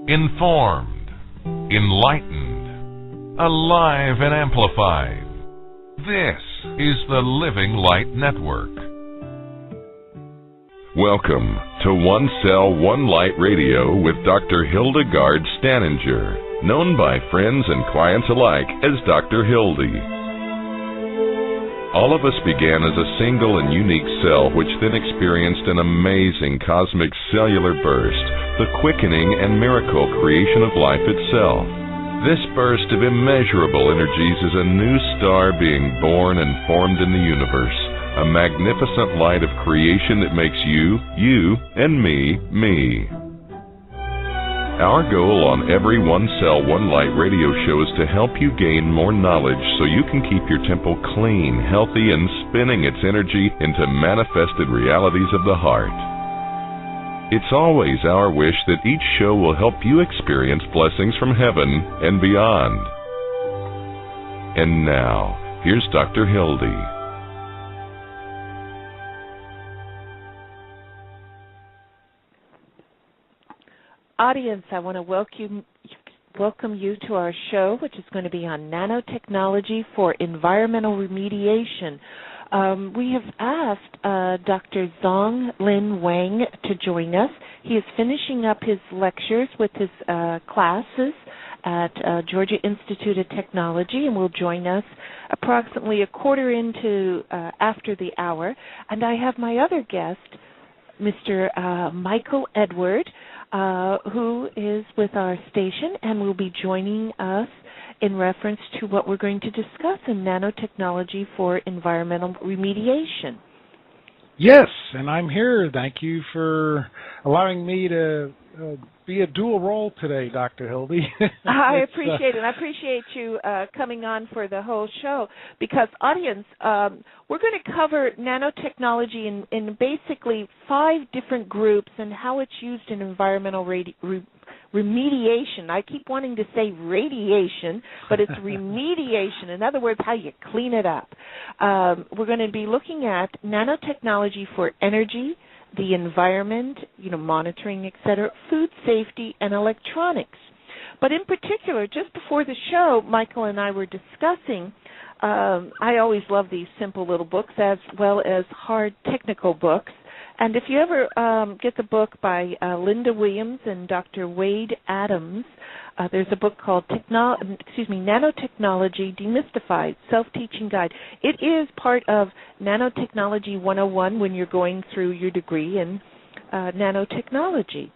informed, enlightened, alive and amplified. This is the Living Light Network. Welcome to One Cell, One Light Radio with Dr. Hildegarde Staninger, known by friends and clients alike as Dr. Hildy. All of us began as a single and unique cell, which then experienced an amazing cosmic cellular burst, the quickening and miracle creation of life itself. This burst of immeasurable energies is a new star being born and formed in the universe, a magnificent light of creation that makes you, and me, me. Our goal on every One Cell, One Light radio show is to help you gain more knowledge so you can keep your temple clean, healthy, and spinning its energy into manifested realities of the heart. It's always our wish that each show will help you experience blessings from heaven and beyond. And now, here's Dr. Hildy. Audience, I want to welcome you to our show, which is going to be on nanotechnology for environmental remediation. We have asked Dr. Zhong Wang to join us. He is finishing up his lectures with his classes at Georgia Institute of Technology, and will join us approximately a quarter into after the hour. And I have my other guest, Mr. Michael Edward, who is with our station and will be joining us in reference to what we're going to discuss in nanotechnology for environmental remediation. Yes, and I'm here. Thank you for allowing me to be a dual role today, Dr. Hildy. I appreciate it. I appreciate you coming on for the whole show because, audience, we're going to cover nanotechnology in basically 5 different groups and how it's used in environmental remediation. I keep wanting to say radiation, but it's remediation. In other words, how you clean it up. We're going to be looking at nanotechnology for energy, the environment, monitoring, etc., food safety, and electronics. But in particular, just before the show, Michael and I were discussing, I always love these simple little books as well as hard technical books. And if you ever get the book by Linda Williams and Dr. Wade Adams, there's a book called Nanotechnology Demystified, Self-Teaching Guide. It is part of Nanotechnology 101 when you're going through your degree in nanotechnology.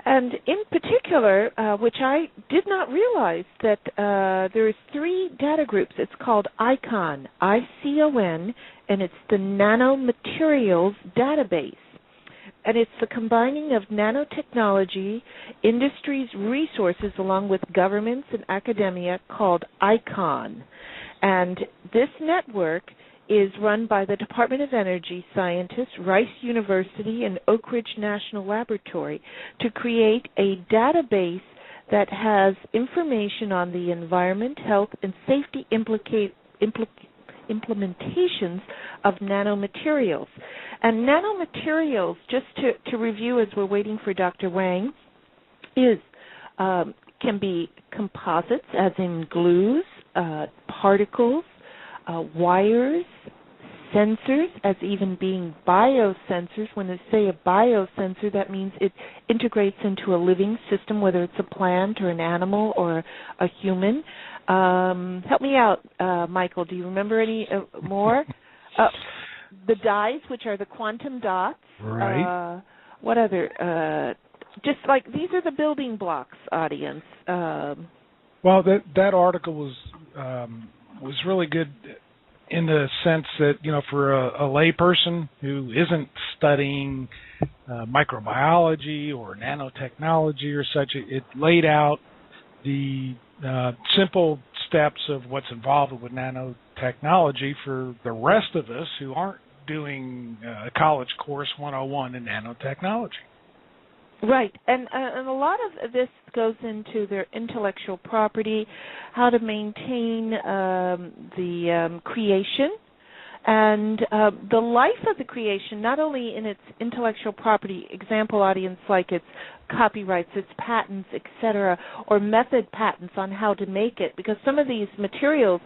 And in particular, which I did not realize, that there's 3 data groups. It's called ICON, I-C-O-N, and it's the Nanomaterials Database. And it's the combining of nanotechnology, industry's resources, along with governments and academia, called ICON. And this network is run by the Department of Energy scientists, Rice University, and Oak Ridge National Laboratory to create a database that has information on the environment, health, and safety implementations of nanomaterials. And nanomaterials, just to review as we're waiting for Dr. Wang, can be composites, as in glues, particles, wires, sensors, as even being biosensors. When they say a biosensor, that means it integrates into a living system, whether it's a plant or an animal or a human. Help me out, Michael. Do you remember any more? The dyes, which are the quantum dots. Right. What other? Just like these are the building blocks, audience. Well, that article was really good in the sense that, for a layperson who isn't studying microbiology or nanotechnology or such, it laid out the simple steps of what's involved with nanotechnology for the rest of us who aren't doing a college course 101 in nanotechnology. Right, and a lot of this goes into their intellectual property, how to maintain the creation, And the life of the creation, not only in its intellectual property, example audience like its copyrights, its patents, etc., or method patents on how to make it, because some of these materials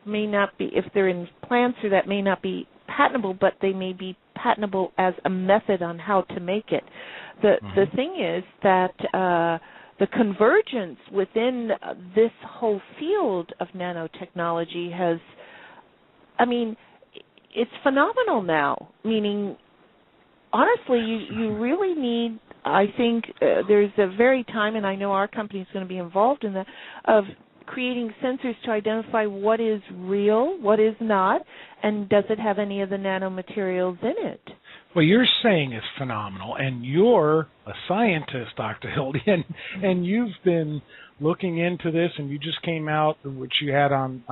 may not be, if they're in plants or that, may not be patentable, but they may be patentable as a method on how to make it. The thing is that the convergence within this whole field of nanotechnology has, I mean, it's phenomenal now, meaning, honestly, you really need, I think there's a very time, and I know our company is going to be involved in that, of creating sensors to identify what is real, what is not, and does it have any of the nanomaterials in it. Well, you're saying it's phenomenal, and you're a scientist, Dr. Hilde, and you've been looking into this, and you just came out, which you had on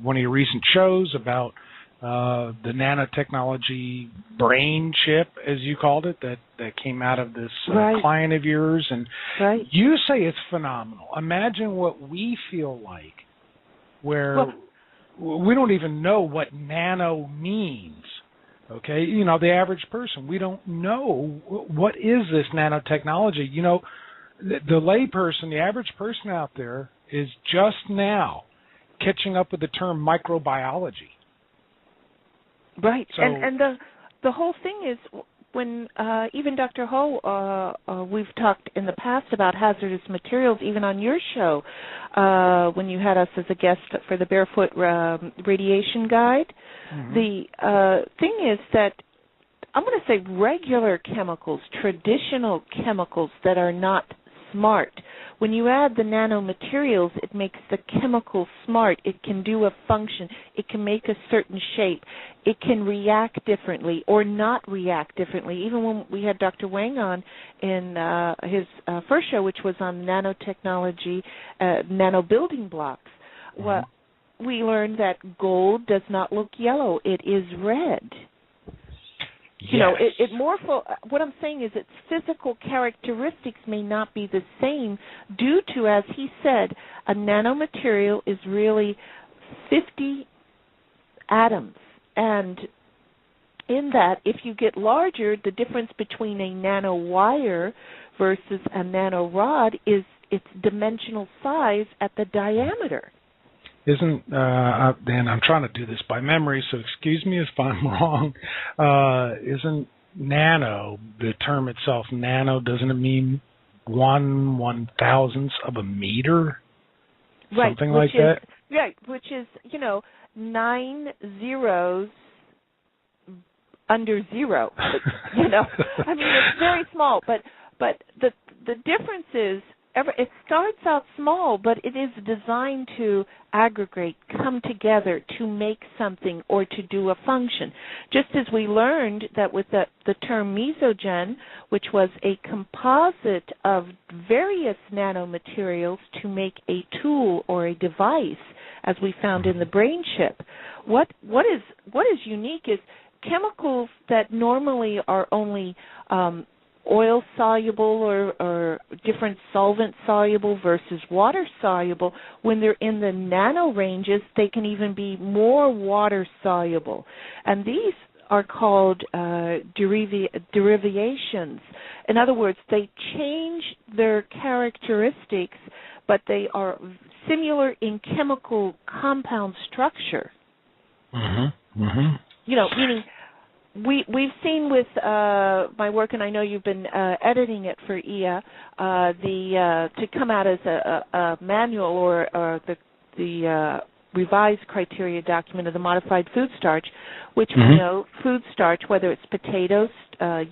one of your recent shows about the nanotechnology brain chip, as you called it, that came out of this client of yours, and you say it's phenomenal. Imagine what we feel like, where we don't even know what nano means. Okay, you know, the average person, we don't know what is this nanotechnology. You know, the layperson, the average person out there is just now catching up with the term microbiology. Right, so, and the whole thing is, when even Dr. Ho, we've talked in the past about hazardous materials, even on your show, when you had us as a guest for the Barefoot Radiation Guide. The thing is that I'm going to say regular chemicals, traditional chemicals that are not smart. When you add the nanomaterials, it makes the chemical smart. It can do a function. It can make a certain shape. It can react differently or not react differently. Even when we had Dr. Wang on in his first show, which was on nanotechnology, nano building blocks, well, we learned that gold does not look yellow. It is red. Yes. You know, what I'm saying is its physical characteristics may not be the same due to, as he said, a nanomaterial is really 50 atoms. And in that, if you get larger, the difference between a nanowire versus a nanorod is its dimensional size at the diameter. Isn't, and I'm trying to do this by memory, so excuse me if I'm wrong, isn't nano, the term itself, nano, doesn't it mean 1/1000th of a meter? Right. Something like that? Right, which is, 9 zeros under zero. I mean, it's very small, but the difference is, it starts out small, but it is designed to aggregate, come together, to make something or to do a function. Just as we learned that with the term mesogen, which was a composite of various nanomaterials to make a tool or a device, as we found in the brain chip. What is unique is chemicals that normally are only oil soluble or different solvent soluble versus water soluble, when they're in the nano ranges, they can even be more water soluble. And these are called derivations. In other words, they change their characteristics, but they are similar in chemical compound structure. Meaning, we've seen with my work, and I know you've been editing it for IA, to come out as a manual or the revised criteria document of the modified food starch, which we know food starch, whether it's potatoes,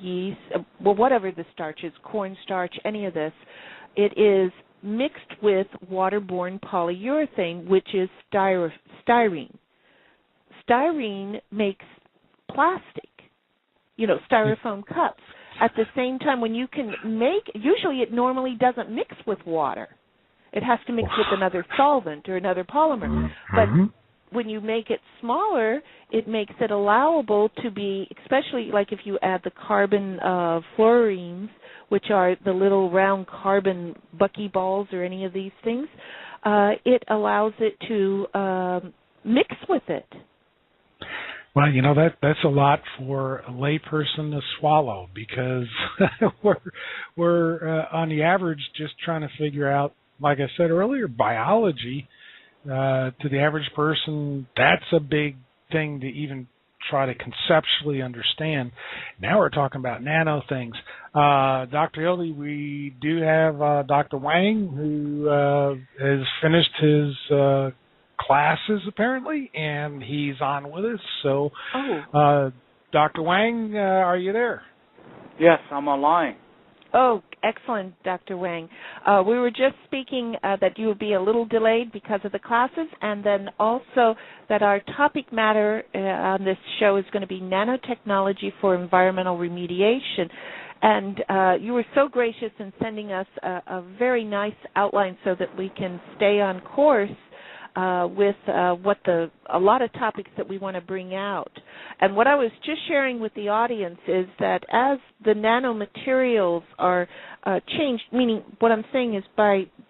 yeast, whatever the starch is, cornstarch, any of this, it is mixed with waterborne polyurethane, which is styrene. Styrene makes plastic, styrofoam cups. At the same time, when you can usually it normally doesn't mix with water. It has to mix with another solvent or another polymer. But when you make it smaller, it makes it allowable to be, especially like if you add the carbon fluorines, which are the little round carbon buckyballs or any of these things, it allows it to mix with it. Well, that's a lot for a layperson to swallow, because we're on the average just trying to figure out, like I said earlier, biology. To the average person, that's a big thing to even try to conceptually understand. Now we're talking about nano things. Dr. Hildy, we do have Dr. Wang, who has finished his classes apparently, and he's on with us. So, Dr. Wang, are you there? Yes, I'm online. Oh, excellent, Dr. Wang. We were just speaking that you would be a little delayed because of the classes, and then also that our topic matter on this show is going to be nanotechnology for environmental remediation. And you were so gracious in sending us a very nice outline so that we can stay on course with a lot of topics that we want to bring out. And what I was just sharing with the audience is that as the nanomaterials are changed, meaning what I'm saying is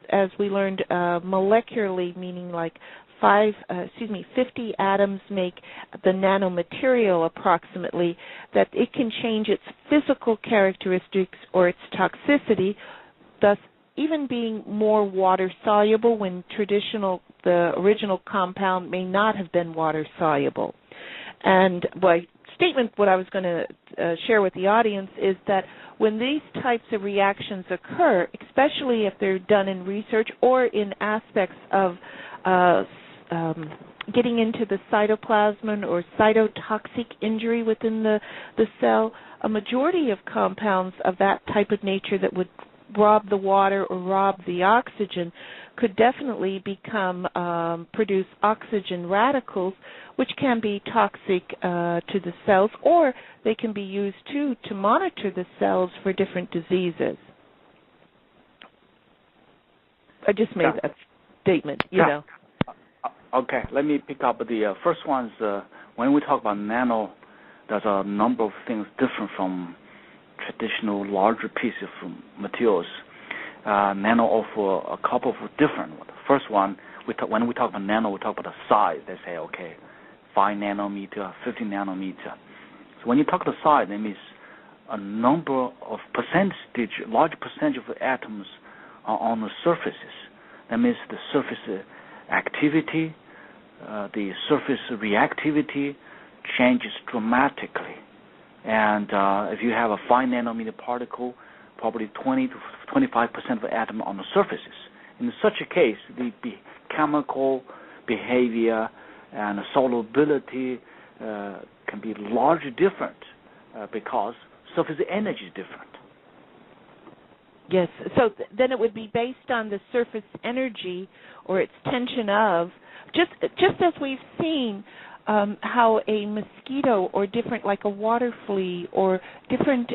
as we learned molecularly, meaning like 50 atoms make the nanomaterial approximately, that it can change its physical characteristics or its toxicity, thus even being more water soluble when the original compound may not have been water soluble. And what I was going to share with the audience is that when these types of reactions occur, especially if they're done in research or in aspects of getting into the cytoplasm or cytotoxic injury within the cell, a majority of compounds of that type of nature that would rob the water or rob the oxygen could definitely produce oxygen radicals, which can be toxic to the cells, or they can be used to monitor the cells for different diseases. I just made that statement, know. Okay, let me pick up the first one's, when we talk about nano, there's a number of things different from traditional larger pieces of materials. Nano offer a couple of different ones. First one, when we talk about nano, we talk about the size. They say, 5 nanometer, 50 nanometer. So when you talk about the size, that means a number of large percentage of the atoms are on the surfaces. That means the surface activity, the surface reactivity changes dramatically. And if you have a 5 nanometer particle, probably 20 to 25% of the atom on the surfaces. In such a case, the chemical behavior and solubility can be largely different because surface energy is different. Yes, so then it would be based on the surface energy or its tension of, just as we've seen how a mosquito or different, like a water flea or different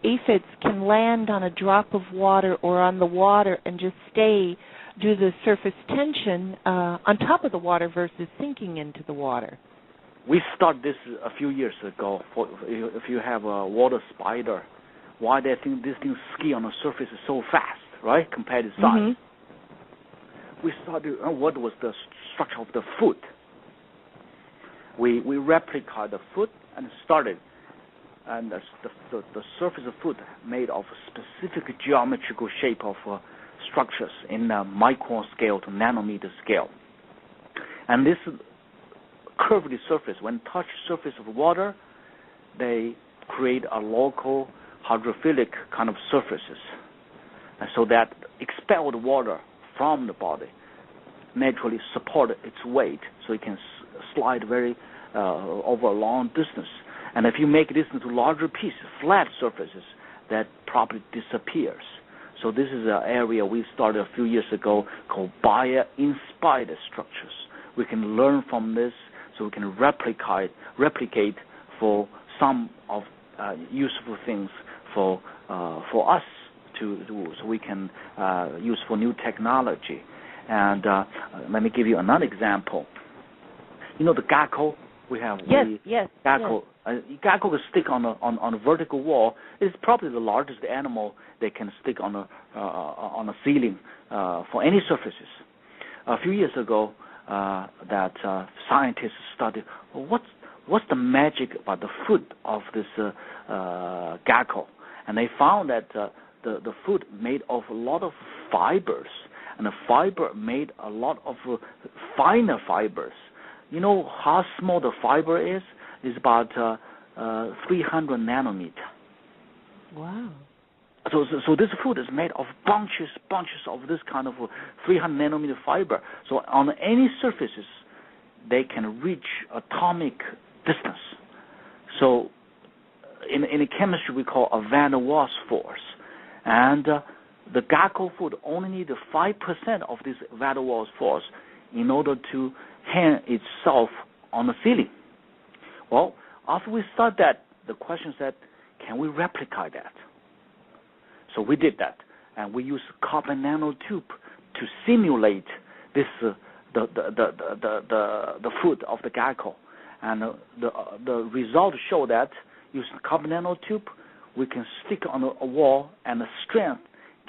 aphids can land on a drop of water or on the water and just stay due to the surface tension on top of the water versus sinking into the water. We started this a few years ago. If you have a water spider, why they think this thing ski on the surface is so fast, right, compared to size. Mm-hmm. We started, what was the structure of the foot? We replicated the foot and started, and the surface of foot made of specific geometrical shape of structures in the micron scale to nanometer scale. And this curved surface, when touch surface of water, they create a local hydrophilic kind of surfaces, and so that expelled water from the body naturally support its weight, so it can slide very over a long distance. And if you make this into larger pieces, flat surfaces, that probably disappears. So this is an area we started a few years ago called bio-inspired structures. We can learn from this, so we can replicate for some of useful things for us to do, so we can use for new technology. And let me give you another example. You know the gecko we have? Yes. Gecko. Gecko can stick on a vertical wall. It's probably the largest animal that can stick on a ceiling for any surfaces. A few years ago, that scientists studied what's the magic about the food of this gecko? And they found that the food made of a lot of fibers, and the fiber made a lot of finer fibers. You know how small the fiber is? It's about 300 nanometer. Wow. So this food is made of bunches of this kind of 300 nanometer fiber. So on any surfaces, they can reach atomic distance. So in chemistry, we call a van der Waals force. And the gecko food only needs 5% of this van der Waals force in order to hang itself on the ceiling. Well, after we studied that, the question said, can we replicate that? So we did that, and we used carbon nanotube to simulate this the food of the gecko, and the results show that using carbon nanotube, we can stick on a wall, and the strength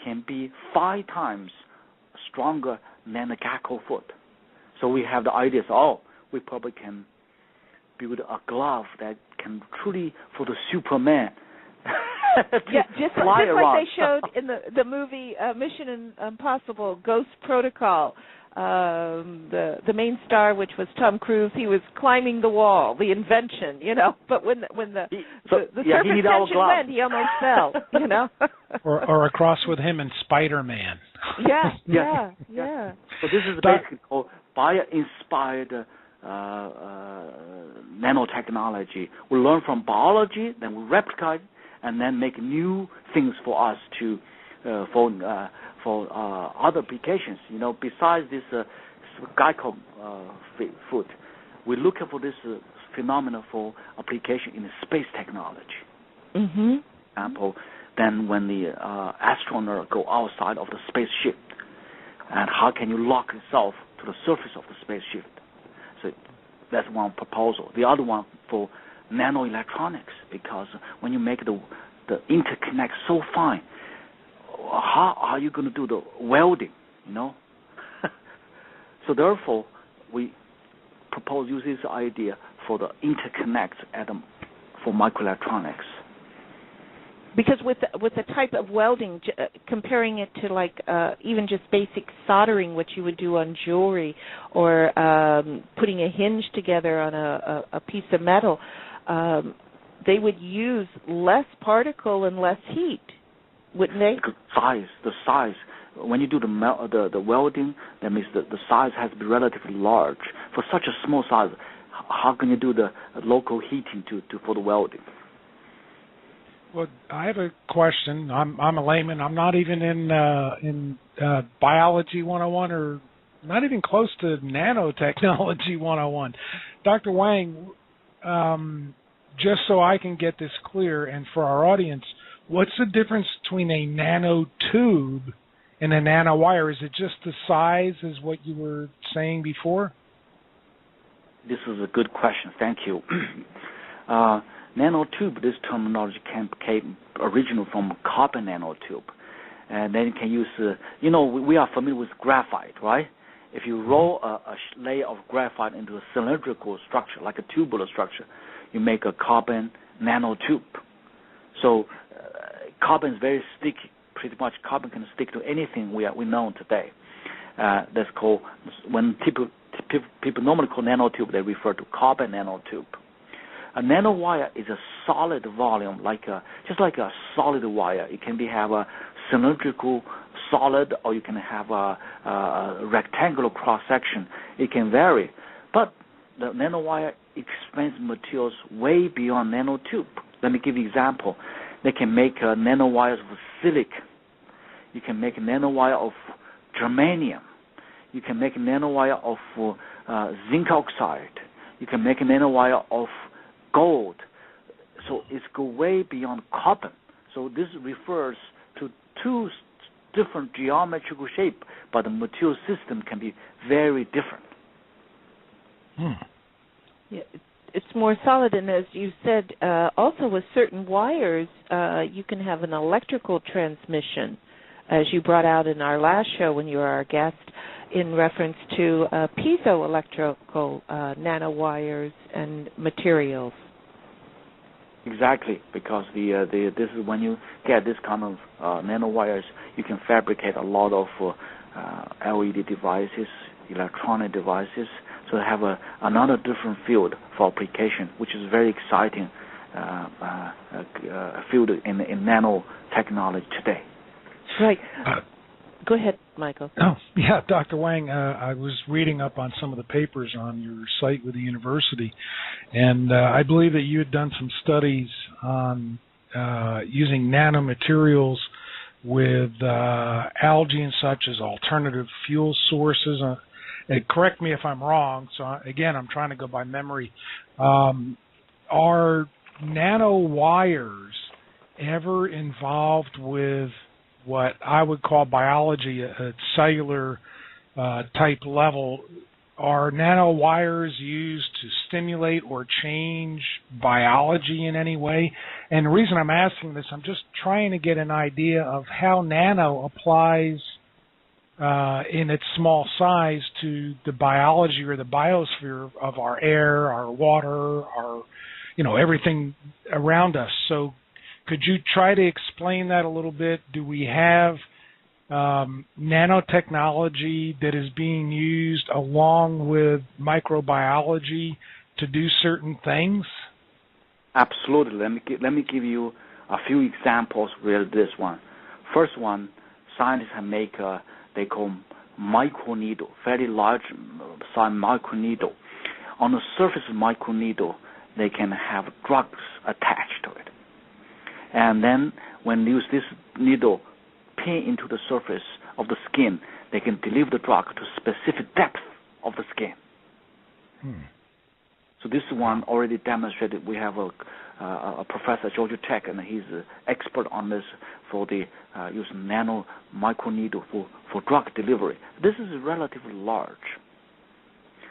can be 5 times stronger than the gecko foot. So we have the idea, we probably can build a glove that can truly, for the Superman, just like they showed in the movie Mission Impossible: Ghost Protocol. The main star, which was Tom Cruise, he was climbing the wall, the invention, But when the surface tension went, he almost fell, or across with him in Spider-Man. Yeah. So this is basically called bio-inspired nanotechnology. We learn from biology, then we replicate, and then make new things for us to for other applications. Besides this gecko food, we're looking for this phenomenon for application in space technology. Mm-hmm. Example, then when the astronaut go outside of the spaceship, and how can you lock yourself to the surface of the spaceship? So that's one proposal. The other one for nanoelectronics, because when you make the interconnect so fine, how are you going to do the welding, So therefore, we propose use this idea for the interconnect for microelectronics. Because with the type of welding, comparing it to like even just basic soldering, what you would do on jewelry, or putting a hinge together on a piece of metal, they would use less particle and less heat, wouldn't they? The size. When you do the welding, that means the size has to be relatively large. For such a small size, how can you do the local heating for the welding? Well, I have a question. I'm a layman. I'm not even in biology 101, or not even close to nanotechnology 101. Dr. Wang, just so I can get this clear, and for our audience, what's the difference between a nanotube and a nanowire? Is it just the size, as what you were saying before? This is a good question. Thank you. Nanotube, this terminology came original from carbon nanotube. And then you can use, we are familiar with graphite, right? If you roll a layer of graphite into a cylindrical structure, like a tubular structure, you make a carbon nanotube. So carbon is very sticky. Pretty much carbon can stick to anything we know today. That's called, when people normally call nanotube, they refer to carbon nanotube. A nanowire is a solid volume, just like a solid wire. It can have a cylindrical solid, or you can have a rectangular cross-section. It can vary. But the nanowire expands materials way beyond nanotube. Let me give you an example. They can make nanowires of silicon. You can make a nanowire of germanium. You can make a nanowire of zinc oxide. You can make a nanowire of gold. So it's go way beyond carbon. So this refers to two different geometrical shape, but the material system can be very different. Yeah, it's more solid, and as you said, also with certain wires, you can have an electrical transmission, as you brought out in our last show when you were our guest. in reference to piezoelectrical nanowires and materials. Exactly, because this is when you get this kind of nanowires, you can fabricate a lot of LED devices, electronic devices. So they have another different field for application, which is very exciting field in nanotechnology today. Right. Go ahead, Michael. Oh, yeah, Dr. Wang, I was reading up on some of the papers on your site with the university, and I believe that you had done some studies on using nanomaterials with algae and such as alternative fuel sources. And correct me if I'm wrong, so again, I'm trying to go by memory. Are nanowires ever involved with what I would call biology at cellular type level? Are nanowires used to stimulate or change biology in any way? And the reason I'm asking this, I'm just trying to get an idea of how nano applies in its small size to the biology or the biosphere of our air, our water, our, everything around us. So could you try to explain that a little bit? Do we have nanotechnology that is being used along with microbiology to do certain things? Absolutely. Let me give you a few examples with this one. First one, scientists have make they call microneedle, very large size microneedle. On the surface of microneedle, they can have drugs attached to it. And then when they use this needle pin into the surface of the skin, they can deliver the drug to specific depth of the skin. So this one already demonstrated. We have a professor at Georgia Tech, and he's an expert on this for the using nano microneedle for drug delivery. This is relatively large.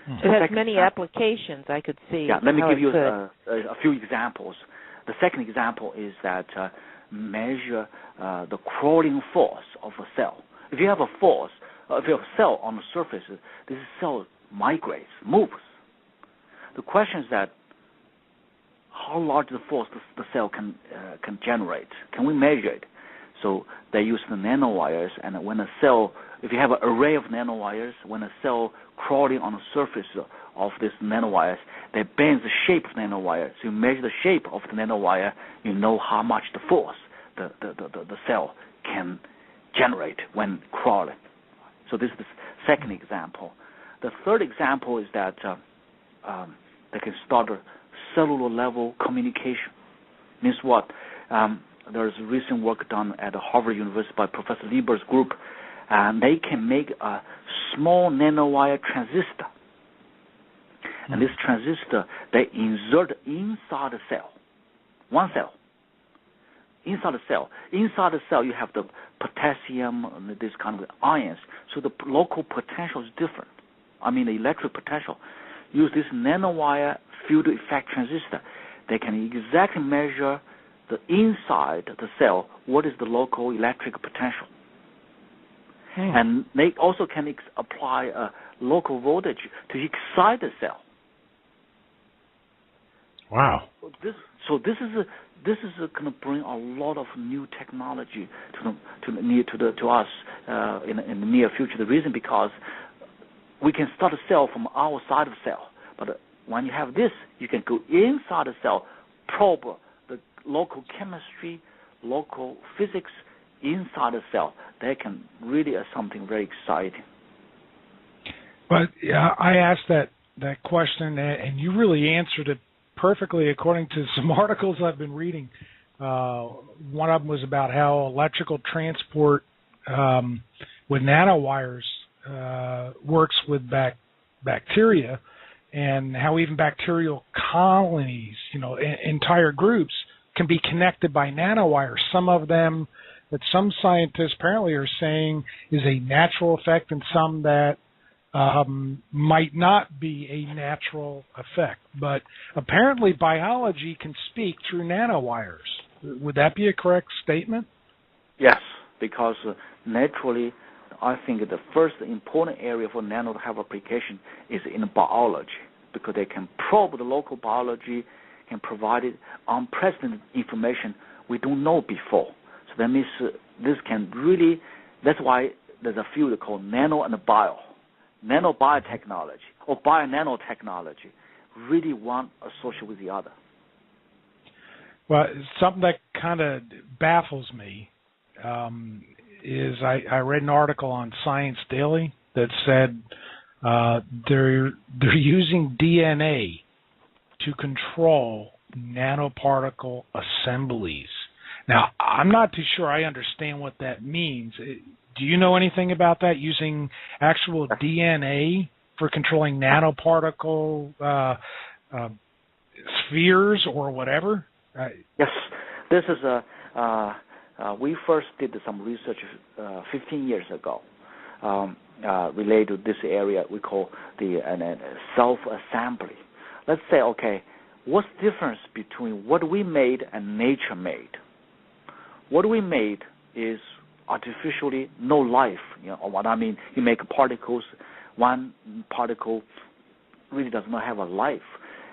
It has many applications, I could see. Yeah, let me give you a few examples. The second example is that measure the crawling force of a cell. If you have a force, if you have a cell on the surface, this cell migrates, moves. The question is that how large the force the cell can generate. Can we measure it? So they use the nanowires, and when a cell, if you have an array of nanowires, when a cell crawling on the surface of this nanowires, they bend the shape of the nanowire. So you measure the shape of the nanowire, you know how much the force the cell can generate when crawling. So this is the second example. The third example is that they can start a cellular level communication. Means what? There's recent work done at Harvard University by Professor Lieber's group, and they can make a small nanowire transistor. And this transistor, they insert inside the cell, one cell. Inside the cell, you have the potassium and this kind of ions, so the local potential is different. I mean, the electric potential. Use this nanowire field effect transistor, they can exactly measure the inside the cell, what is the local electric potential. And they also can apply a local voltage to excite the cell. Wow. This is going to bring a lot of new technology to us in the near future. The reason because we can start a cell from outside of the cell, but when you have this, you can go inside the cell, probe the local chemistry, local physics inside the cell. That can really something very exciting. But I asked that question, and you really answered it perfectly according to some articles I've been reading. One of them was about how electrical transport with nanowires works with bacteria, and how even bacterial colonies, entire groups, can be connected by nanowires. Some of them that some scientists apparently are saying is a natural effect, and some that might not be a natural effect. But apparently biology can speak through nanowires. Would that be a correct statement? Yes, because naturally I think the first important area for nano to have application is in biology, because they can probe the local biology and provide unprecedented information we don't know before. So that means this can really, that's why there's a field called nano and bio. Nano-biotechnology or bio-nanotechnology, really one associated with the other. Well, something that kind of baffles me is I read an article on Science Daily that said they're using DNA to control nanoparticle assemblies. Now, I'm not too sure I understand what that means. Do you know anything about that, using actual DNA for controlling nanoparticle spheres or whatever? Yes, this is we first did some research 15 years ago related to this area we call the self-assembly. Let's say, okay, what's the difference between what we made and nature made? What we made is artificially no life. What I mean, you make particles, one particle really does not have a life.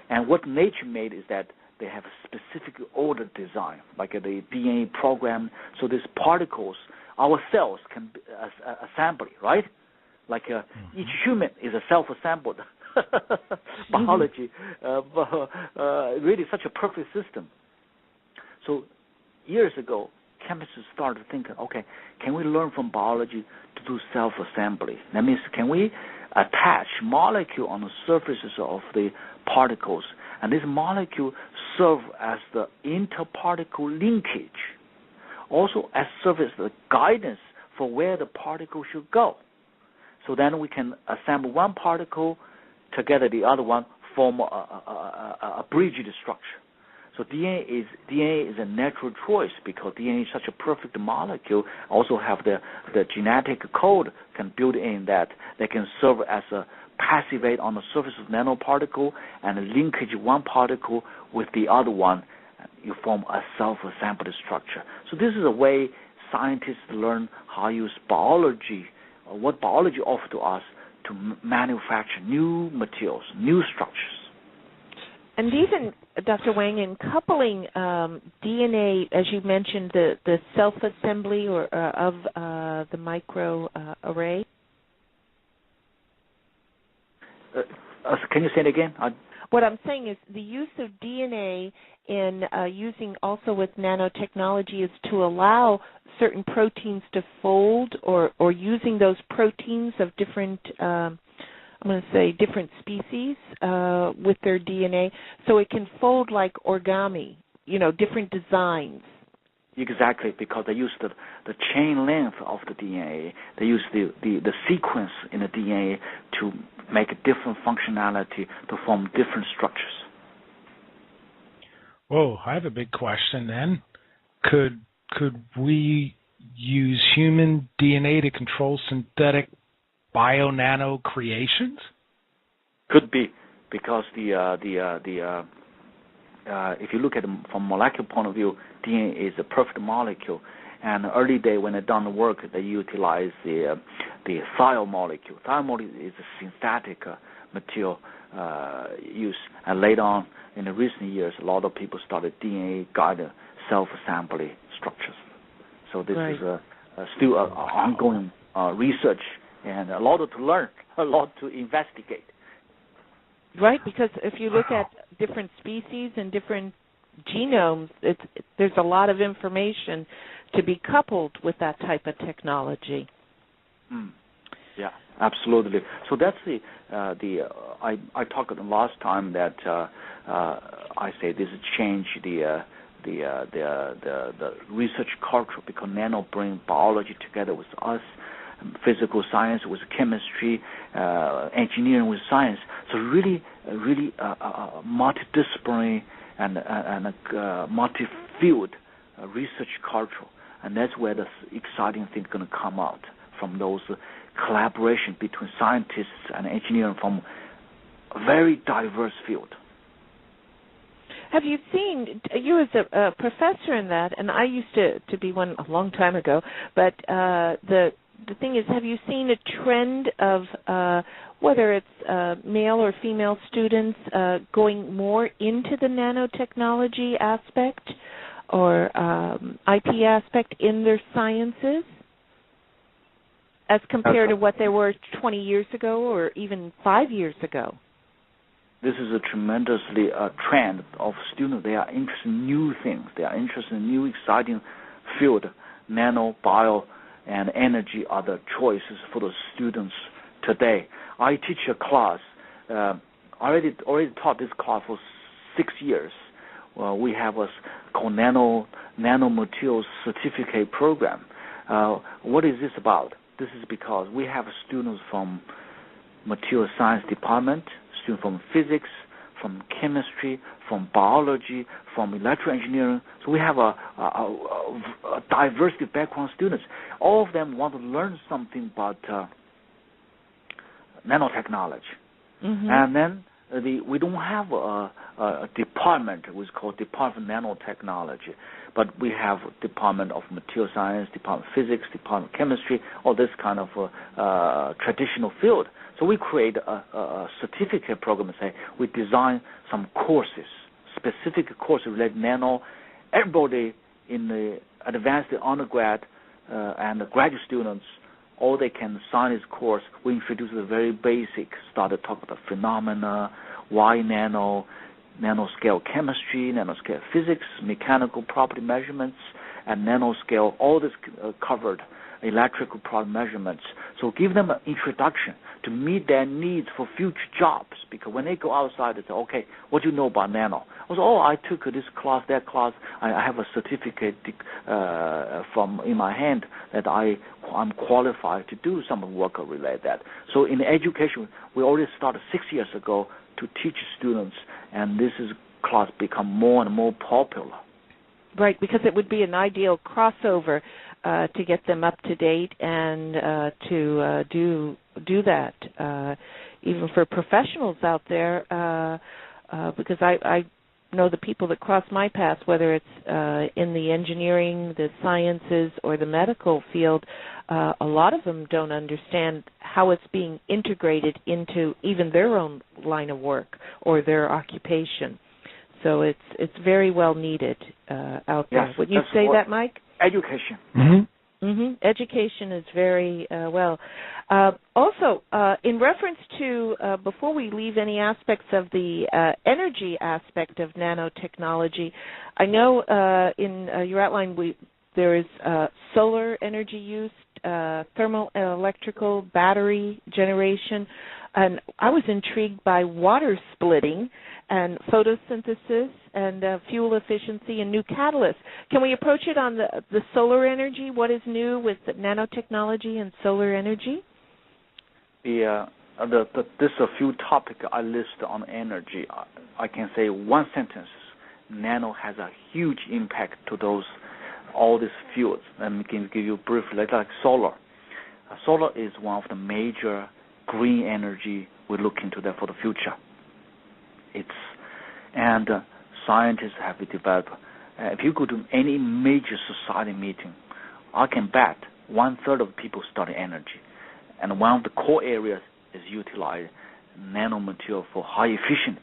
And what nature made is that they have a specific order design, like the DNA program, so these particles, our cells can be assembly, right? Like each human is a self-assembled biology, really such a perfect system. So years ago, chemists started thinking, okay, can we learn from biology to do self-assembly? That means, can we attach molecule on the surfaces of the particles, and this molecule serve as the interparticle linkage, also as serve as the guidance for where the particle should go. So then we can assemble one particle together, the other one form a bridged structure. So DNA is a natural choice, because DNA is such a perfect molecule. Also have the genetic code can build in that they can serve as a passivate on the surface of nanoparticle and linkage one particle with the other one. You form a self-assembled structure. So this is a way scientists learn how to use biology, what biology offers to us to manufacture new materials, new structures. And even, Dr. Wang, in coupling DNA, as you mentioned, the self-assembly of the microarray. Can you say it again? What I'm saying is the use of DNA in using also with nanotechnology is to allow certain proteins to fold, or using those proteins of different I'm going to say different species with their DNA, so it can fold like origami, different designs. Exactly, because they use the chain length of the DNA. They use the sequence in the DNA to make a different functionality, to form different structures. Whoa, I have a big question then. Could we use human DNA to control synthetic bio-nano creations? Could be, because if you look at it from molecular point of view, DNA is a perfect molecule. And early day when they done the work, they utilize the thiol molecule. Thiol molecule is a synthetic material use. And later on, in the recent years, a lot of people started DNA-guided self-assembly structures. So this is still an ongoing research, and a lot to learn, a lot to investigate. Right, because if you look at different species and different genomes, there's a lot of information to be coupled with that type of technology. Yeah, absolutely. So that's I talked the last time that I say this change the research culture, because nano bring biology together with us, physical science with chemistry, engineering with science. So really multidisciplinary and multi-field research culture, and that's where the exciting thing is going to come out from those collaboration between scientists and engineering from a very diverse field. Have you seen, you as a professor in that, and I used to be one a long time ago, but the the thing is, have you seen a trend of whether it's male or female students going more into the nanotechnology aspect or IP aspect in their sciences as compared to what they were 20 years ago or even 5 years ago? This is a tremendously trend of students. They are interested in new things. They are interested in new, exciting field. Nano, bio, and energy are the choices for the students today. I teach a class. Already taught this class for 6 years. We have a called Nanomaterials Certificate Program. What is this about? This is because we have students from Material Science Department, students from physics, from chemistry, from biology, from electrical engineering. So we have a diversity of background students. All of them want to learn something about nanotechnology. Mm-hmm. And then we don't have a department which is called Department of Nanotechnology, but we have a Department of Material Science, Department of Physics, Department of Chemistry, all this kind of traditional field. So we create a certificate program and say we design some courses, specific courses related to nano. Everybody in the advanced undergrad and the graduate students, all they can sign this course. We introduce the very basic, start to talk about phenomena, why nanoscale chemistry, nanoscale physics, mechanical property measurements, and nanoscale, all this covered, electrical property measurements. So give them an introduction to meet their needs for future jobs, because when they go outside, they say, okay, what do you know about nano? I was, I took this class, that class. I have a certificate in my hand that I'm qualified to do some work related to that. So in education, we already started 6 years ago to teach students, and this class become more and more popular. Right, because it would be an ideal crossover to get them up to date and to do that, even for professionals out there, because I know the people that cross my path, whether it's in the engineering, the sciences, or the medical field, a lot of them don't understand how it's being integrated into even their own line of work or their occupation. So it's very well needed out there. Yes, Would you say that, Mike? Education. Mm-hmm. Mm-hmm. Education is very well. Also, in reference to, before we leave any aspects of the energy aspect of nanotechnology, I know in your outline there is solar energy use, thermal electrical, battery generation, and I was intrigued by water splitting and photosynthesis and fuel efficiency and new catalysts. Can we approach it on the solar energy? What is new with nanotechnology and solar energy? There's a few topics I list on energy. I can say one sentence: nano has a huge impact to all these fields. Let me give you briefly, like solar. Solar is one of the major green energy we look into that for the future. Scientists have developed. If you go to any major society meeting, I can bet 1/3 of people study energy, and one of the core areas is utilize nanomaterial for high efficient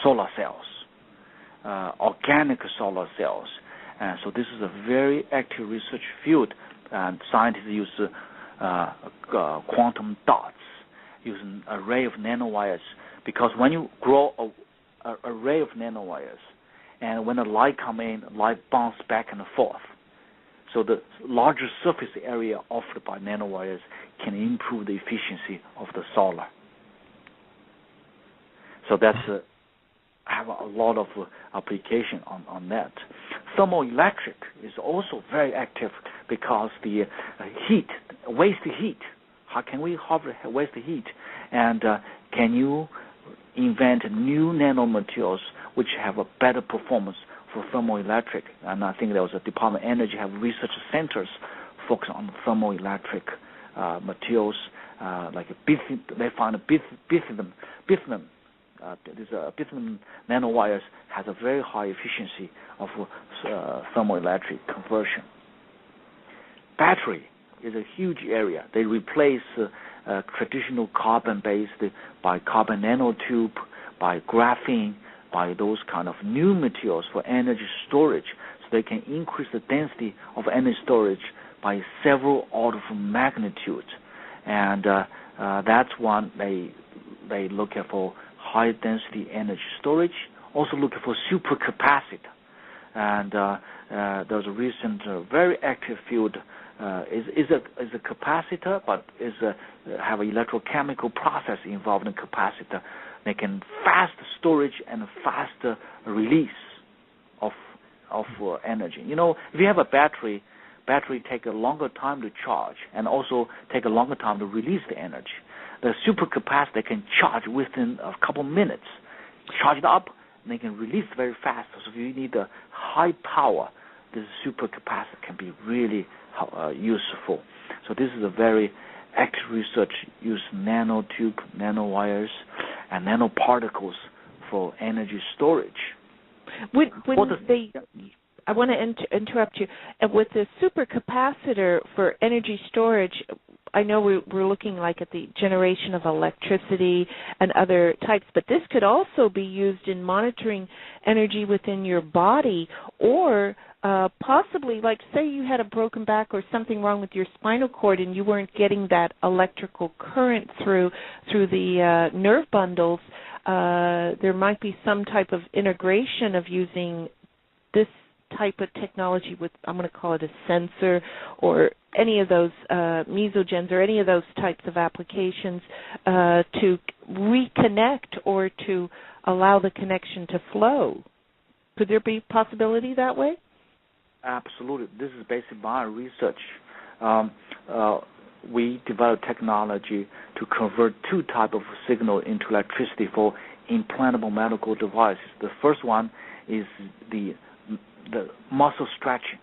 solar cells, organic solar cells. So this is a very active research field, and scientists use quantum dots, using array of nanowires, because when you grow an array of nanowires, and when the light come in, light bounce back and forth. So the larger surface area offered by nanowires can improve the efficiency of the solar. So that's have a lot of application on that. Thermoelectric is also very active because the waste heat. How can we harvest waste heat? And can you invent new nanomaterials which have a better performance for thermoelectric? And I think there was a Department of Energy have research centers focused on thermoelectric materials, like they found bithynium. Bithynium nanowires has a very high efficiency of thermoelectric conversion. Battery, is a huge area. They replace traditional carbon-based by carbon nanotube, by graphene, by those kind of new materials for energy storage, so they can increase the density of energy storage by several orders of magnitude. And that's one they look at for high density energy storage. Also looking for supercapacitor. And there's a recent very active field is a capacitor, but have an electrochemical process involved in capacitor. They can fast storage and faster release of energy. You know, if you have a battery take a longer time to charge and also take a longer time to release the energy. The supercapacitor can charge within a couple minutes, charge it up, and they can release very fast. So if you need a high power, this supercapacitor can be really useful. So this is a very active research, use nanotube, nanowires, and nanoparticles for energy storage. I want to interrupt you. With the supercapacitor for energy storage, I know we're looking like at the generation of electricity and other types, but this could also be used in monitoring energy within your body, or possibly, like, say you had a broken back or something wrong with your spinal cord and you weren't getting that electrical current through the nerve bundles, there might be some type of integration of using this type of technology with, I'm going to call it a sensor, or any of those mesogens or any of those types of applications to reconnect or to allow the connection to flow. Could there be possibility that way? Absolutely. This is based on my research. We developed technology to convert two types of signal into electricity for implantable medical devices. The first one is the muscle stretching.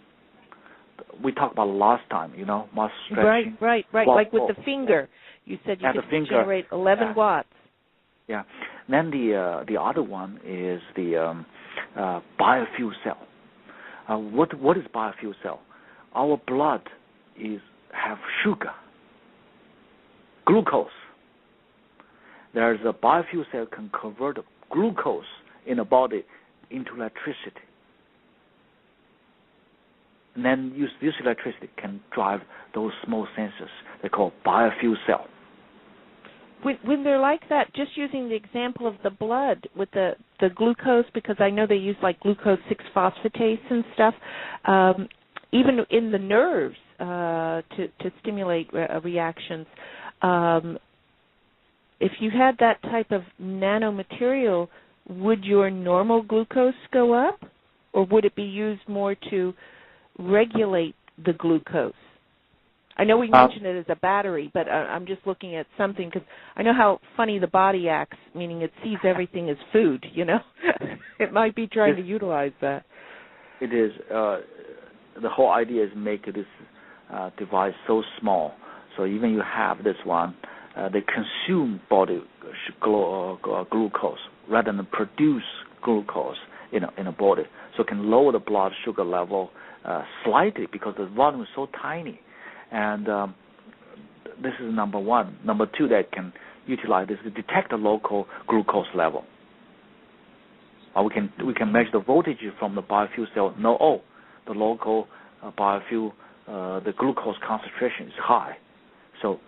We talked about last time, muscle stretching. Right. Like with the finger. You said you could generate 11 watts. Yeah. Then the other one is the biofuel cell. What is biofuel cell? Our blood have sugar, glucose. There's a biofuel cell can convert glucose in the body into electricity. And then this electricity can drive those small sensors they call biofuel cell. When they're like that, just using the example of the blood with the glucose, because I know they use like glucose 6-phosphatase and stuff, even in the nerves to stimulate reactions. If you had that type of nanomaterial, would your normal glucose go up, or would it be used more to regulate the glucose? I know we mentioned it as a battery, but I'm just looking at something because I know how funny the body acts, meaning it sees everything as food, It might be trying to utilize that. It is. The whole idea is make this device so small, so even you have this one, they consume body glucose rather than produce glucose in a body, so it can lower the blood sugar level slightly because the volume is so tiny. And this is number one. Number two, that can utilize this to detect the local glucose level. Or we can measure the voltage from the biofuel cell. The local biofuel, the glucose concentration is high. So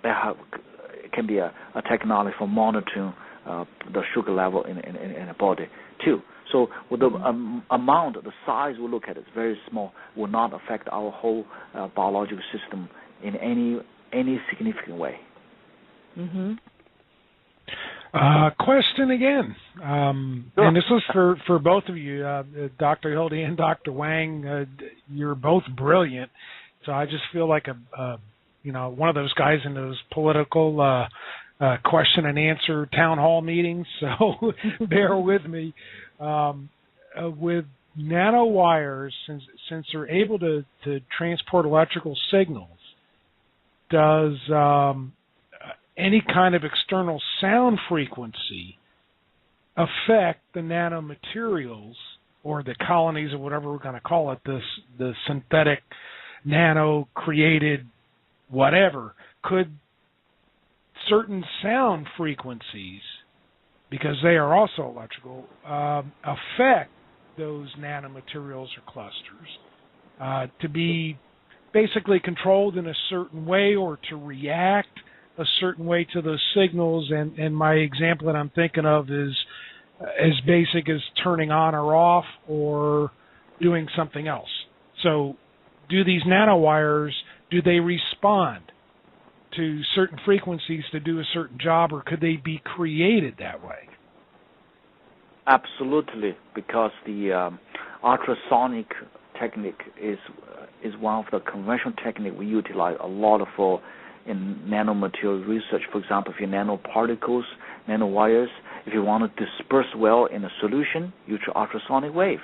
it can be a technology for monitoring the sugar level in the body too. So with the amount, the size we look at is very small, will not affect our whole biological system in any significant way. Mm-hmm. Question again, Sure. and this is for both of you, Dr. Hilde and Dr. Wang. You're both brilliant, so I just feel like one of those guys in those political question and answer town hall meetings. So bear with me. With nanowires, since they're able to transport electrical signals, does any kind of external sound frequency affect the nanomaterials or the colonies or whatever we're going to call it, the synthetic nano-created whatever. Could certain sound frequencies, because they are also electrical, affect those nanomaterials or clusters to be basically controlled in a certain way or to react a certain way to those signals? And my example that I'm thinking of is as basic as turning on or off or doing something else. So do these nanowires, do they respond to certain frequencies to do a certain job, or could they be created that way? Absolutely, because the ultrasonic technique is one of the conventional techniques we utilize a lot for in nanomaterial research. For example, if you nanoparticles, nanowires, if you want to disperse well in a solution, use ultrasonic wave.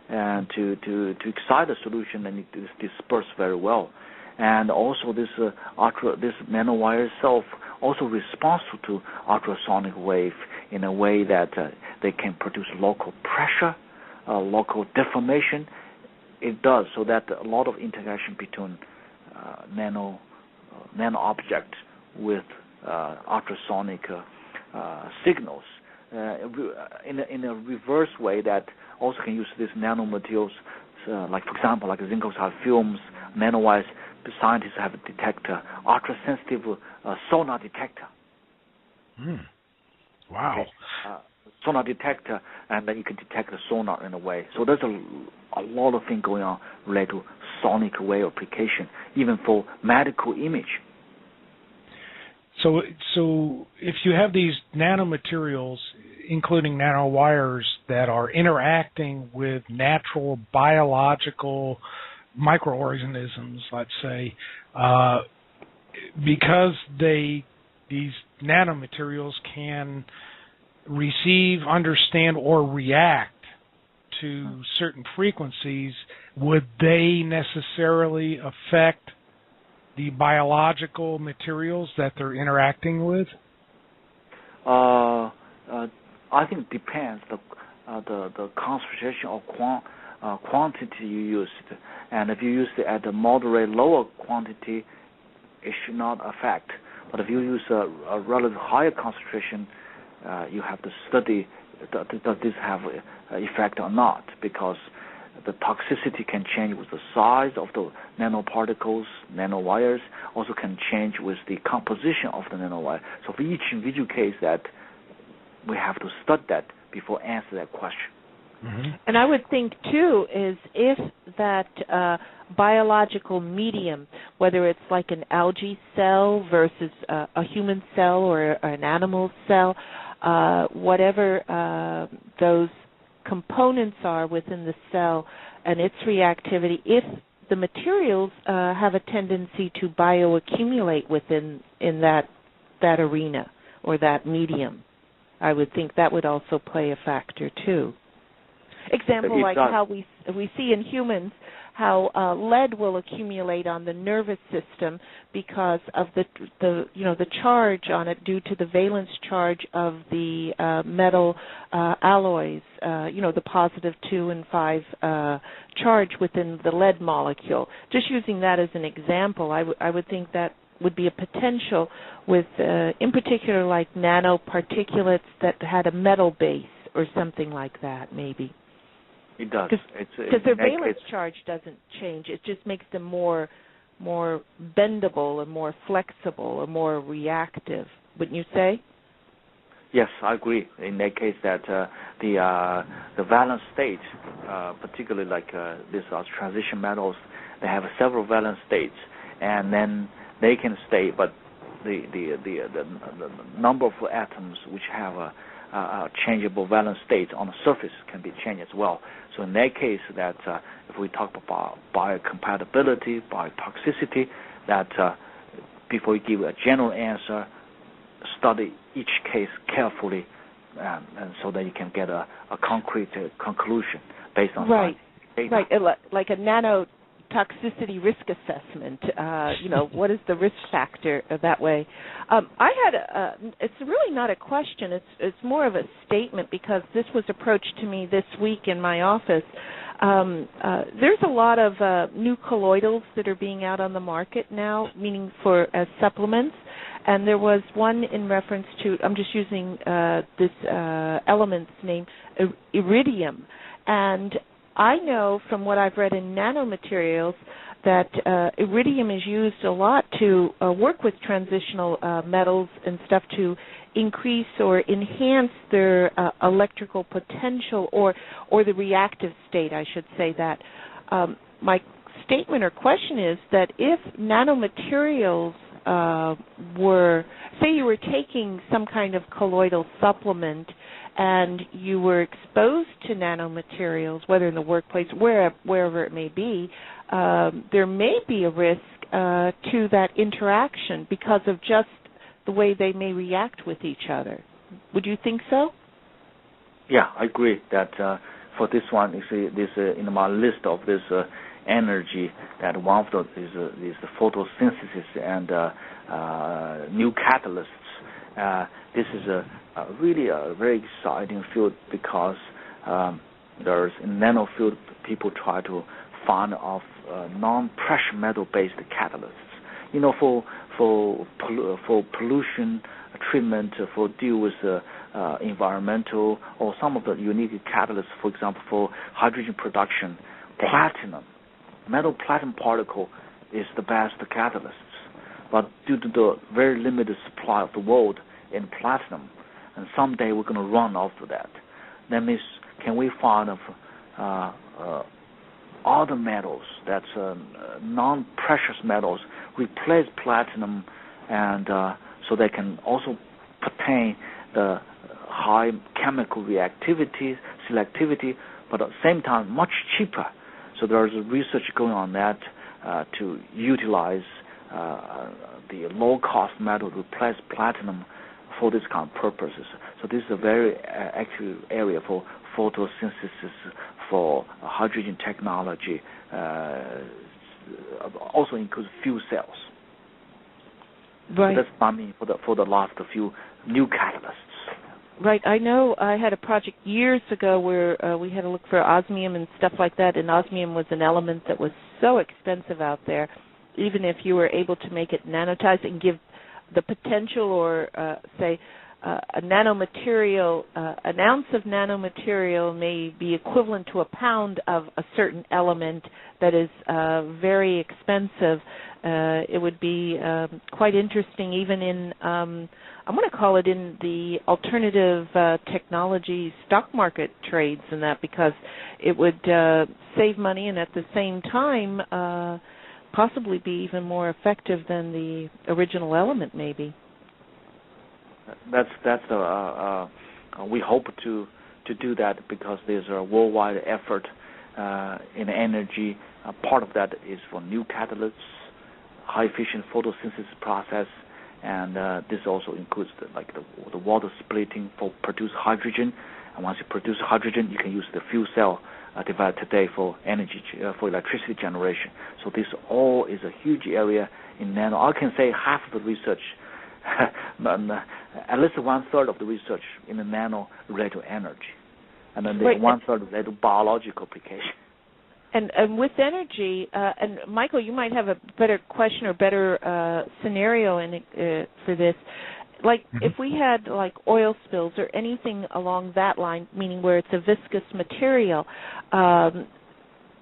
And to excite a solution, then it disperse very well. And also this nanowire itself also responds to ultrasonic wave in a way that they can produce local pressure, local deformation. It does, so that a lot of interaction between nano object with ultrasonic signals in a reverse way that also can use these nanomaterials, like for example, like zinc oxide films, nanowires. Scientists have a detector, ultra-sensitive sonar detector. Wow. Okay. Sonar detector, and then you can detect the sonar in a way. So there's a lot of things going on related to sonic wave application, even for medical image. So if you have these nanomaterials, including nanowires, that are interacting with natural biological microorganisms, let's say, because these nanomaterials can receive, understand, or react to certain frequencies, would they necessarily affect the biological materials that they're interacting with? I think it depends the concentration of quantity you used, and if you use it at a moderate lower quantity, it should not affect. But if you use a relatively higher concentration, you have to study does this have an effect or not, because the toxicity can change with the size of the nanoparticles, nanowires, also can change with the composition of the nanowire. So for each individual case, that we have to study that before answer that question. Mm-hmm. And I would think, too, is if that biological medium, whether it's like an algae cell versus a human cell or an animal cell, whatever those components are within the cell and its reactivity, if the materials have a tendency to bioaccumulate within that arena or that medium, I would think that would also play a factor, too. Example like how we see in humans how lead will accumulate on the nervous system because of the charge on it due to the valence charge of the metal alloys, the positive 2 and 5 charge within the lead molecule. Just using that as an example, I would think that would be a potential with, in particular, like nanoparticulates that had a metal base or something like that, maybe. It does. Because their valence charge doesn't change. It just makes them more bendable and more flexible or more reactive. Wouldn't you say? Yes, I agree. In that case, that the valence states, particularly like these transition metals, they have several valence states, and then they can stay, but the number of atoms which have a changeable valence state on the surface can be changed as well. So in that case, that if we talk about biocompatibility, biotoxicity, that before you give a general answer, study each case carefully, and so that you can get a concrete conclusion based on scientific data. Right, like a nanotoxicity risk assessment. What is the risk factor that way? I had it's really not a question. It's more of a statement, because this was approached to me this week in my office. There's a lot of new colloidals that are being out on the market now, meaning for as supplements. And there was one in reference to, I'm just using this element's name, iridium. And I know from what I've read in nanomaterials that iridium is used a lot to work with transitional metals and stuff to increase or enhance their electrical potential or the reactive state, I should say that. My statement or question is that if nanomaterials were, say you were taking some kind of colloidal supplement and you were exposed to nanomaterials, whether in the workplace, wherever it may be, there may be a risk to that interaction because of just the way they may react with each other. Would you think so? Yeah, I agree that for this one, you see, this in my list of this energy, that one of the is the photosynthesis and new catalysts. This is really a very exciting field because there's in nano field people try to find of non-precious metal-based catalysts. You know, for pollution treatment, for deal with environmental or some of the unique catalysts, for example, for hydrogen production, platinum, metal platinum particle is the best catalysts. But due to the very limited supply of the world in platinum, and someday we're going to run out of that. That means, can we find other metals that's non-precious metals replace platinum, and so they can also pertain the high chemical reactivity, selectivity, but at the same time much cheaper. So there's research going on that to utilize the low-cost metal to replace platinum for this kind of purposes. So this is a very active area for photosynthesis, for hydrogen technology, also includes fuel cells. Right. So that's I mean for the last few new catalysts. Right. I know I had a project years ago where we had to look for osmium and stuff like that, and osmium was an element that was so expensive out there. Even if you were able to make it nanotized and give the potential or, say, a nanomaterial, an ounce of nanomaterial may be equivalent to a pound of a certain element that is very expensive. It would be quite interesting even in, I'm going to call it in the alternative technology stock market trades and that, because it would save money and at the same time possibly be even more effective than the original element maybe. That's we hope to do that because there's a worldwide effort in energy. Part of that is for new catalysts, high efficient photosynthesis process, and this also includes the water splitting for produce hydrogen. And once you produce hydrogen, you can use the fuel cell developed today for energy for electricity generation. So this all is a huge area in nano. I can say half of the research. At least 1/3 of the research in the nano related to energy, and then the 1/3 related to biological application. And with energy, and Michael, you might have a better question or better scenario for this. Like if we had like oil spills or anything along that line, meaning where it's a viscous material,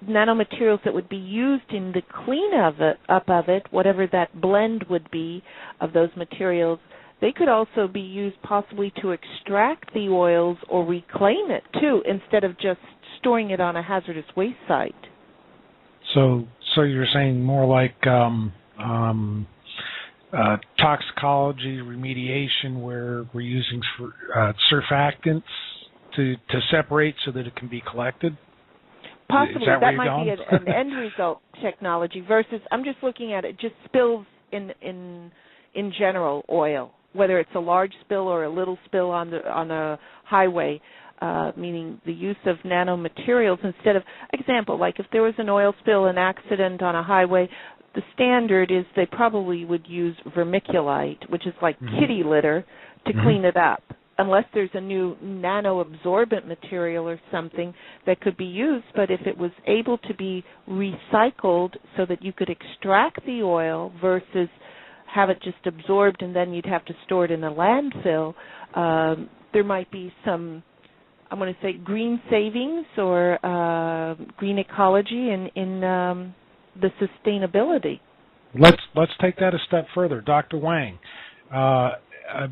nanomaterials that would be used in the up of it, whatever that blend would be of those materials, they could also be used possibly to extract the oils or reclaim it too, instead of just storing it on a hazardous waste site. So you're saying more like toxicology, remediation, where we're using surfactants to separate so that it can be collected? Possibly. That might be an end result technology versus, I'm just looking at it, just spills in general, oil, whether it's a large spill or a little spill on a highway, meaning the use of nanomaterials instead of, example, like if there was an oil spill, an accident on a highway, the standard is they probably would use vermiculite, which is like kitty litter, to clean it up. unless there's a new nano-absorbent material or something that could be used. But if it was able to be recycled so that you could extract the oil versus have it just absorbed and then you'd have to store it in a landfill, there might be some, I'm going to say, green savings or green ecology in the sustainability. Let's take that a step further. Dr. Wang,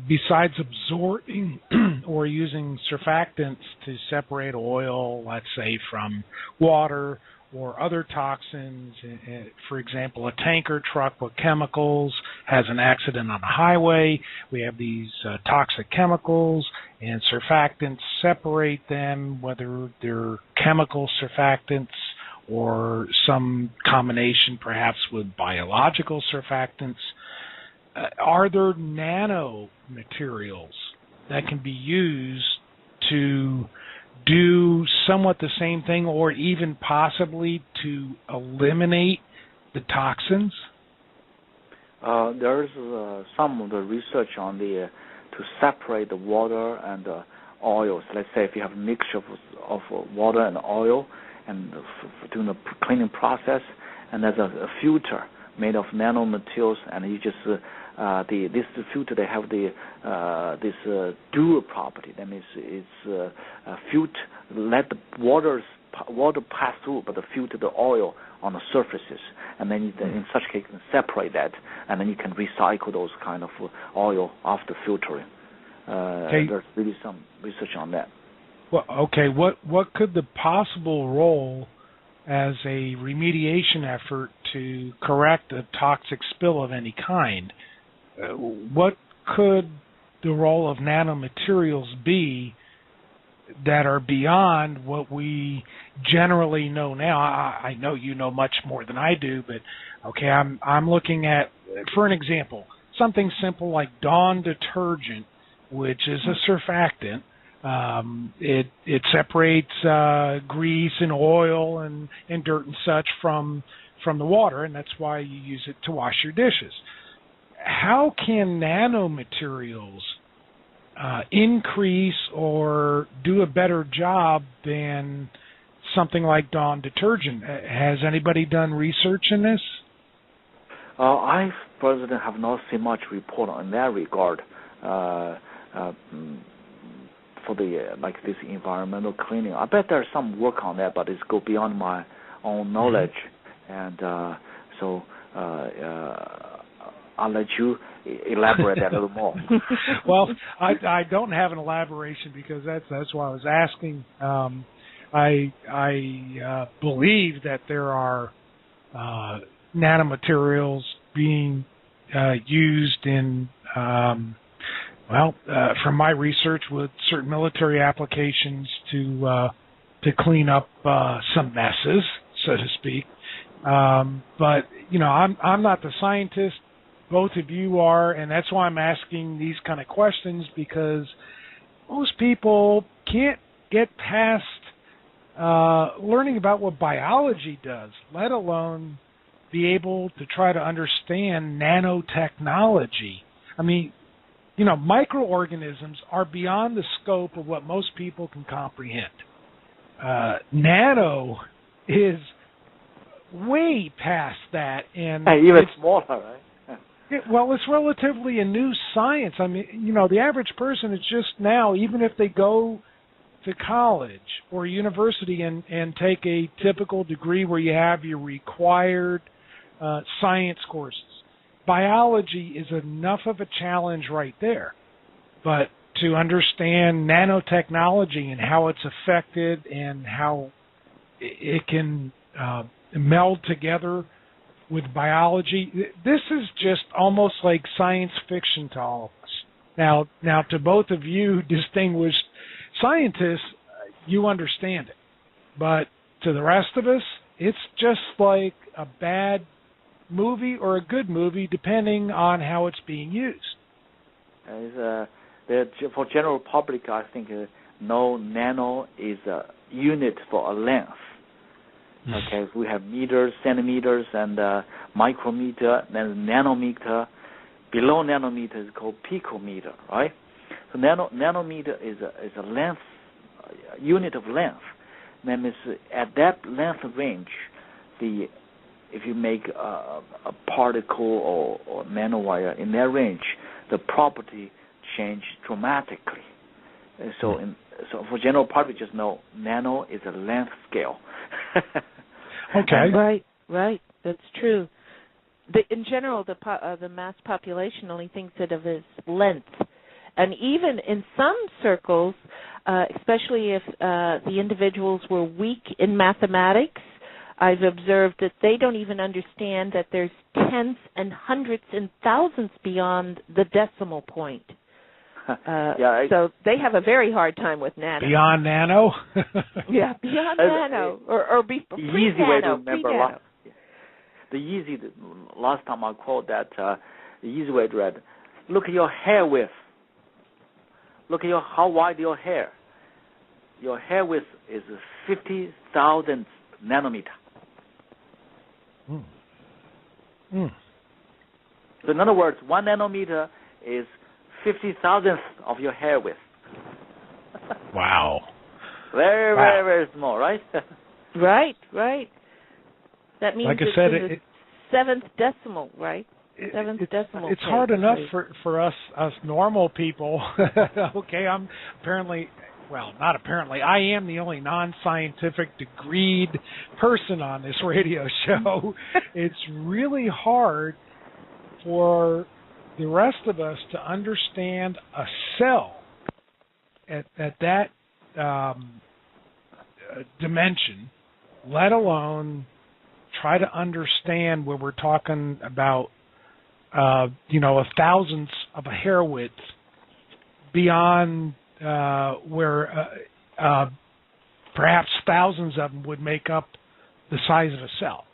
besides absorbing or using surfactants to separate oil, let's say, from water or other toxins, for example, a tanker truck with chemicals has an accident on the highway, we have these toxic chemicals, and surfactants separate them, whether they're chemical surfactants or some combination perhaps with biological surfactants. Are there nanomaterials that can be used to do somewhat the same thing or even possibly to eliminate the toxins? There's some of the research on to separate the water and the oils. Let's say if you have a mixture of water and oil and doing the cleaning process, and there's a filter made of nanomaterials, and you just this filter, they have this dual property. That means it's filter, let the water pass through, but filter the oil on the surfaces, and then in such case you can separate that, and then you can recycle those kind of oil after filtering. There's really some research on that. Well, okay. What could the possible role as a remediation effort to correct a toxic spill of any kind? What could the role of nanomaterials be that are beyond what we generally know now? I know you know much more than I do, but okay, I'm looking at, for an example, something simple like Dawn detergent, which is a surfactant. It separates grease and oil and dirt and such from the water, and that's why you use it to wash your dishes. How can nanomaterials increase or do a better job than something like Dawn detergent? Has anybody done research in this? I personally have not seen much report in that regard for the like this environmental cleaning. I bet there's some work on that, but it's go beyond my own knowledge, and so I'll let you elaborate that a little more. Well, I don't have an elaboration because that's why I was asking. I believe that there are nanomaterials being used in from my research with certain military applications to clean up some messes, so to speak. But I'm not the scientist. Both of you are, and that's why I'm asking these kind of questions, because most people can't get past learning about what biology does, let alone be able to try to understand nanotechnology. I mean, microorganisms are beyond the scope of what most people can comprehend. Nano is way past that, and even smaller, right? Well, it's relatively a new science. I mean, the average person is just now, even if they go to college or university and take a typical degree where you have your required science courses, biology is enough of a challenge right there. But to understand nanotechnology and how it's affected and how it can meld together with biology, this is just almost like science fiction to all of us. Now, to both of you distinguished scientists, you understand it. But to the rest of us, it's just like a bad movie or a good movie, depending on how it's being used. For general public, I think nano is a unit for a length. Okay, we have meters, centimeters, and micrometer, then nanometer. Below nanometer is called picometer, right? So nanometer is a length, unit of length. That means at that length range, if you make a particle or nanowire in that range, the property change dramatically. And so for general public, just know nano is a length scale. Okay. Right. That's true. In general, the mass population only thinks of it as length. And even in some circles, especially if the individuals were weak in mathematics, I've observed that they don't even understand that there's tenths and hundredths and thousandths beyond the decimal point. So they have a very hard time with nano. Beyond nano? Yeah, beyond nano. Or easy way to remember. Last time I quote that, the easy way to read, look at your hair width. Look at how wide your hair. Your hair width is 50,000 nanometer. So in other words, 1 nanometer is 50,000th of your hair width. Wow. Very, very, very small, right? Right. That means like I it's said, in the seventh decimal, right? Seventh decimal. It's hard enough for us normal people. Okay, I'm apparently, well, not apparently, I am the only non-scientific degreed person on this radio show. It's really hard for the rest of us to understand a cell at that dimension, let alone try to understand where we're talking about, a thousandth of a hair width beyond where perhaps thousands of them would make up the size of a cell.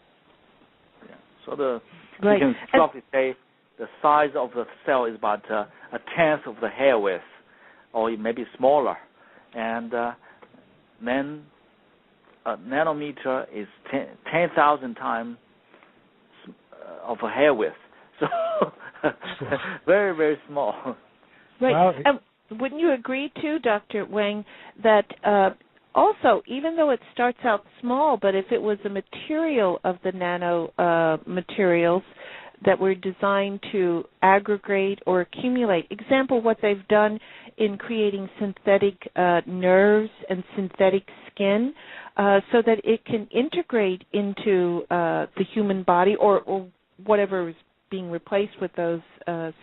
Yeah. So you can roughly say the size of the cell is about a tenth of the hair width, or maybe smaller. And then a nanometer is 10,000 times of a hair width. So very, very small. Right. Well, wouldn't you agree, too, Dr. Wang, that also, even though it starts out small, but if it was a material of the nano materials that were designed to aggregate or accumulate, example, what they've done in creating synthetic nerves and synthetic skin, so that it can integrate into the human body or whatever is being replaced with those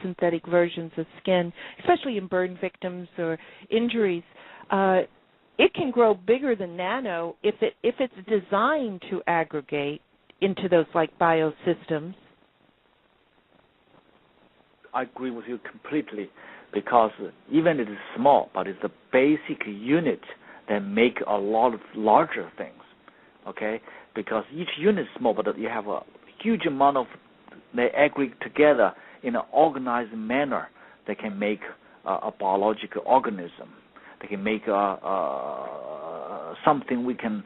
synthetic versions of skin, especially in burn victims or injuries. It can grow bigger than nano if it's designed to aggregate into those like biosystems. I agree with you completely, because even it is small, but it's the basic unit that make a lot of larger things. Okay, because each unit is small, but you have a huge amount of, they aggregate together in an organized manner. They can make a biological organism. They can make something we can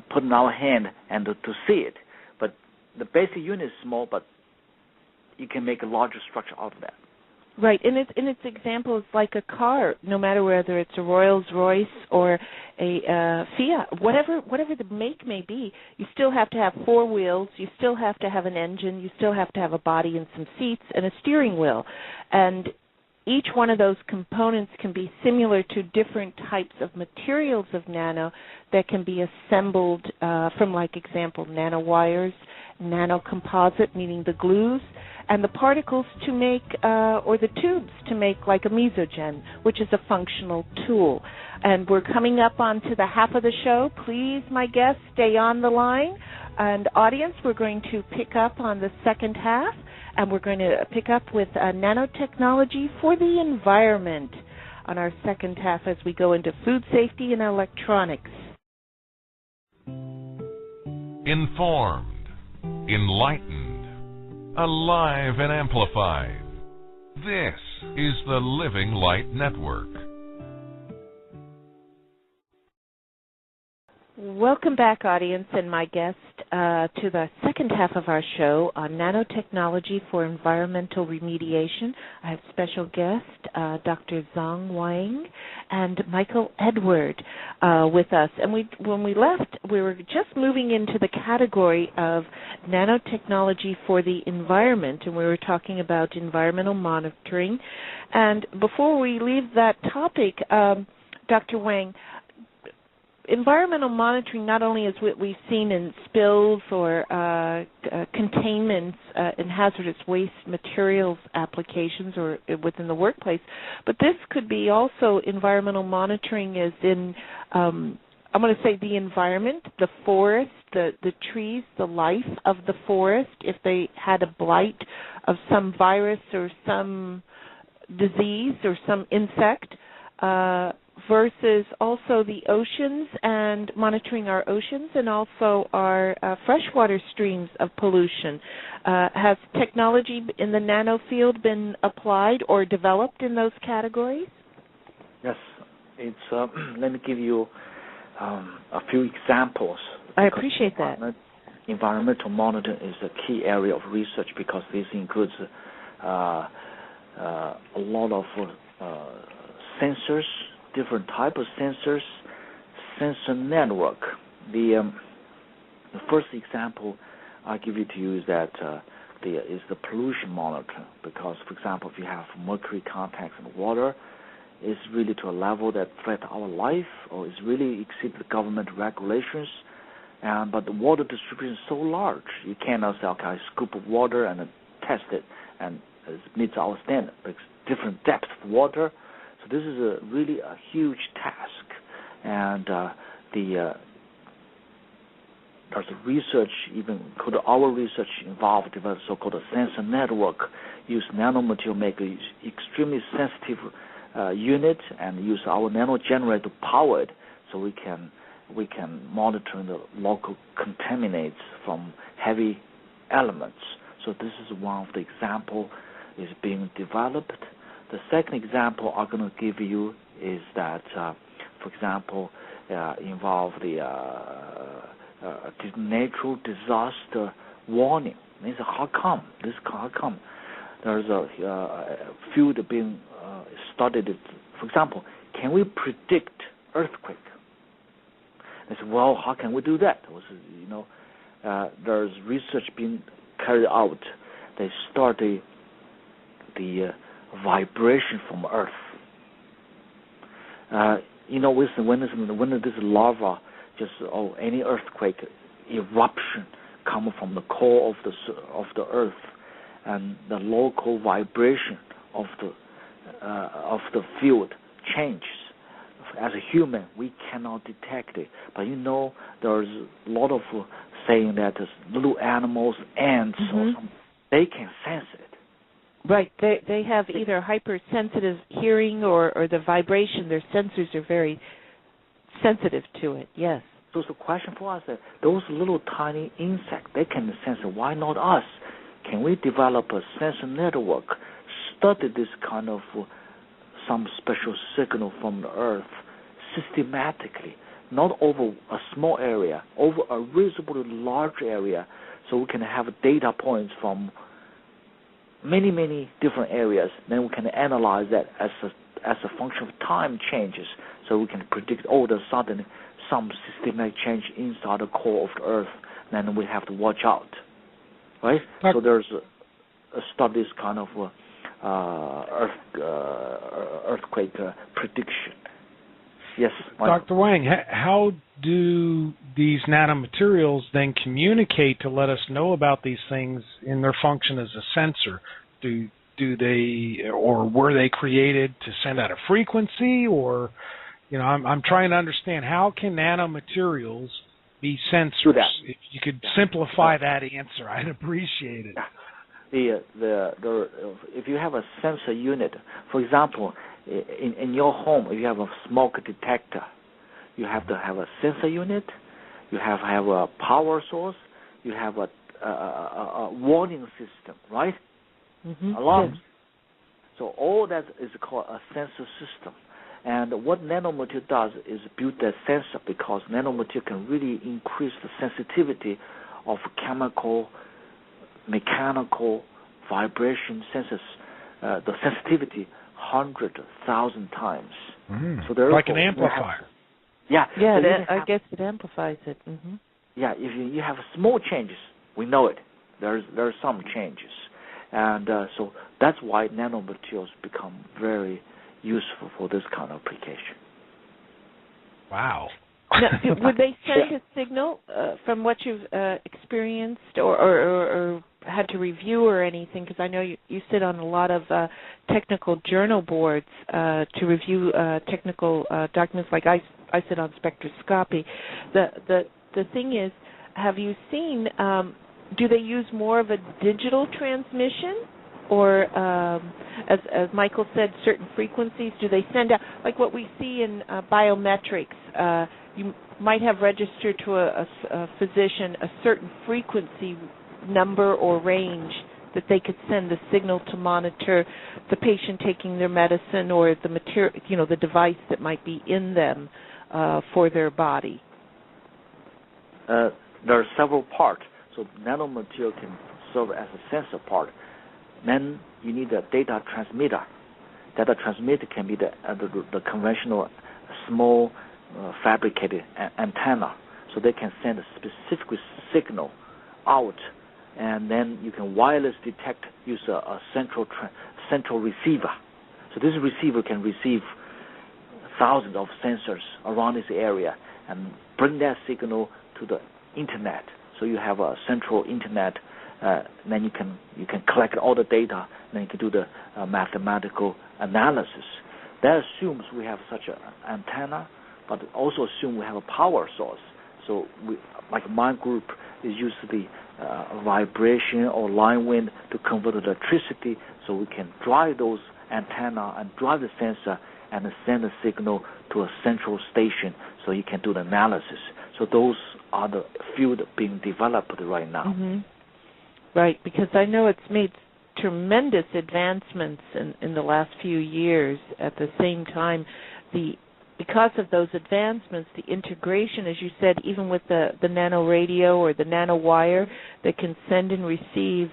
put in our hand and to see it. But the basic unit is small, but you can make a larger structure out of that. Right, and its example is like a car. No matter whether it's a Rolls-Royce or a Fiat, whatever the make may be, you still have to have 4 wheels. You still have to have an engine. You still have to have a body and some seats and a steering wheel. And each one of those components can be similar to different types of materials of nano that can be assembled from, like example, nanowires, nanocomposite, meaning the glues, and the particles to make, or the tubes to make like a mesogen, which is a functional tool. And we're coming up onto the half of the show. Please, my guests, stay on the line. And audience, we're going to pick up on the second half, and we're going to pick up with nanotechnology for the environment on our second half as we go into food safety and electronics. Informed, enlightened, alive and amplified. This is the Living Light Network. Welcome back, audience, and my guest to the second half of our show on nanotechnology for environmental remediation. I have special guest, Dr. Zhong Wang and Michael Edward with us. And when we left, we were just moving into the category of nanotechnology for the environment, and we were talking about environmental monitoring. And before we leave that topic, Dr. Wang, environmental monitoring not only is what we've seen in spills or containments in hazardous waste materials applications or within the workplace, but this could be also environmental monitoring is in, I'm going to say the environment, the forest, the trees, the life of the forest, if they had a blight of some virus or some disease or some insect, versus also the oceans and monitoring our oceans and also our freshwater streams of pollution. Has technology in the nano field been applied or developed in those categories? Yes. It's. Let me give you a few examples. I appreciate that. Environmental monitoring is a key area of research because this includes a lot of sensors, different type of sensors, sensor network. The first example I'll give it to you is that is the pollution monitor, because, for example, if you have mercury contacts in water, it's really to a level that threat our life or is really exceed the government regulations. But the water distribution is so large, you cannot say, okay, I scoop of water and test it and it meets our standard. It's different depth of water. So this is really a huge task, and there's a research, even could our research involved develop so-called a sensor network, use nanomaterial, make an extremely sensitive unit, and use our nano generator to power it, so we can monitor the local contaminants from heavy elements. So this is one of the example is being developed. The second example I'm going to give you is that, for example, involve the natural disaster warning. Means how come there's a field being studied. For example, can we predict earthquake? They said, well, how can we do that? There's research being carried out. They start the vibration from Earth. When this lava, any earthquake eruption come from the core of the Earth, and the local vibration of the field changes. As a human, we cannot detect it, but there's a lot of saying that little animals, ants, or something, they can sense it. Right, they have either hypersensitive hearing or the vibration. Their sensors are very sensitive to it. Yes. So the question for us is, those little tiny insects, they can sense it. Why not us? Can we develop a sensor network, study this kind of some special signal from the Earth systematically, not over a small area, over a reasonably large area, so we can have data points from many, many different areas. Then we can analyze that as a function of time changes, so we can predict all of a sudden some systematic change inside the core of the Earth. Then we have to watch out, right? So there's a studies kind of earthquake prediction. Yes, Dr. Wang, how do these nanomaterials then communicate to let us know about these things in their function as a sensor? Do they, or were they created to send out a frequency, or, I'm trying to understand, how can nanomaterials be sensors? If you could simplify that answer, I'd appreciate it. If you have a sensor unit, for example, in your home, if you have a smoke detector, you have to have a sensor unit, you have a power source, you have a warning system, right? Alarms. So all that is called a sensor system. And what nanomaterial does is build that sensor, because nanomaterial can really increase the sensitivity of chemical, mechanical, vibration sensors, the sensitivity 100,000 times. So like an amplifier. I guess it amplifies it. Yeah, if you have small changes, we know it. There are some changes, and so that's why nanomaterials become very useful for this kind of application. Wow. Now, would they send a signal from what you've experienced or had to review or anything? Because I know you sit on a lot of technical journal boards to review technical documents. Like I sit on spectroscopy. The thing is, have you seen? Do they use more of a digital transmission, or as Michael said, certain frequencies? Do they send out like what we see in biometrics? You might have registered to a physician a certain frequency number or range that they could send the signal to monitor the patient taking their medicine or the material, the device that might be in them for their body. There are several parts. So nanomaterial can serve as a sensor part. Then you need a data transmitter. Data transmitter can be the conventional small fabricated antenna. So they can send a specific signal out, and then you can wireless detect, use a central receiver. So this receiver can receive thousands of sensors around this area and bring that signal to the internet. So you have a central internet. Then you can collect all the data. Then you can do the mathematical analysis. That assumes we have such an antenna, but also assume we have a power source. So like my group is used to the vibration or line wind to convert electricity, so we can drive those antenna and drive the sensor and send the signal to a central station so you can do the analysis. So those are the field being developed right now. Right, because I know it's made tremendous advancements in the last few years. At the same time, because of those advancements, the integration, as you said, even with the nano radio or the nano wire that can send and receive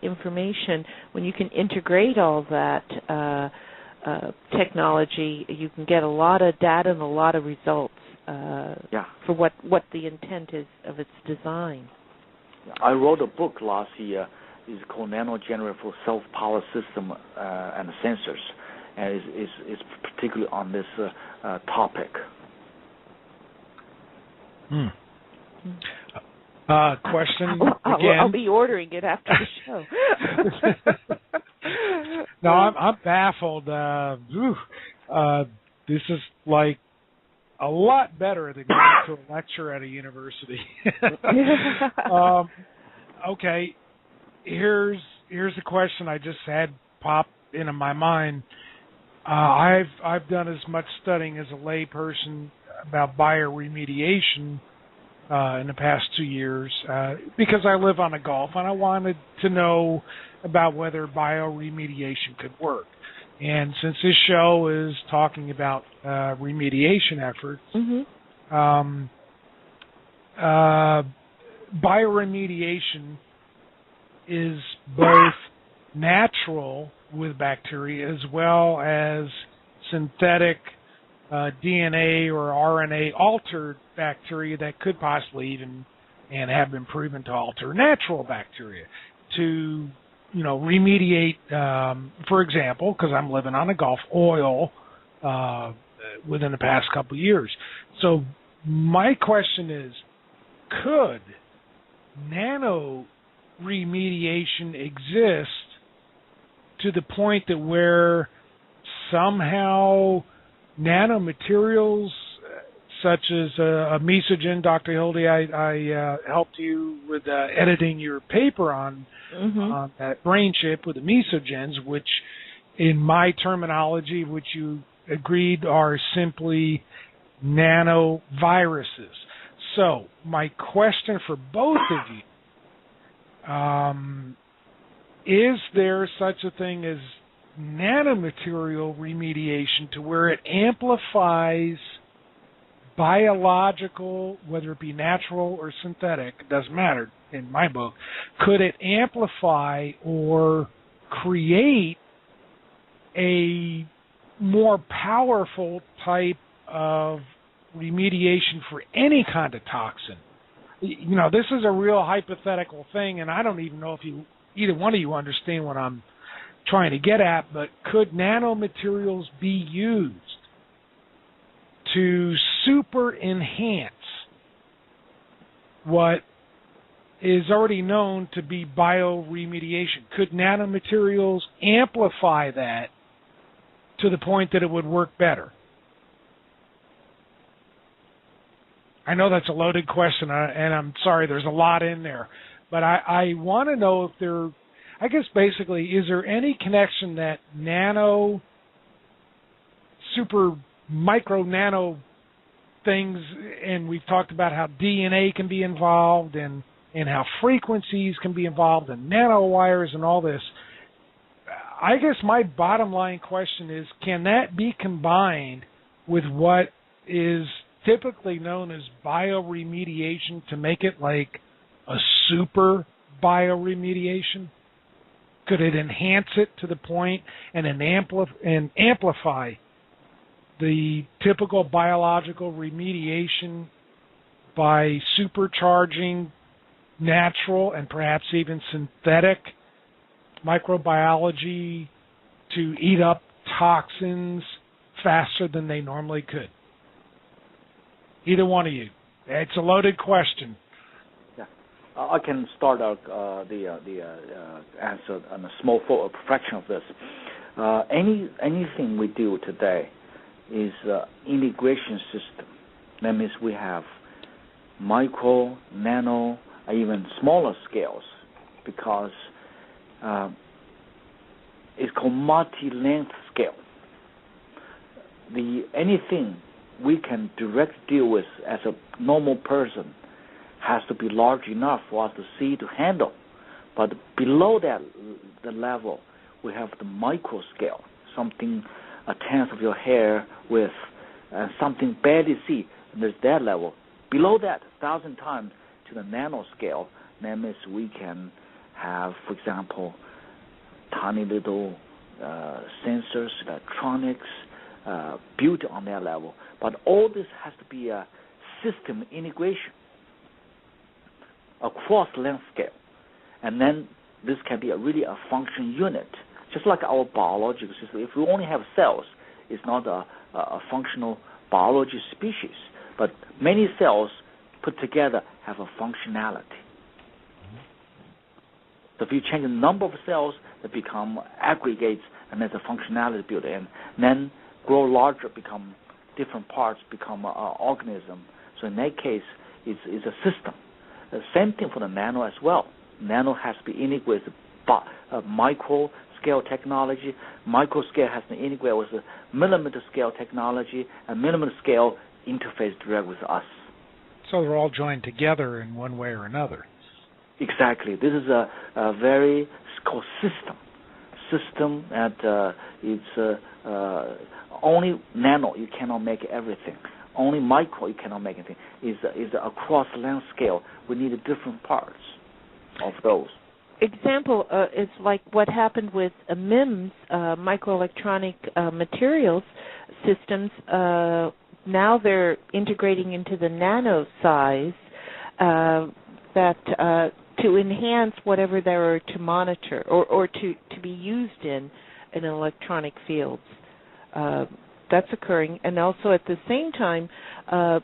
information, when you can integrate all that technology, you can get a lot of data and a lot of results for what the intent is of its design. I wrote a book last year. It's called Nano Generator for Self-Power System and Sensors, and it's particularly on this topic. Question again. I'll be ordering it after the show. No, I'm baffled. This is like a lot better than going to a lecture at a university. Okay, here's a question I just had pop into my mind. I've done as much studying as a lay person about bioremediation in the past 2 years because I live on the Gulf and I wanted to know about whether bioremediation could work. And since this show is talking about remediation efforts, bioremediation is both natural with bacteria as well as synthetic DNA or RNA altered bacteria that could possibly even and have been proven to alter natural bacteria to remediate, for example, because I'm living on the Gulf, oil within the past couple of years. So my question is, could nano remediation exist to the point that where somehow nanomaterials such as a mesogen, Dr. Hilde, I helped you with editing your paper on that brain chip with the mesogens, which in my terminology, which you agreed are simply nanoviruses. So my question for both of you, is there such a thing as nanomaterial remediation to where it amplifies biological, whether it be natural or synthetic, it doesn't matter in my book, could it amplify or create a more powerful type of remediation for any kind of toxin? You know, this is a real hypothetical thing, and I don't even know if either one of you understand what I'm trying to get at, but could nanomaterials be used to super enhance what is already known to be bioremediation? Could nanomaterials amplify that to the point that it would work better? I know that's a loaded question, and I'm sorry, there's a lot in there. But I want to know if there, I guess basically, is there any connection that micro nano things, and we've talked about how DNA can be involved and how frequencies can be involved and nanowires and all this. I guess my bottom line question is, can that be combined with what is typically known as bioremediation to make it like a super bioremediation? Could it enhance it to the point and amplify the typical biological remediation by supercharging natural and perhaps even synthetic microbiology to eat up toxins faster than they normally could? Either one of you. It's a loaded question. Yeah, I can start out the answer on a small fraction of this. Anything we do today is integration system. That means we have micro, nano, even smaller scales, because it's called multi-length scale. Anything we can directly deal with as a normal person has to be large enough for us to see, to handle. But below that, the level, we have the micro scale, something a tenth of your hair width, something barely see. And there's that level. Below that, 1,000 times to the nano scale. That means we can have, for example, tiny little sensors, electronics, built on that level. But all this has to be a system integration across length scale. And then this can be really a function unit. Just like our biological system, if we only have cells, it's not a functional biology species. But many cells put together have a functionality. So if you change the number of cells, they become aggregates, and there's a functionality built in. And then grow larger, become different parts, become an organism. So in that case, it's a system. The same thing for the nano as well. Nano has to be integrated with micro scale technology. Micro scale has to integrate with the millimeter scale technology, and millimeter scale interface direct with us. So they're all joined together in one way or another. Exactly. This is a very called system. System that it's only nano, you cannot make everything. Only micro, you cannot make anything. Is across length scale. We need different parts of those. Example is like what happened with MIMS, microelectronic materials systems. Now they're integrating into the nano size that to enhance whatever they are to monitor or to be used in electronic fields. That's occurring. And also at the same time,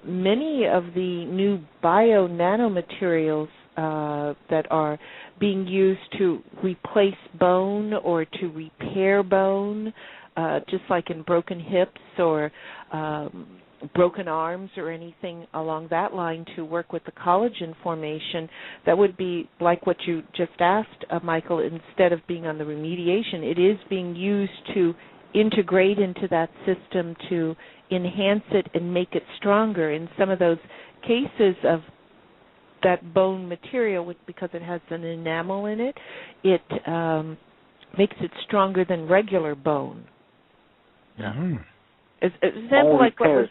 many of the new bio-nanomaterials that are being used to replace bone or to repair bone, just like in broken hips or broken arms or anything along that line, to work with the collagen formation. That would be like what you just asked, Michael. Instead of being on the remediation, it is being used to integrate into that system to enhance it and make it stronger. In some of those cases of that bone material, because it has an enamel in it, it makes it stronger than regular bone. Mm-hmm. Example like what was,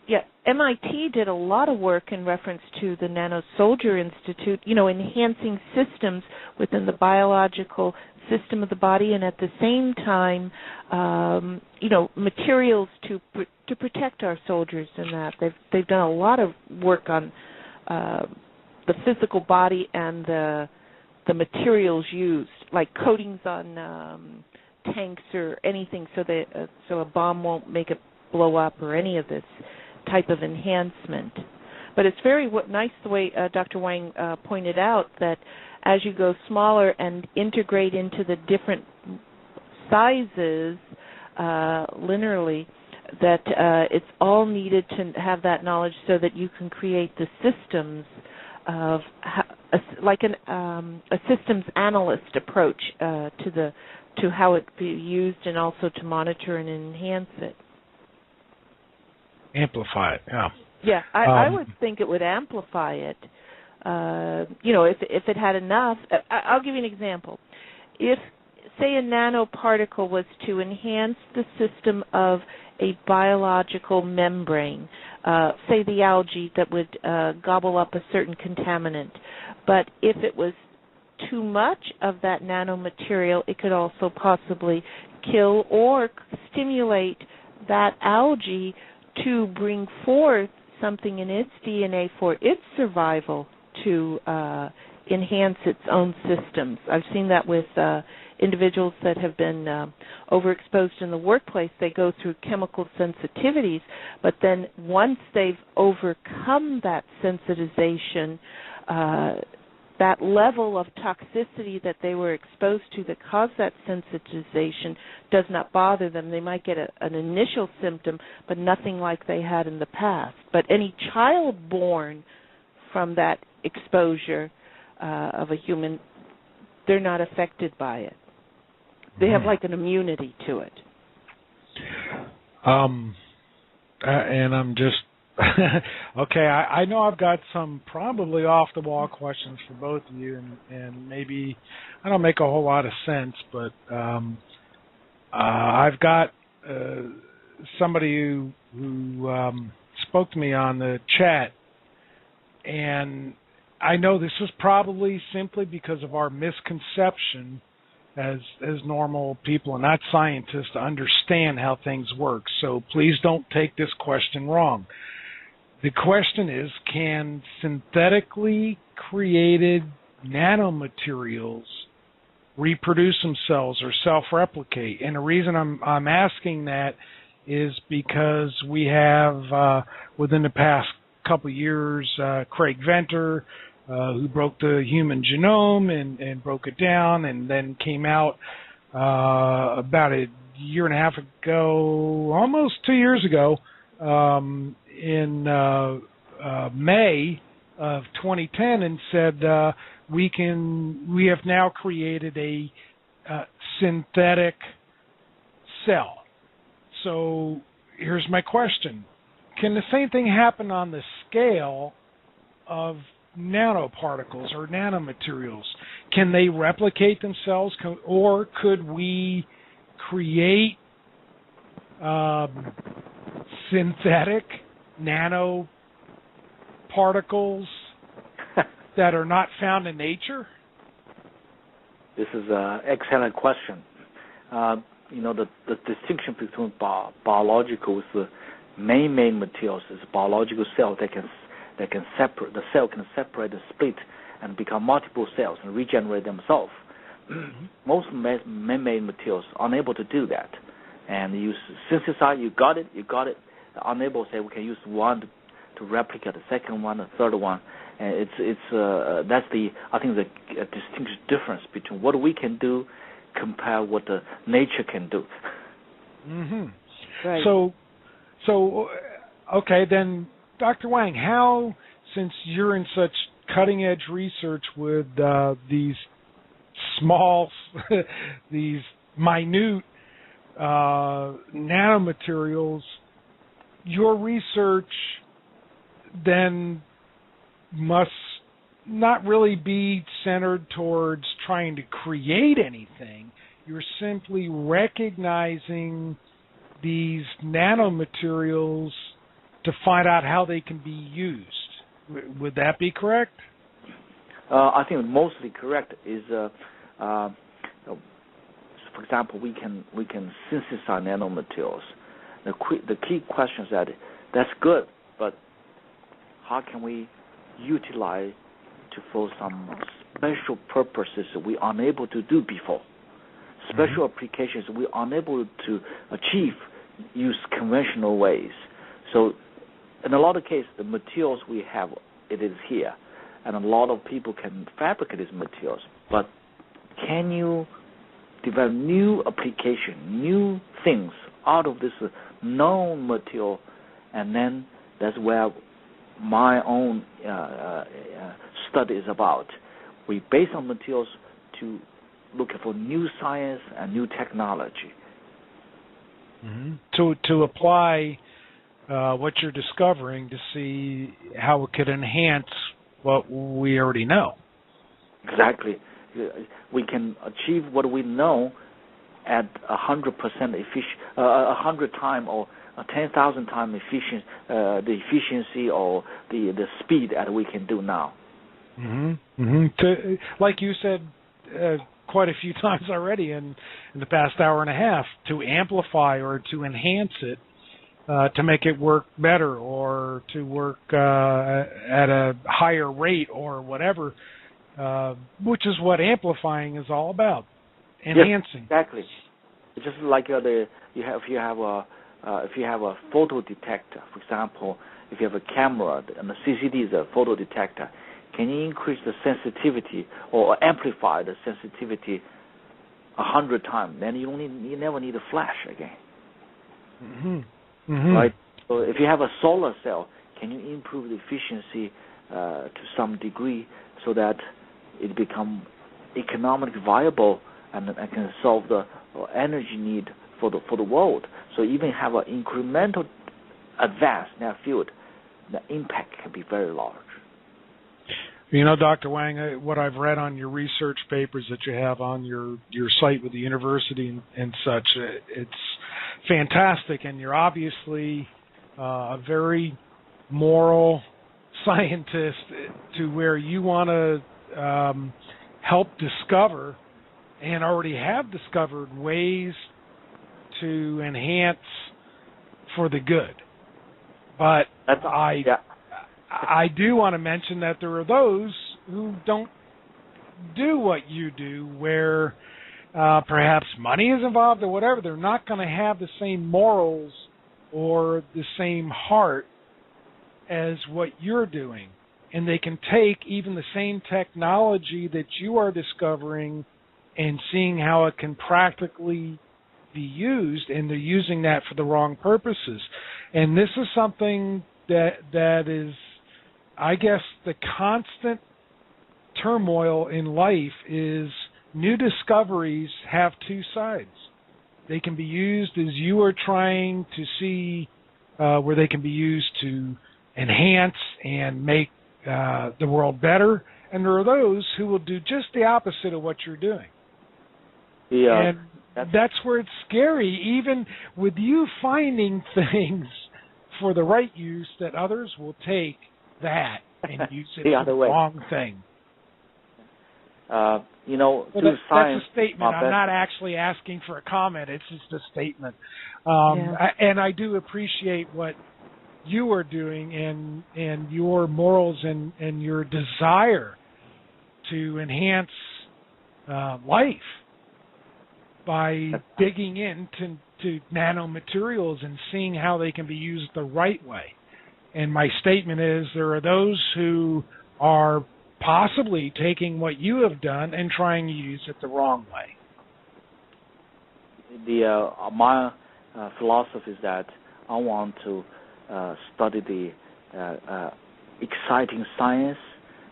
yeah. MIT did a lot of work in reference to the Nano Soldier Institute, enhancing systems within the biological system of the body, and at the same time, materials to protect our soldiers. And that they've done a lot of work on the physical body and the materials used, like coatings on tanks or anything, so a bomb won't make it blow up, or any of this type of enhancement. But it's very nice the way Dr. Wang pointed out that as you go smaller and integrate into the different sizes linearly, that it's all needed to have that knowledge so that you can create the systems of a systems analyst approach to how it be used, and also to monitor and enhance it. Amplify it, yeah. Yeah, I would think it would amplify it. If it had enough. I'll give you an example. If, say, a nanoparticle was to enhance the system of a biological membrane, say the algae that would gobble up a certain contaminant, but if it was too much of that nanomaterial, it could also possibly kill or stimulate that algae to bring forth something in its DNA for its survival to enhance its own systems. I've seen that with individuals that have been overexposed in the workplace. They go through chemical sensitivities, but then once they've overcome that sensitization, that level of toxicity that they were exposed to that caused that sensitization does not bother them. They might get an initial symptom, but nothing like they had in the past. But any child born from that exposure of a human, they're not affected by it. They have like an immunity to it. And I'm just okay. I know I've got some probably off-the-wall questions for both of you, and maybe I don't make a whole lot of sense, but I've got somebody who spoke to me on the chat, and I know this is probably simply because of our misconception as normal people and not scientists to understand how things work. So please don't take this question wrong. The question is, can synthetically created nanomaterials reproduce themselves or self-replicate? And the reason I'm asking that is because we have, within the past couple of years, Craig Venter, who broke the human genome and broke it down, and then came out about a year and a half ago, almost 2 years ago, in May of 2010, and said we have now created a synthetic cell. So here's my question: can the same thing happen on the scale of nanoparticles or nanomaterials? Can they replicate themselves, or could we create synthetic nanoparticles that are not found in nature? This is an excellent question. The distinction between biologicals, main materials, is biological cells that can separate. The cell can separate, split, and become multiple cells and regenerate themselves. Mm-hmm. Most man-made materials are unable to do that. And you synthesize, you got it. Unable to say we can use one to replicate the second one, the third one. And that's I think the distinct difference between what we can do compared what the nature can do. Mm-hmm. Right. So okay, then, Dr. Wang, how, since you're in such cutting-edge research with these small, these minute nanomaterials, your research then must not really be centered towards trying to create anything. You're simply recognizing these nanomaterials to find out how they can be used. Would that be correct? I think mostly correct is, for example, we can synthesize nanomaterials. The key question is that's good, but how can we utilize for some special purposes we are unable to do before? Special applications we are unable to achieve use conventional ways. So in a lot of cases, the materials we have, it is here, and a lot of people can fabricate these materials. But can you develop new application, new things out of this known material? And then that's where my own study is about. We base on materials to look for new science and new technology. To apply what you're discovering to see how it could enhance what we already know. Exactly. We can achieve what we know at 100% efficient, 100 times or 10,000 times the efficiency or the speed that we can do now. Like you said quite a few times already in the past hour and a half, to amplify or to enhance it, to make it work better or to work at a higher rate or whatever, which is what amplifying is all about, enhancing. Yes, exactly. It's just like if you have a photo detector, for example, if you have a camera and the CCD is a photo detector, can you increase the sensitivity or amplify the sensitivity 100 times? Then you never need a flash again. Right? So if you have a solar cell, can you improve the efficiency to some degree so that it become economically viable and can solve the energy need for the world? So even have an incremental advance in that field, the impact can be very large. You know, Dr. Wang, what I've read on your research papers that you have on your site with the university and such, it's fantastic, and you're obviously a very moral scientist to where you want to help discover and already have discovered ways to enhance for the good. But I do want to mention that there are those who don't do what you do, where perhaps money is involved or whatever. They're not going to have the same morals or the same heart as what you're doing. And they can take even the same technology that you are discovering and seeing how it can practically be used, and they're using that for the wrong purposes. And this is something that is, I guess, the constant turmoil in life is new discoveries have two sides. They can be used as you are trying to see where they can be used to enhance and make the world better, and there are those who will do just the opposite of what you're doing. Yeah, and that's where it's scary, even with you finding things for the right use, that others will take that and use it for the wrong thing. Through science. That's a statement. I'm not actually asking for a comment. It's just a statement. And I do appreciate what you are doing and your morals and your desire to enhance life by digging into nanomaterials and seeing how they can be used the right way. And my statement is there are those who are possibly taking what you have done and trying to use it the wrong way. My philosophy is that I want to study the exciting science,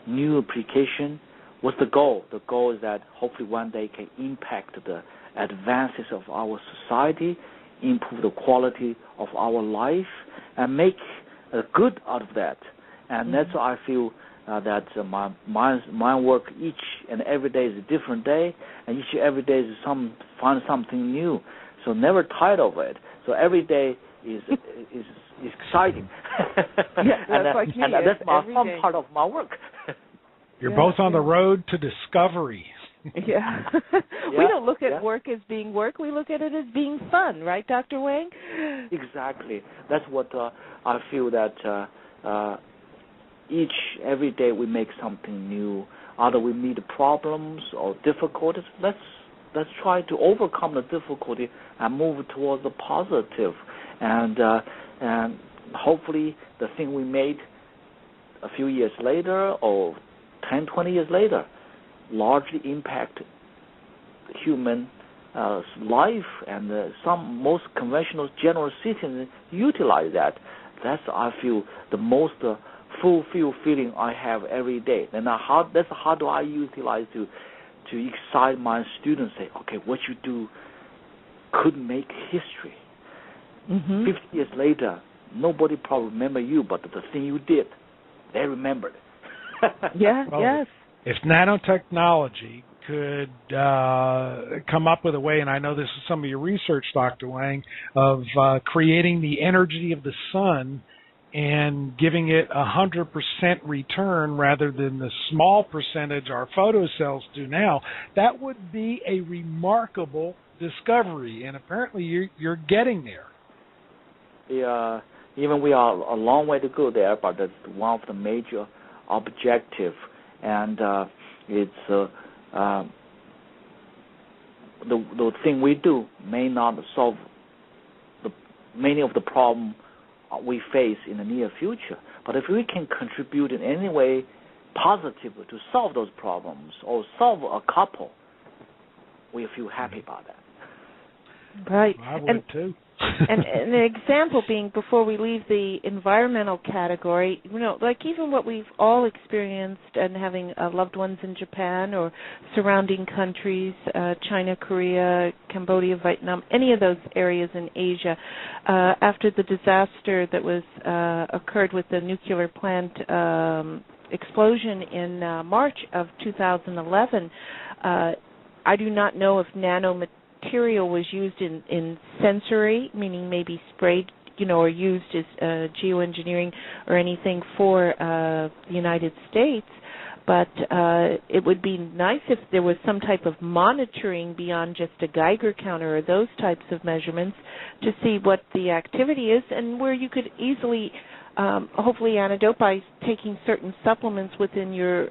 new application. What's the goal? The goal is that hopefully one day can impact the advances of our society, improve the quality of our life, and make good out of that. And that's why I feel that my work each and every day is a different day, and each and every day is find something new. So never tired of it. So every day is exciting. And that's my fun part of my work. You're both on the road to discovery. Yeah. We don't look at work as being work. We look at it as being fun, right, Dr. Wang? Exactly. That's what I feel that every day we make something new. Either we meet problems or difficulties. Let's try to overcome the difficulty and move towards the positive. And hopefully the thing we made a few years later or 10, 20 years later largely impact human life, and some most conventional general citizens utilize that. That's, I feel, the most fulfilled feeling I have every day. And how do I utilize to excite my students? Say, okay, what you do could make history. 50 years later, nobody probably remember you, but the thing you did, they remembered. Yes. If nanotechnology could come up with a way, and I know this is some of your research, Dr. Wang, of creating the energy of the sun and giving it 100% return rather than the small percentage our photocells do now, that would be a remarkable discovery, and apparently you're getting there. Yeah, even we are a long way to go there, but that's one of the major objectives. And it's the thing we do may not solve many of the problems we face in the near future. But if we can contribute in any way positive to solve those problems or solve a couple, we feel happy about that. Right. I would too. and an example being, before we leave the environmental category, like even what we've all experienced and having loved ones in Japan or surrounding countries, China, Korea, Cambodia, Vietnam, any of those areas in Asia, after the disaster that was occurred with the nuclear plant explosion in March of 2011, I do not know if nanomaterial was used in sensory, meaning maybe sprayed, or used as geoengineering or anything for the United States. But it would be nice if there was some type of monitoring beyond just a Geiger counter or those types of measurements to see what the activity is, and where you could easily hopefully antidote by taking certain supplements within your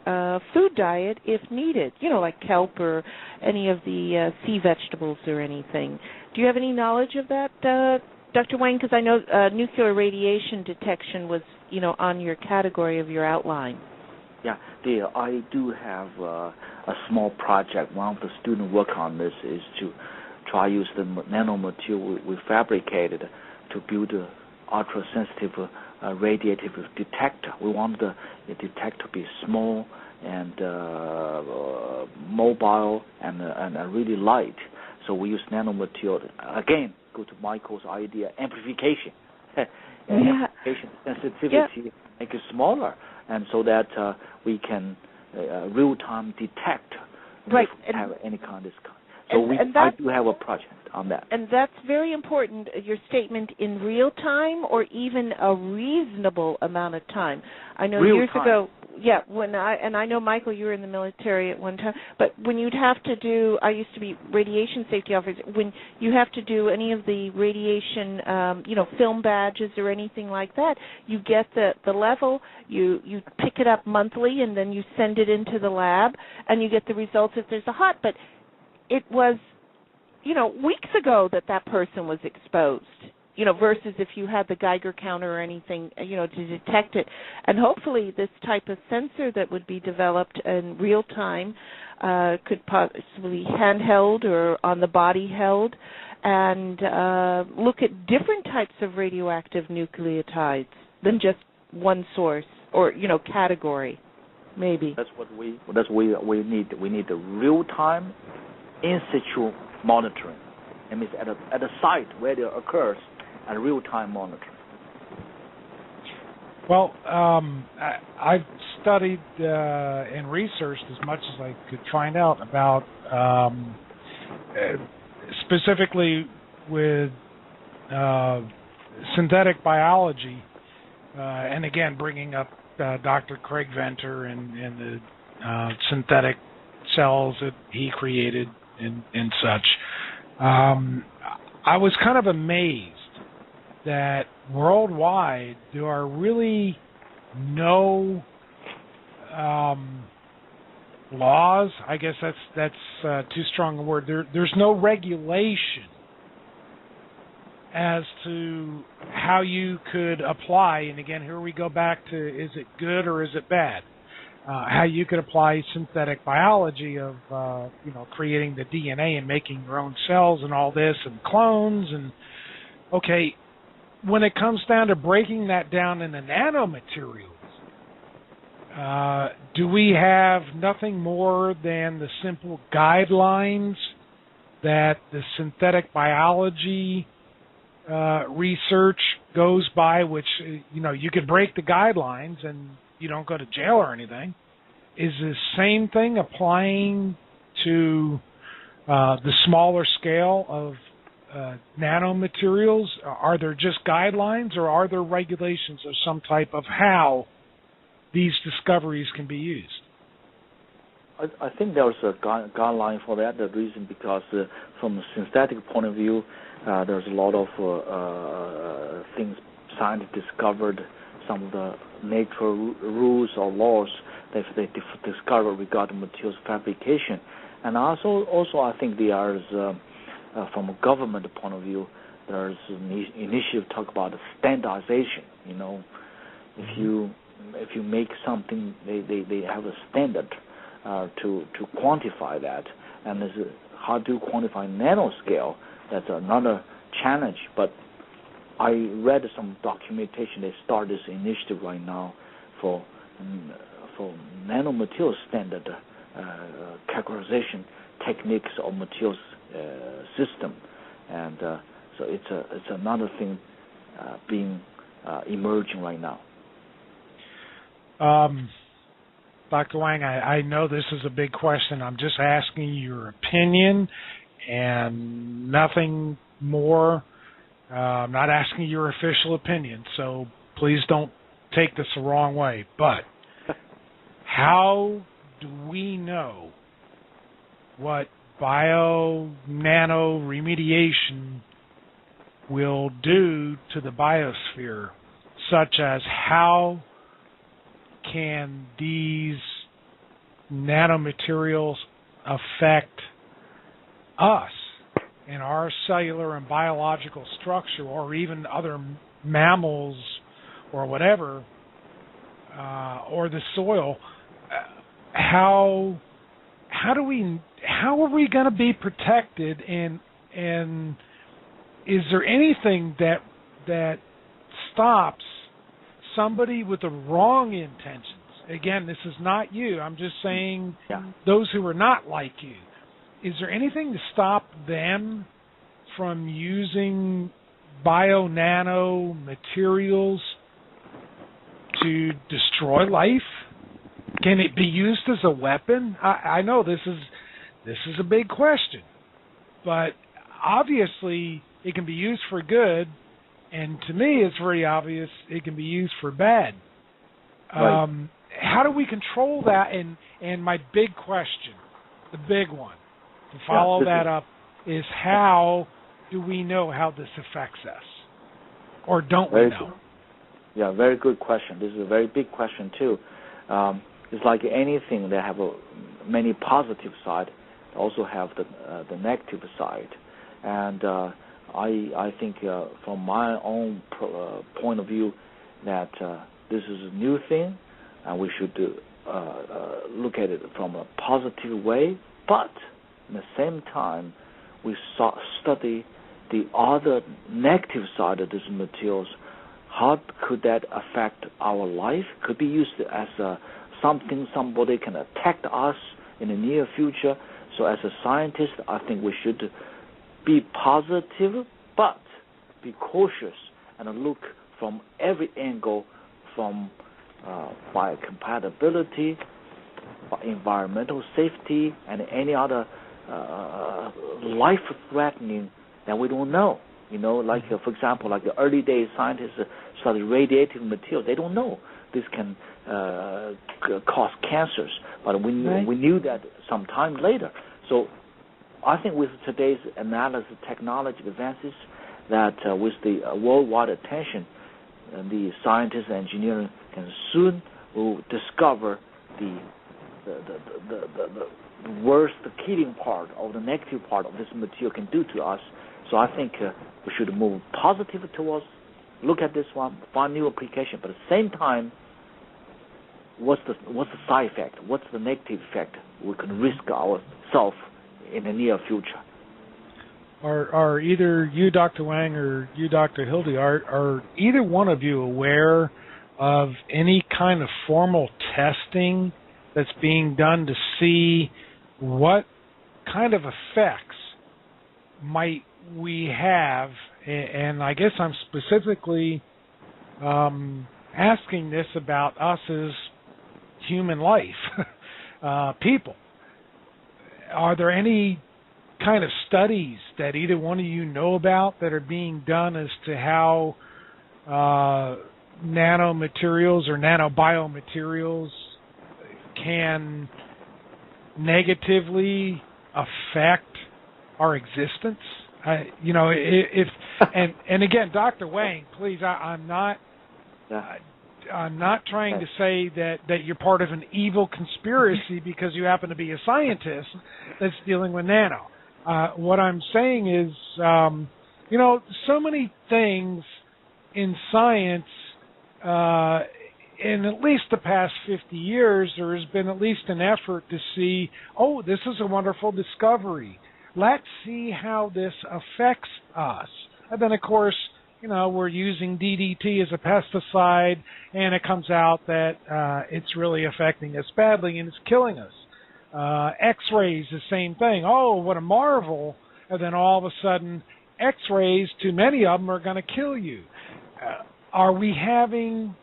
food diet if needed, like kelp or any of the sea vegetables or anything. Do you have any knowledge of that, Dr. Wang? Because I know nuclear radiation detection was, on your category of your outline. Yeah, I do have a small project. One of the students work on this is to try use the nanomaterial we fabricated to build an ultra-sensitive radiative detector. We want the detector to be small and mobile and really light. So we use nanomaterial. Again, go to Michael's idea, amplification. Amplification sensitivity, make it smaller, and so that we can real-time detect if we have any kind of this kind. So I do have a project on that. And that's very important, your statement, in real time or even a reasonable amount of time. I know real years time. ago, I know, Michael, you were in the military at one time, but when you'd have to do, I used to be radiation safety officer, when you have to do any of the radiation, film badges or anything like that, you get the level, you pick it up monthly, and then you send it into the lab, and you get the results if there's a hot, but it was, weeks ago that person was exposed, versus if you had the Geiger counter or anything, to detect it. And hopefully this type of sensor that would be developed in real time could possibly handheld or on the body held and look at different types of radioactive nucleotides than just one source or, category, maybe. That's what we need. We need the real time in situ monitoring. It means at a site where it occurs, and real-time monitoring. Well, I've studied and researched as much as I could find out about specifically with synthetic biology, and again, bringing up Dr. Craig Venter and the synthetic cells that he created and such. I was kind of amazed that worldwide there are really no laws. I guess that's too strong a word. There's no regulation as to how you could apply, and again, here we go back to, is it good or is it bad? How you could apply synthetic biology of, creating the DNA and making your own cells and all this and clones and, okay, when it comes down to breaking that down into nanomaterials, do we have nothing more than the simple guidelines that the synthetic biology research goes by, which, you could break the guidelines and you don't go to jail or anything? Is the same thing applying to the smaller scale of nanomaterials? Are there just guidelines, or are there regulations of some type of how these discoveries can be used? I think there's a guideline for that. The reason because from a synthetic point of view, there's a lot of things scientists discovered, some of the natural rules or laws that they discovered regarding materials fabrication. And also I think there's, from a government point of view, there's an initiative talk about standardization. If you make something, they have a standard to quantify that. And how do you quantify nanoscale? That's another challenge. But I read some documentation. They start this initiative right now for nanomaterial standard characterization techniques of materials system, and so it's another thing being emerging right now. Dr. Wang, I know this is a big question. I'm just asking your opinion and nothing more. I'm not asking your official opinion, so please don't take this the wrong way. But how do we know what bio-nano remediation will do to the biosphere, such as how can these nanomaterials affect us and our cellular and biological structure, or even other mammals or whatever, or the soil? How are we going to be protected, and is there anything that stops somebody with the wrong intentions? Again, this is not you. I'm just saying those who are not like you. Is there anything to stop them from using bio-nano materials to destroy life? Can it be used as a weapon? I know this is a big question, but obviously it can be used for good, and to me it's very obvious it can be used for bad. Right. How do we control that? And my big question, the big one, to follow that up, is how do we know how this affects us? Or don't we know? Yeah, very good question. This is a very big question too. It's like anything that have many positive side, also have the negative side. And I think from my own point of view that this is a new thing, and we should look at it from a positive way. But at the same time, we study the other negative side of these materials. How could that affect our life? Could be used as something somebody can attack us in the near future. So as a scientist, I think we should be positive, but be cautious and look from every angle from biocompatibility, environmental safety, and any other life-threatening that we don't know. Like for example, like the early days scientists studied radiative material. They don't know this can cause cancers, but we knew that some time later. So I think with today's analysis technology advances, that with the worldwide attention, the scientists and engineering can soon will discover the worst, the killing part or the negative part of this material can do to us. So I think we should move positive towards, look at this one, find new application, but at the same time, what's the side effect? What's the negative effect we can risk ourselves in the near future? Are either you, Dr. Wang, or you, Dr. Hildegarde, are either one of you aware of any kind of formal testing that's being done to see what kind of effects might we have? And I guess I'm specifically asking this about us as human life, people. Are there any kind of studies that either one of you know about that are being done as to how nanomaterials or nanobiomaterials can negatively affect our existence? And again, Dr. Wang, please, I'm not trying to say that you're part of an evil conspiracy because you happen to be a scientist that's dealing with nano. What I'm saying is, so many things in science, in at least the past 50 years, there has been at least an effort to see, this is a wonderful discovery. Let's see how this affects us. And then, of course, we're using DDT as a pesticide, and it comes out that it's really affecting us badly and it's killing us. X-rays, the same thing. Oh, what a marvel. And then all of a sudden, X-rays, too many of them are going to kill you. Are we having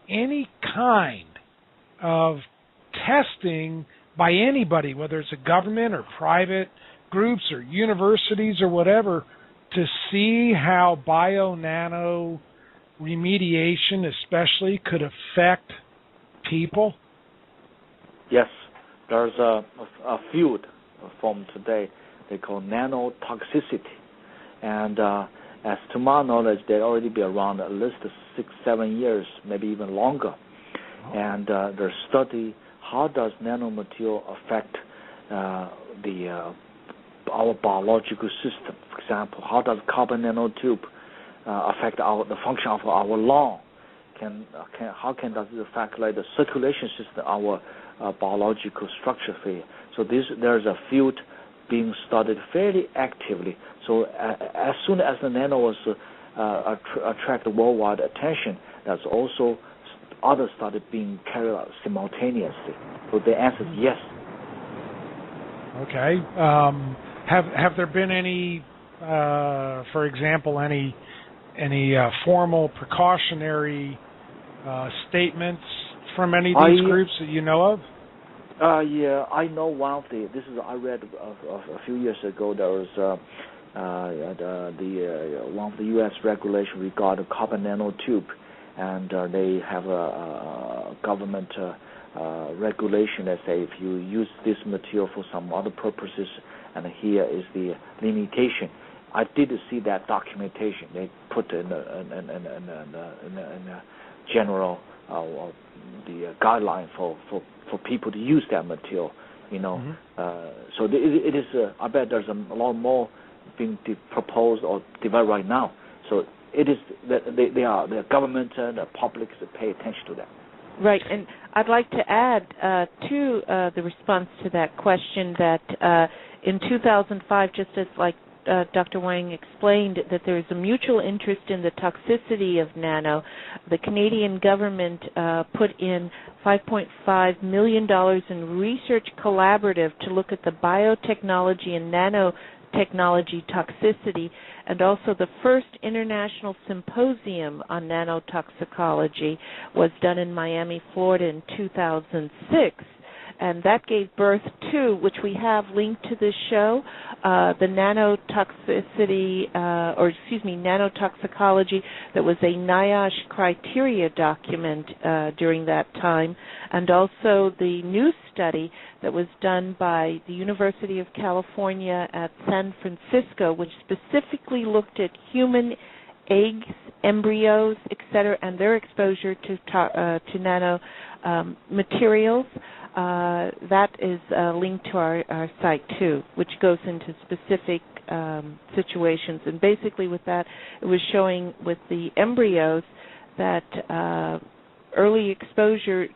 any kind of testing by anybody, whether it's a government or private groups or universities or whatever, to see how bio-nano remediation especially could affect people? Yes, there's a field from today they call nanotoxicity, and as to my knowledge, they already be around at least 6-7 years, maybe even longer. And they study how does nanomaterial affect our biological system. For example, how does carbon nanotube affect the function of our lung? How does it affect the circulation system, our biological structure here? So there's a field being studied fairly actively. So as soon as the nano was attract worldwide attention, there's also other studies being carried out simultaneously. So the answer is yes. Okay. Have there been any, for example, any formal precautionary statements from any of these groups that you know of? Yeah, I know one of I read a few years ago. There was one of the U.S. regulation regarding carbon nanotube, and they have a government regulation that say if you use this material for some other purposes, and here is the limitation. I did see that documentation. They put in a general the guideline for people to use that material. So it is. I bet there's a lot more being proposed or developed right now. So it is that the government and the public pay attention to that. Right, and I'd like to add to the response to that question that in 2005, just as like Dr. Wang explained, that there is a mutual interest in the toxicity of nano. The Canadian government put in $5.5 million in research collaborative to look at the biotechnology and nanotechnology toxicity, and also the first international symposium on nanotoxicology was done in Miami, Florida in 2006. And that gave birth to, which we have linked to this show, the nanotoxicology that was a NIOSH criteria document during that time, and also the new study that was done by the University of California at San Francisco, which specifically looked at human eggs, embryos, etc., and their exposure to nano materials. That is linked to our site too, which goes into specific situations. And basically with that, it was showing with the embryos that early exposure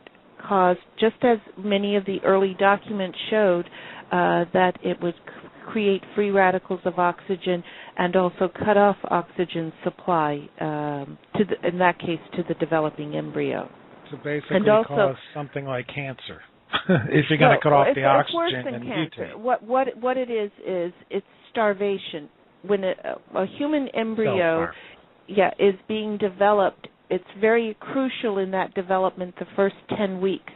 caused, just as many of the early documents showed, that it would create free radicals of oxygen and also cut off oxygen supply, in that case, to the developing embryo. So basically cause something like cancer. If you're going to cut off the oxygen and mutate. What it is it's starvation. When a human embryo is being developed, it's very crucial in that development the first 10 weeks.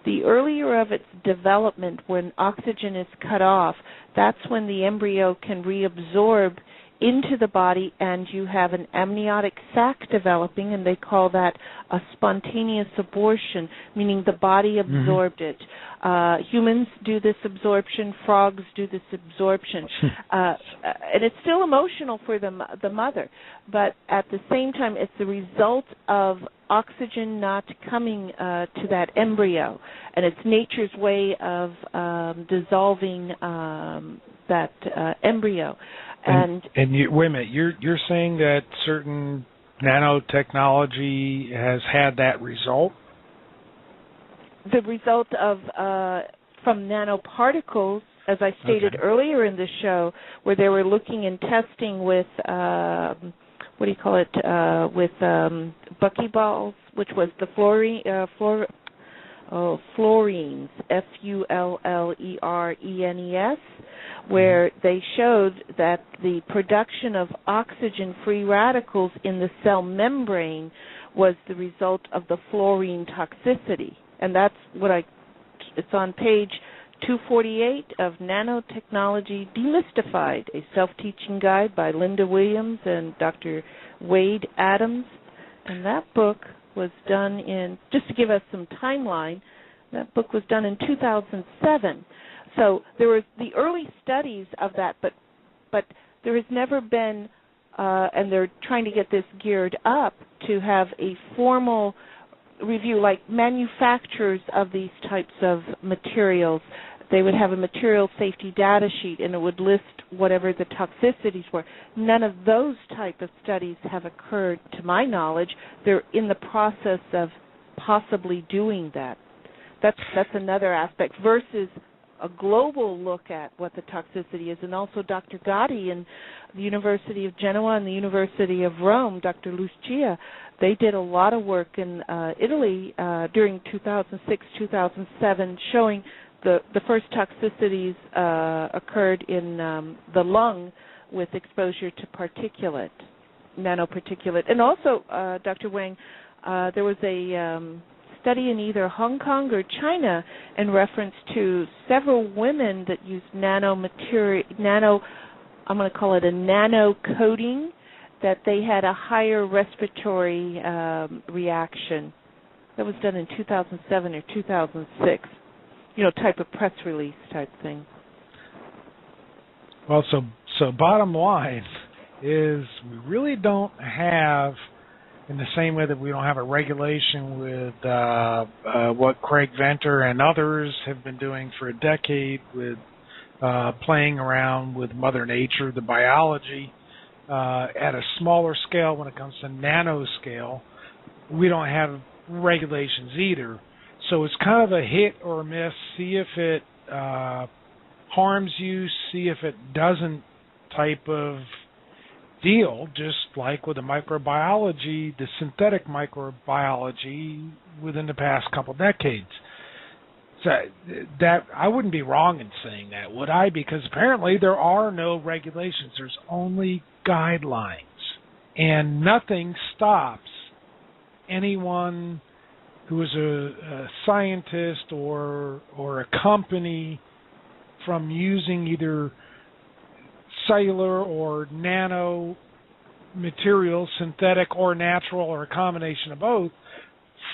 The earlier of its development, when oxygen is cut off, that's when the embryo can reabsorb into the body, and you have an amniotic sac developing, and they call that a spontaneous abortion, meaning the body absorbed it. Humans do this absorption, frogs do this absorption, and it's still emotional for the mother, but at the same time it's the result of oxygen not coming to that embryo, and it's nature's way of dissolving that embryo. And wait a minute, you're saying that certain nanotechnology has had that result? The result of from nanoparticles, as I stated earlier in the show, where they were looking and testing with with buckyballs, which was the fluorines, FULLERENES, where they showed that the production of oxygen-free radicals in the cell membrane was the result of the fluorine toxicity. And that's it's on page 248 of Nanotechnology Demystified, a self-teaching guide by Linda Williams and Dr. Wade Adams. And that book was done in, just to give us some timeline, that book was done in 2007. So there was the early studies of that, but there has never been, and they're trying to get this geared up to have a formal review, like manufacturers of these types of materials. They would have a material safety data sheet, and it would list whatever the toxicities were. None of those type of studies have occurred, to my knowledge. They're in the process of possibly doing that. That's another aspect versus a global look at what the toxicity is. And also Dr. Gotti in the University of Genoa and the University of Rome, Dr. Lucia, they did a lot of work in Italy during 2006-2007 showing the first toxicities occurred in the lung with exposure to nanoparticulate. And also, Dr. Wang, there was a study in either Hong Kong or China in reference to several women that used I'm going to call it a nano coating, that they had a higher respiratory reaction. That was done in 2007 or 2006, type of press release type thing. Well, so bottom line is we really don't have, in the same way that we don't have a regulation with what Craig Venter and others have been doing for a decade with playing around with Mother Nature, the biology, at a smaller scale when it comes to nanoscale, we don't have regulations either. So it's kind of a hit or a miss. See if it harms you, see if it doesn't type of deal, just like with the microbiology, the synthetic microbiology within the past couple decades. So that I wouldn't be wrong in saying that, would I? Because apparently there are no regulations. There's only guidelines, and nothing stops anyone who is a scientist or a company from using either cellular or nano materials, synthetic or natural, or a combination of both,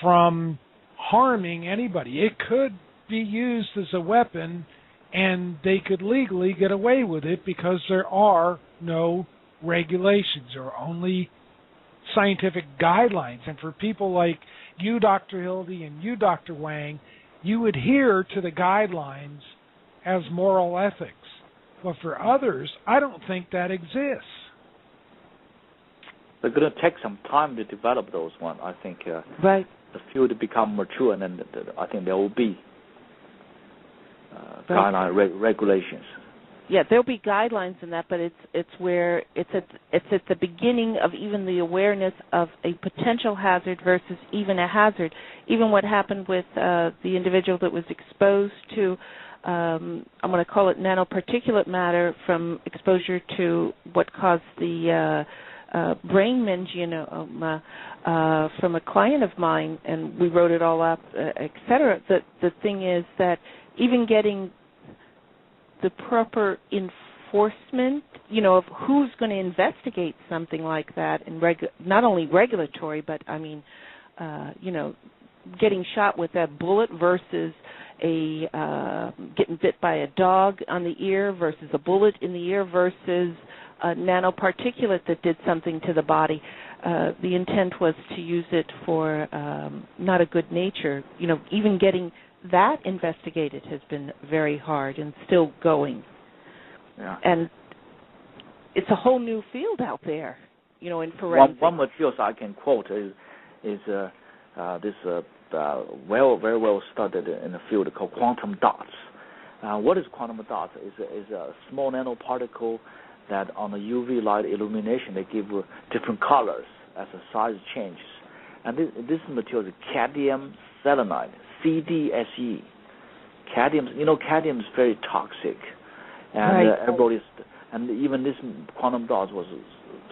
from harming anybody. It could be used as a weapon, and they could legally get away with it because there are no regulations. There are only scientific guidelines. And for people like you, Dr. Hildy, and you, Dr. Wang, you adhere to the guidelines as moral ethics. But for others, I don't think that exists. They're going to take some time to develop those ones. I think right. the field become mature, and then I think there will be guideline regulations. Yeah, there'll be guidelines in that, but it's where it's at the beginning of even the awareness of a potential hazard versus even a hazard. Even what happened with the individual that was exposed to, I'm going to call it nanoparticulate matter from exposure to what caused the brain meningioma from a client of mine, and we wrote it all up, et cetera. The thing is that even getting the proper enforcement, of who's going to investigate something like that, and not only regulatory, but I mean, getting shot with a bullet versus a getting bit by a dog on the ear versus a bullet in the ear versus a nanoparticulate that did something to the body. The intent was to use it for not a good nature. Even getting that investigated has been very hard and still going. Yeah. And it's a whole new field out there, in forensics. One materials I can quote is this very well studied in the field called quantum dots. What is quantum dots? Is a small nanoparticle that on the UV light illumination they give different colors as the size changes. And this material is cadmium selenide, CDSE. Cadmium, cadmium is very toxic, and right. And even this quantum dots was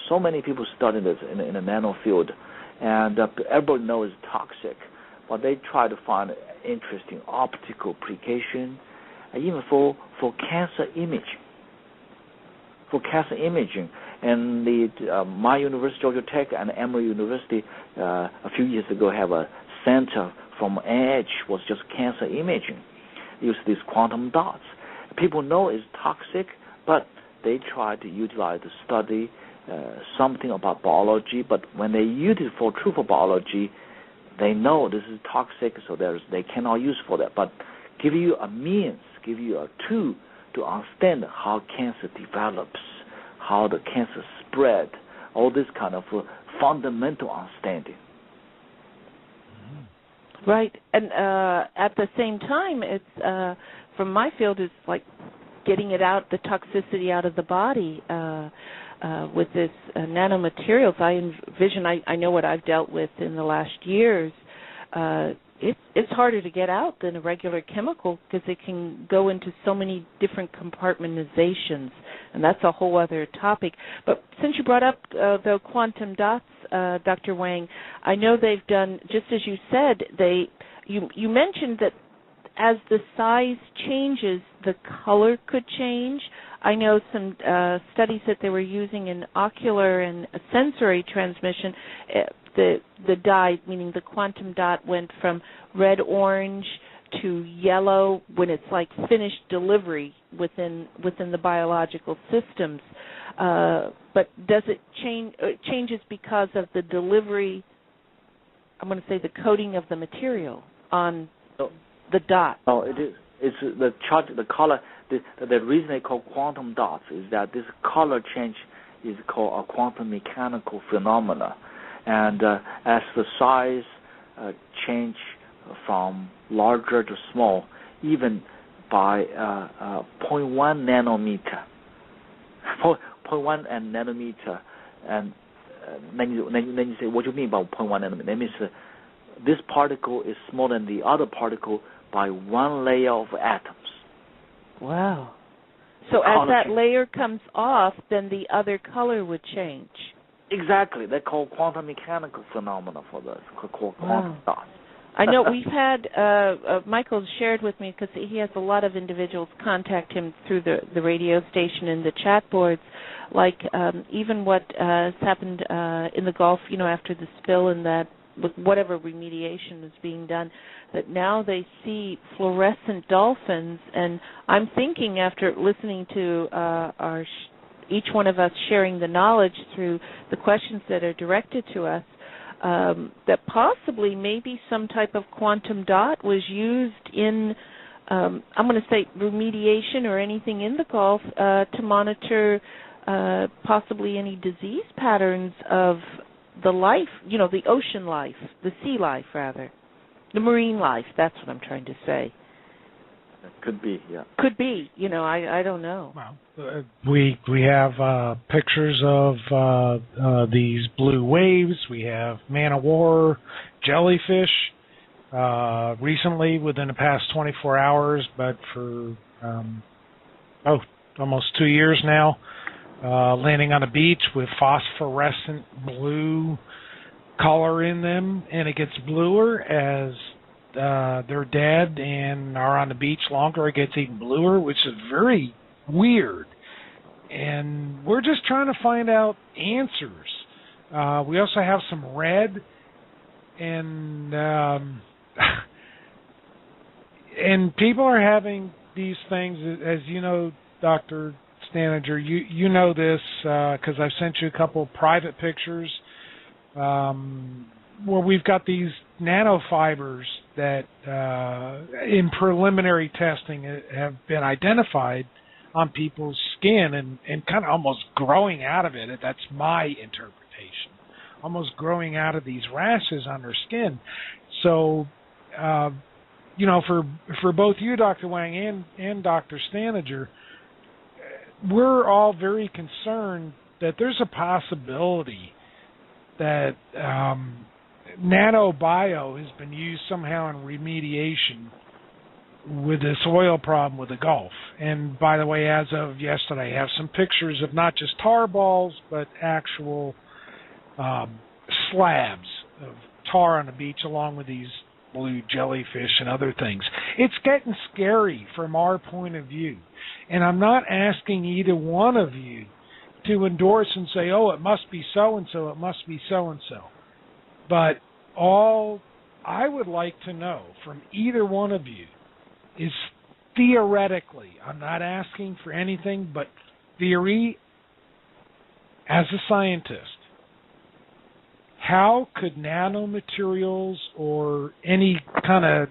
so many people studying this in the nano field, and everybody knows it's toxic, but they try to find interesting optical application, even for cancer imaging. For cancer imaging, and my university, Georgia Tech, and Emory University, a few years ago, have a center from NIH was just cancer imaging. Use these quantum dots. People know it's toxic, but they try to utilize to study something about biology. But when they use it for truthful biology, they know this is toxic, so they cannot use for that. But give you a means, give you a tool to understand how cancer develops, how the cancer spread, all this kind of fundamental understanding. Right, and at the same time, it's from my field, it's like getting it out, the toxicity out of the body with this nanomaterials. I envision, I know what I've dealt with in the last years. It's harder to get out than a regular chemical because it can go into so many different compartmentizations, and that's a whole other topic. But since you brought up the quantum dots, Dr. Wang, I know they've done, just as you said, you mentioned that as the size changes, the color could change. I know some studies that they were using in ocular and sensory transmission. The dye, meaning the quantum dot, went from red-orange to yellow when it's like finished delivery within the biological systems. But does it change? It changes because of the delivery. I'm going to say the coating of the material on the dot. No, it is. It's the charge, the color. The reason they call quantum dots is that this color change is called a quantum mechanical phenomena. And as the size change from larger to small, even by 0.1 nanometer, 0.1 nanometer, and then you say, what do you mean by 0.1 nanometer? That means this particle is smaller than the other particle by one layer of atoms. Wow. So as that layer comes off, then the other color would change. Exactly. They call quantum mechanical phenomena for this, called quantum dots. I know we've had, Michael shared with me, because he has a lot of individuals contact him through the radio station and the chat boards, like even what has happened in the Gulf, after the spill and that, with whatever remediation is being done, that now they see fluorescent dolphins. And I'm thinking, after listening to each one of us sharing the knowledge through the questions that are directed to us, that possibly maybe some type of quantum dot was used in, I'm going to say, remediation or anything in the Gulf to monitor possibly any disease patterns of the life, the ocean life, the sea life, rather. The marine life, that's what I'm trying to say. Could be, yeah. Could be, I don't know. Well, we have pictures of these blue waves. We have man-o-war, jellyfish. Recently, within the past 24 hours, but for almost 2 years now, landing on a beach with phosphorescent blue color in them, and it gets bluer as they're dead and are on the beach longer. It gets even bluer, which is very weird. And we're just trying to find out answers. We also have some red, and and people are having these things, as you know, Dr. Staninger, you know this because I've sent you a couple of private pictures where we've got these nanofibers that in preliminary testing have been identified on people's skin and kind of almost growing out of it. That's my interpretation. Almost growing out of these rashes on their skin. So, for both you, Dr. Wang, and Dr. Staninger, we're all very concerned that there's a possibility that nanobio has been used somehow in remediation with this oil problem with the Gulf. And by the way, as of yesterday, I have some pictures of not just tar balls, but actual slabs of tar on the beach along with these blue jellyfish and other things. It's getting scary from our point of view. And I'm not asking either one of you to endorse and say, oh, it must be so-and-so, it must be so-and-so. But all I would like to know from either one of you is theoretically, I'm not asking for anything but theory as a scientist, how could nanomaterials or any kind of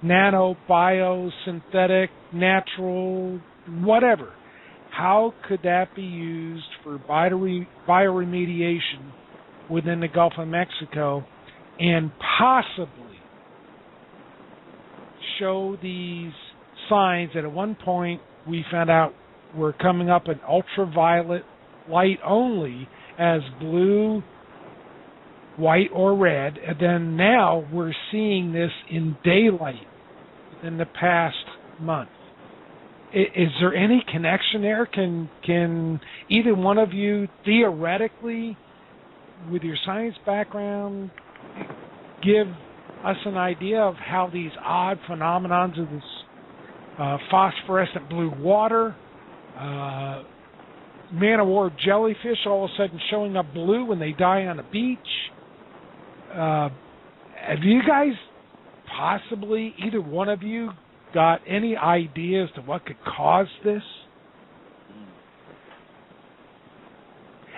nano, bio, synthetic, natural, whatever, how could that be used for bioremediation within the Gulf of Mexico and possibly show these signs that at one point we found out were coming up in ultraviolet light only as blue, white, or red, and then now we're seeing this in daylight in the past month. Is there any connection there? Can either one of you theoretically, with your science background, give us an idea of how these odd phenomenons of this phosphorescent blue water, man-o-war jellyfish all of a sudden showing up blue when they die on a beach? Have you guys possibly, either one of you, got any idea as to what could cause this?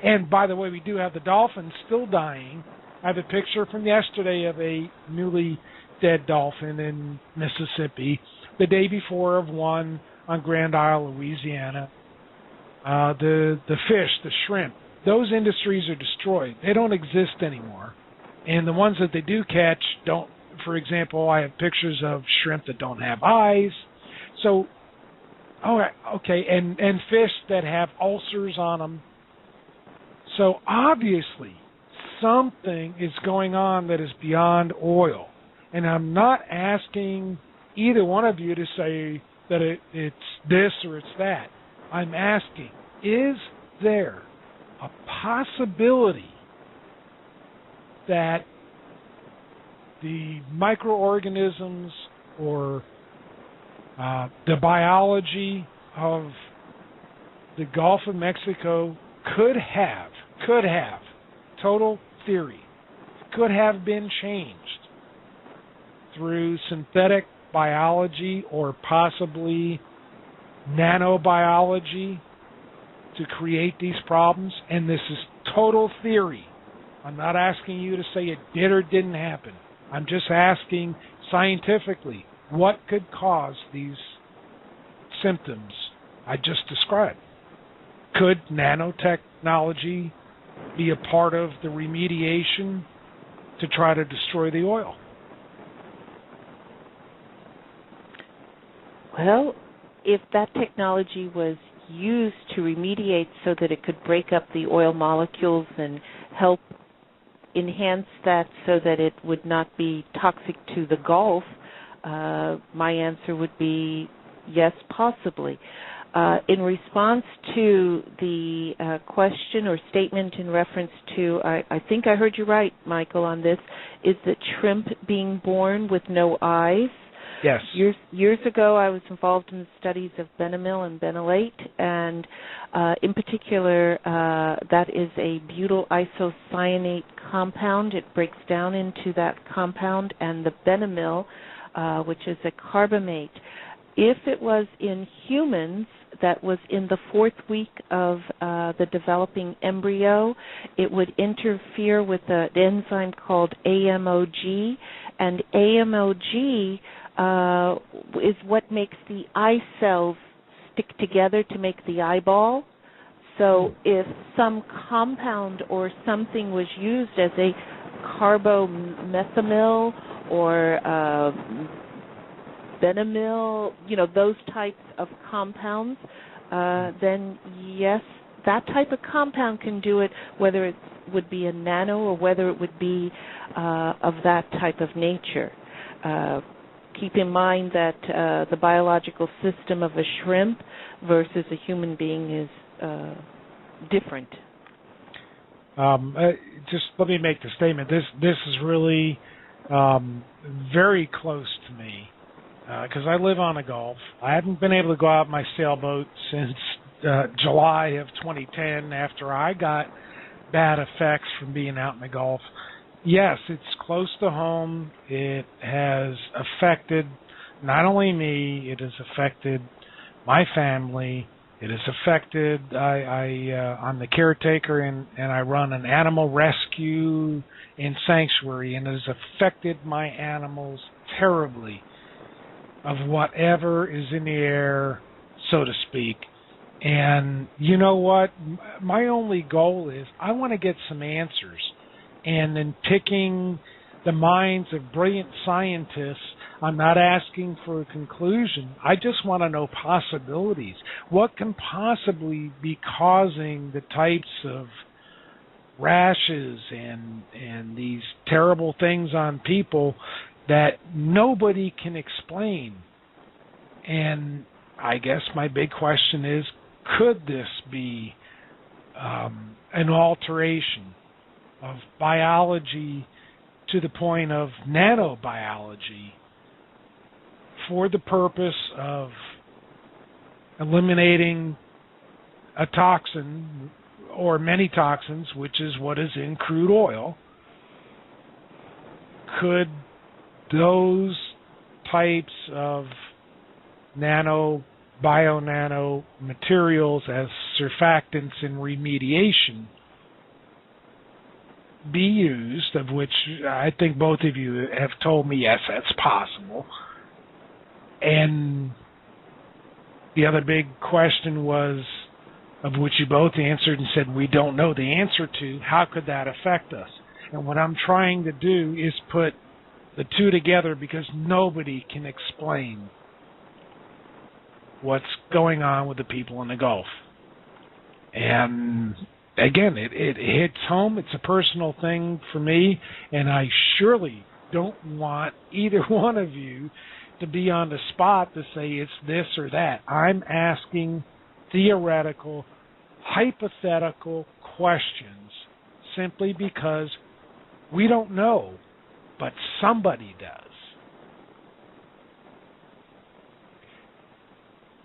And by the way, we do have the dolphins still dying. I have a picture from yesterday of a newly dead dolphin in Mississippi, the day before of one on Grand Isle, Louisiana. The fish, the shrimp, those industries are destroyed. They don't exist anymore. And the ones that they do catch don't. For example, I have pictures of shrimp that don't have eyes. So, okay, and fish that have ulcers on them. So obviously, something is going on that is beyond oil. And I'm not asking either one of you to say that it's this or it's that. I'm asking, is there a possibility that the microorganisms or the biology of the Gulf of Mexico could have, total theory, could have been changed through synthetic biology or possibly nanobiology to create these problems? And this is total theory. I'm not asking you to say it did or didn't happen. I'm just asking scientifically, what could cause these symptoms I just described? Could nanotechnology be a part of the remediation to try to destroy the oil? Well, if that technology was used to remediate so that it could break up the oil molecules and help enhance that so that it would not be toxic to the Gulf, my answer would be yes, possibly. In response to the question or statement in reference to, I think I heard you right, Michael, on this, is that shrimp being born with no eyes? Yes. Years ago, I was involved in the studies of benamyl and benylate, and in particular, that is a butyl isocyanate compound. It breaks down into that compound, and the benamyl, which is a carbamate. If it was in humans, that was in the 4th week of the developing embryo, it would interfere with an enzyme called AMOG, and AMOG is what makes the eye cells stick together to make the eyeball. So if some compound or something was used as a carbamethymyl or benamyl, those types of compounds, then yes, that type of compound can do it, whether it would be a nano or whether it would be of that type of nature. Keep in mind that the biological system of a shrimp versus a human being is different. Just let me make the statement. This is really very close to me because I live on the Gulf. I haven't been able to go out my sailboat since July of 2010 after I got bad effects from being out in the Gulf. Yes, it's close to home. It has affected not only me, it has affected my family. It has affected, I'm the caretaker and I run an animal rescue and sanctuary, and it has affected my animals terribly of whatever is in the air, so to speak. And you know what? My only goal is I want to get some answers. And in picking the minds of brilliant scientists, I'm not asking for a conclusion. I just want to know possibilities. What can possibly be causing the types of rashes and these terrible things on people that nobody can explain? And I guess my big question is, could this be an alteration of biology to the point of nanobiology for the purpose of eliminating a toxin or many toxins, which is what is in crude oil? Could those types of bio-nano materials as surfactants in remediation be used, of which I think both of you have told me, yes, that's possible. And the other big question was, of which you both answered and said we don't know the answer to, how could that affect us? And what I'm trying to do is put the two together because nobody can explain what's going on with the people in the Gulf. And again, it hits home. It's a personal thing for me, and I surely don't want either one of you to be on the spot to say it's this or that. I'm asking theoretical, hypothetical questions simply because we don't know, but somebody does.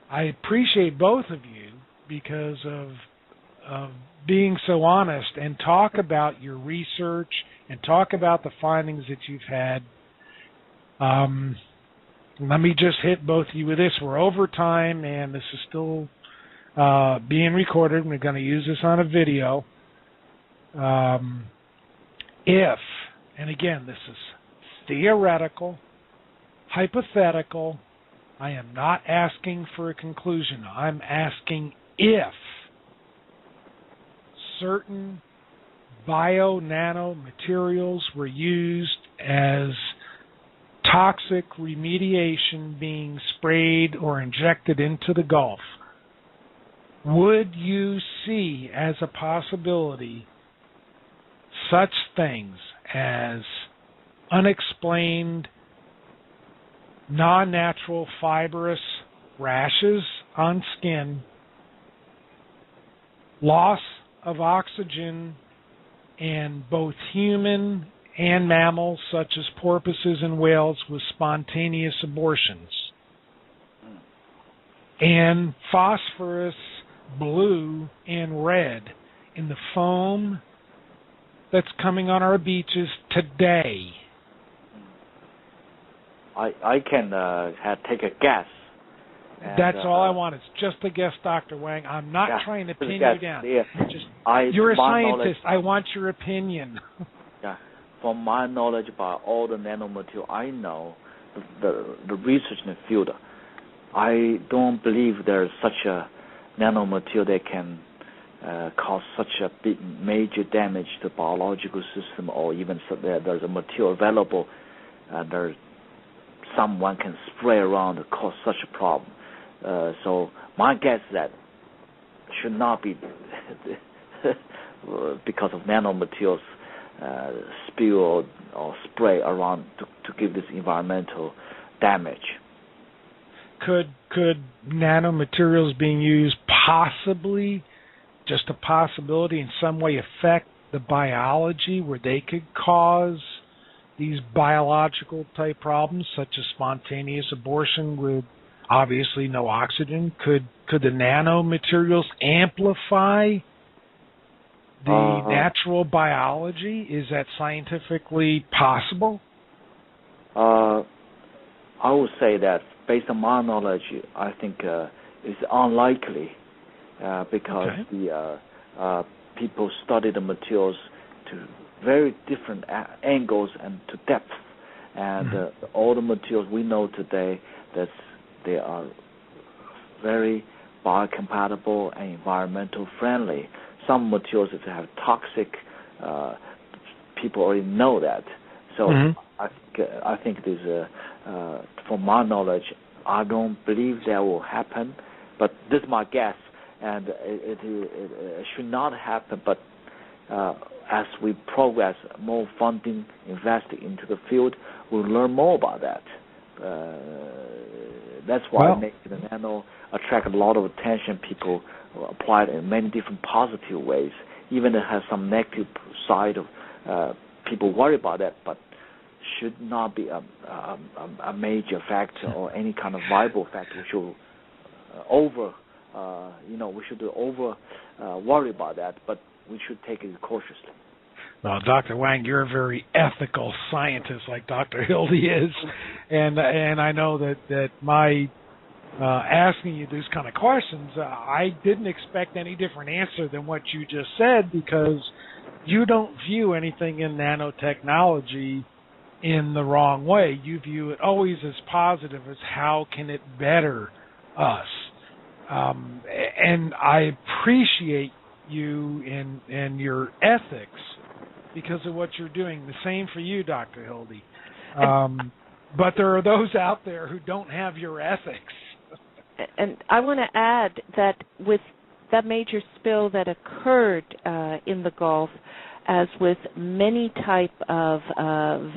I appreciate both of you because of being so honest and talk about your research and talk about the findings that you've had. Let me just hit both of you with this. We're over time, and this is still being recorded. We're going to use this on a video. If, and again, this is theoretical, hypothetical, I am not asking for a conclusion. I'm asking if certain bio-nanomaterials were used as toxic remediation being sprayed or injected into the Gulf, would you see as a possibility such things as unexplained, non-natural fibrous rashes on skin, loss of oxygen in both human and mammals such as porpoises and whales with spontaneous abortions, and phosphorus blue and red in the foam that's coming on our beaches today? I can take a guess. And, that's all I want. It's just a guess, Dr. Wang. I'm not trying to pin you down. Yeah. You're a scientist. I want your opinion. Yeah. From my knowledge about all the nanomaterial I know, the research in the field, I don't believe there's such a nanomaterial that can cause such a big major damage to the biological system, or even so there's a material available and someone can spray around to cause such a problem. So my guess is that should not be because of nanomaterials spill or spray around to give this environmental damage. Could nanomaterials being used possibly, just a possibility, in some way affect the biology where they could cause these biological type problems such as spontaneous abortion with obviously no oxygen? Could the nanomaterials amplify the natural biology? Is that scientifically possible? I would say that based on my knowledge, I think it's unlikely because the people study the materials to very different angles and to depth, and all the materials we know today that they are very biocompatible and environmental friendly. Some materials that have toxic, people already know that. So I think there's from my knowledge, I don't believe that will happen, but this is my guess, and it should not happen. But as we progress, more funding invested into the field, we'll learn more about that. That's why the nano attract a lot of attention. People apply it in many different positive ways. Even it has some negative side of people worry about that, but should not be a major factor or any kind of viable factor. We should worry about that, but we should take it cautiously. Well, Dr. Wang, you're a very ethical scientist like Dr. Hilde is, and I know that my asking you these kind of questions, I didn't expect any different answer than what you just said, because you don't view anything in nanotechnology in the wrong way. You view it always as positive, as how can it better us. And I appreciate you and your ethics because of what you're doing. The same for you, Dr. Hilde. But there are those out there who don't have your ethics. And I want to add that with that major spill that occurred in the Gulf, as with many type of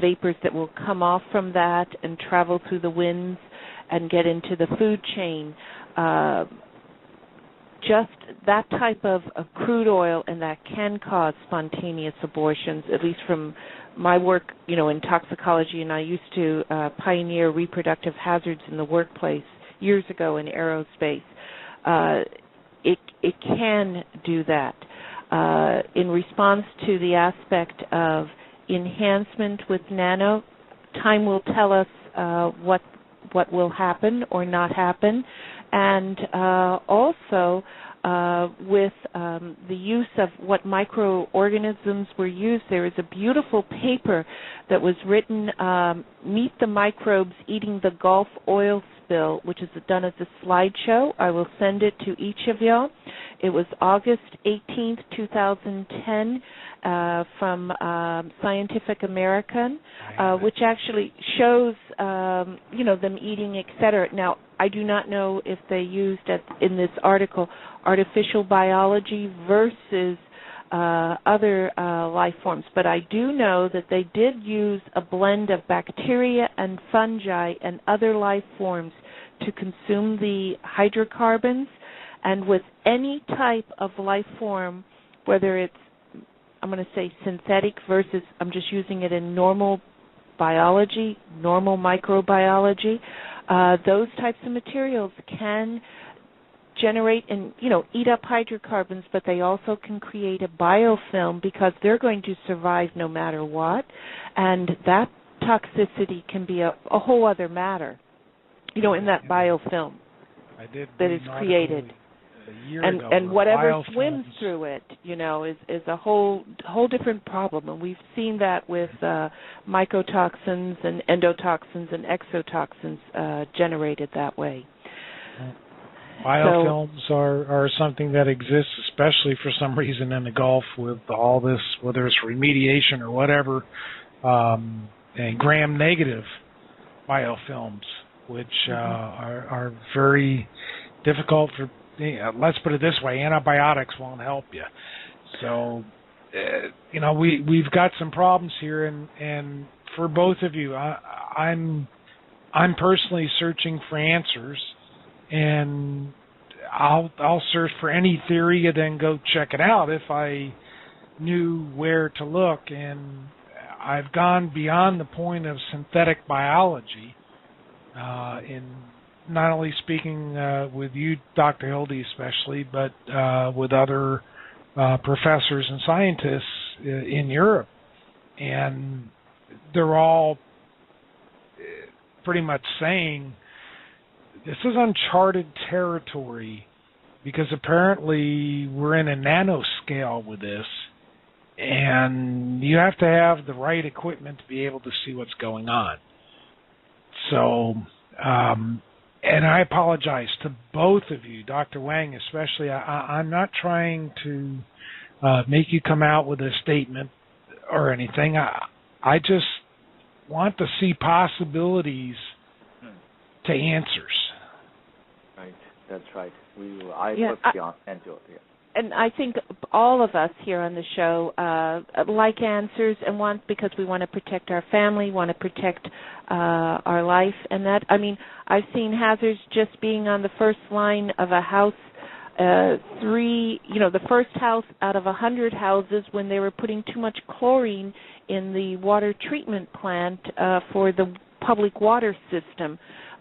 vapors that will come off from that and travel through the winds, and get into the food chain. Just that type of crude oil, and that can cause spontaneous abortions, at least from my work, in toxicology, and I used to pioneer reproductive hazards in the workplace years ago in aerospace. It can do that. In response to the aspect of enhancement with nano, time will tell us what will happen or not happen, and also with the use of what microorganisms were used. There is a beautiful paper that was written, Meet the Microbes Eating the Gulf Oil Spill, which is done as a slideshow. I will send it to each of y'all. It was August 18th, 2010, from Scientific American, which actually shows, them eating, etc. Now, I do not know if they used in this article artificial biology versus other life forms, but I do know that they did use a blend of bacteria and fungi and other life forms to consume the hydrocarbons, and with any type of life form, whether it's, I'm going to say synthetic versus, I'm just using it in normal biology, normal microbiology, those types of materials can generate and, eat up hydrocarbons, but they also can create a biofilm because they're going to survive no matter what, and that toxicity can be a whole other matter, in that biofilm that is created. And whatever swims through it, is a whole different problem. And we've seen that with mycotoxins and endotoxins and exotoxins generated that way. Biofilms are something that exists, especially for some reason in the Gulf with all this, whether it's remediation or whatever, and gram-negative biofilms, which are very difficult for. Let's put it this way: antibiotics won't help you. So, we've got some problems here, and for both of you, I'm personally searching for answers, and I'll search for any theory and then go check it out if I knew where to look. And I've gone beyond the point of synthetic biology in not only speaking with you, Dr. Hilde especially, but with other professors and scientists in Europe. And they're all pretty much saying this is uncharted territory because apparently we're in a nanoscale with this, and you have to have the right equipment to be able to see what's going on. So, and I apologize to both of you, Dr. Wang especially. I'm not trying to make you come out with a statement or anything. I just want to see possibilities to answers. Right, that's right. I work beyond Angel. Yeah. And I think all of us here on the show like answers and because we want to protect our family, want to protect our life, and that. I mean, I've seen hazards just being on the first line of a house, the first house out of 100 houses when they were putting too much chlorine in the water treatment plant for the public water system.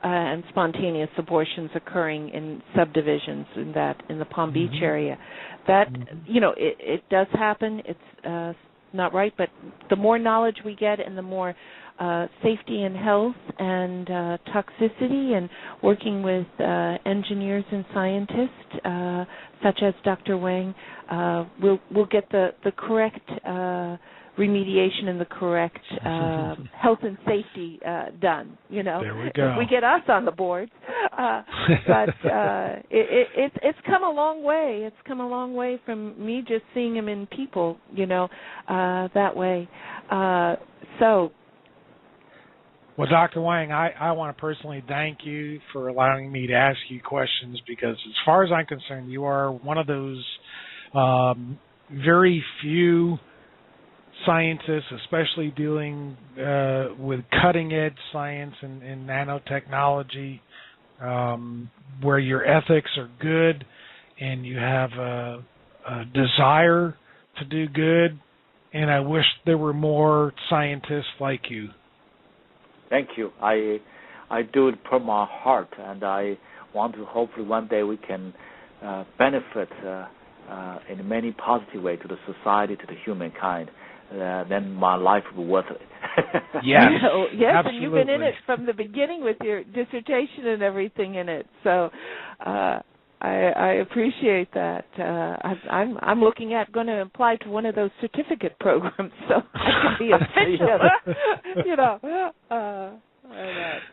And spontaneous abortions occurring in subdivisions in the Palm Beach area. That, it does happen. It's not right, but the more knowledge we get and the more safety and health and toxicity, and working with engineers and scientists such as Dr. Wang, we'll get the correct remediation and the correct health and safety done. There we go. If we get us on the board. But it's come a long way. It's come a long way from me just seeing them in people, that way. Well, Dr. Wang, I want to personally thank you for allowing me to ask you questions, because as far as I'm concerned, you are one of those very few scientists, especially dealing with cutting-edge science and nanotechnology, where your ethics are good and you have a desire to do good. And I wish there were more scientists like you. Thank you. I do it from my heart, and I want to hopefully one day we can benefit in many positive ways to the society, to the humankind. Then my life will be worth it. Yes, yes, absolutely. And you've been in it from the beginning with your dissertation and everything in it. So I appreciate that. I'm looking at going to apply to one of those certificate programs so I can be efficient. You know.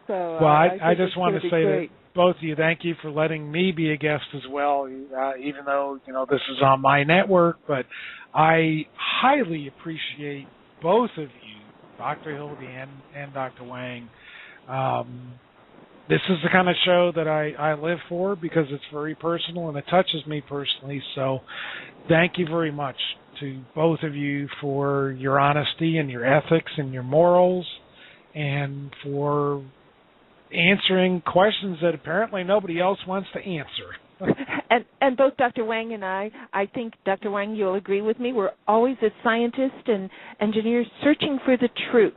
So well, I just want to say great. to both of you, thank you for letting me be a guest as well. Even though this is on my network, but I highly appreciate both of you, Dr. Hildy and Dr. Wang. This is the kind of show that I live for because it's very personal and it touches me personally. So thank you very much to both of you for your honesty and your ethics and your morals and for answering questions that apparently nobody else wants to answer. And both Dr. Wang and I think, Dr. Wang, you'll agree with me, we're always as scientists and engineers searching for the truth,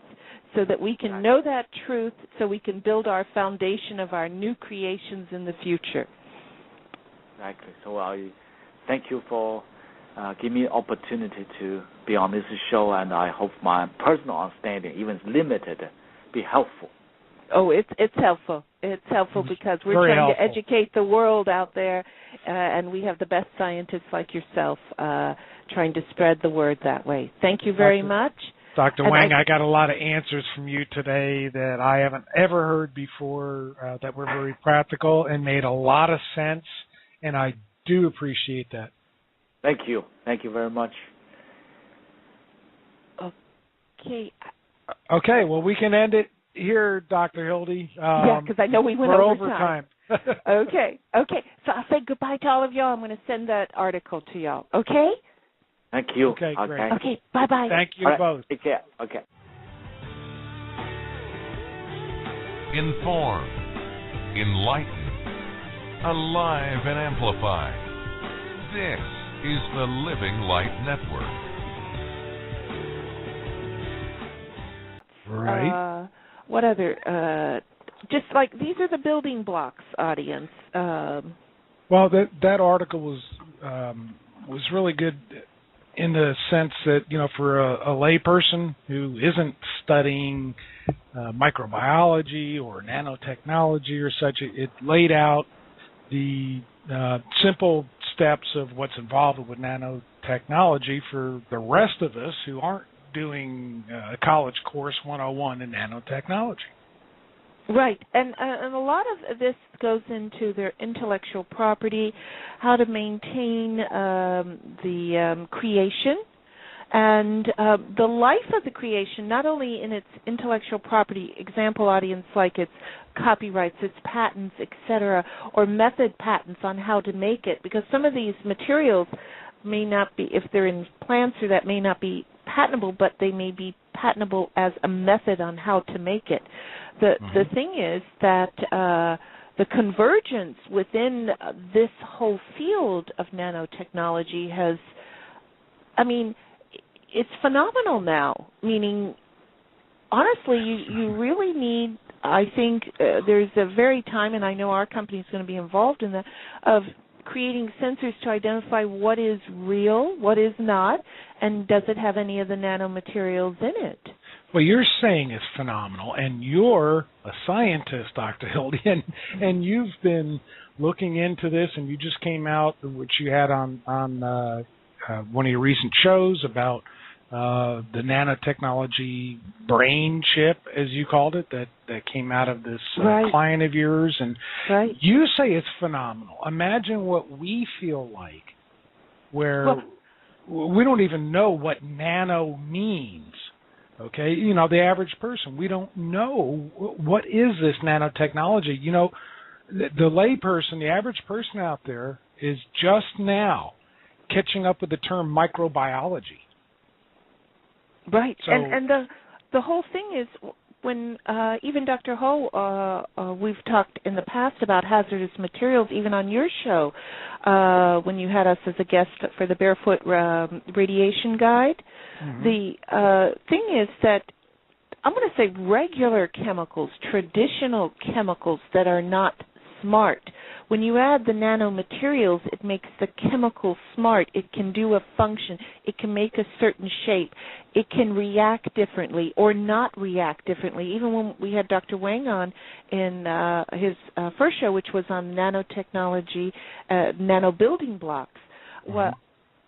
so that we can know that truth, so we can build our foundation of our new creations in the future. Exactly. So I thank you for giving me the opportunity to be on this show, and I hope my personal understanding, even limited, be helpful. Oh, it's helpful. It's helpful because we're Very trying helpful. to educate the world out there, and we have the best scientists like yourself trying to spread the word that way. Thank you very much. Dr. Wang, I got a lot of answers from you today that I haven't ever heard before that were very practical and made a lot of sense, and I do appreciate that. Thank you. Thank you very much. Okay. Okay, well, we can end it here, Dr. Hildy. Yeah, because I know we went we're over time. Okay. So I'll say goodbye to all of y'all. I'm going to send that article to y'all. Okay? Thank you. Okay, great. Okay, bye-bye. Thank you right. both. Take care. Okay. Inform, enlighten, alive and amplify. This is the Living Light Network. Right. What other? Just like these are the building blocks, audience. Well, that article was really good in the sense that, for a layperson who isn't studying microbiology or nanotechnology or such, it laid out the simple steps of what's involved with nanotechnology for the rest of us who aren't doing a college course 101 in nanotechnology. Right, and a lot of this goes into their intellectual property, how to maintain the creation, and the life of the creation, not only in its intellectual property, example audience, like its copyrights, its patents, etc., or method patents on how to make it, because some of these materials may not be, if they're in plants or that may not be patentable, but they may be patentable as a method on how to make it. The thing is that the convergence within this whole field of nanotechnology has, it's phenomenal now, meaning, honestly, you really need, I think there's a very time, and I know our company is going to be involved in that, of creating sensors to identify what is real, what is not, and does it have any of the nanomaterials in it. Well, you're saying it's phenomenal, and you're a scientist, Dr. Hildy, and you've been looking into this, and you just came out, which you had on one of your recent shows about the nanotechnology brain chip, as you called it, that came out of this client of yours, and you say it's phenomenal. Imagine what we feel like, where we don't even know what nano means. Okay, the average person, we don't know what is this nanotechnology. The layperson, the average person out there is just now catching up with the term microbiology. Right. So, And the whole thing is when even Dr. Ho, we've talked in the past about hazardous materials, even on your show, when you had us as a guest for the Barefoot Radiation Guide. mm-hmm. The thing is that I'm going to say regular chemicals, traditional chemicals that are not smart. When you add the nanomaterials, it makes the chemical smart. It can do a function. It can make a certain shape. It can react differently or not react differently. Even when we had Dr. Wang on in his first show, which was on nanotechnology, nano building blocks, well,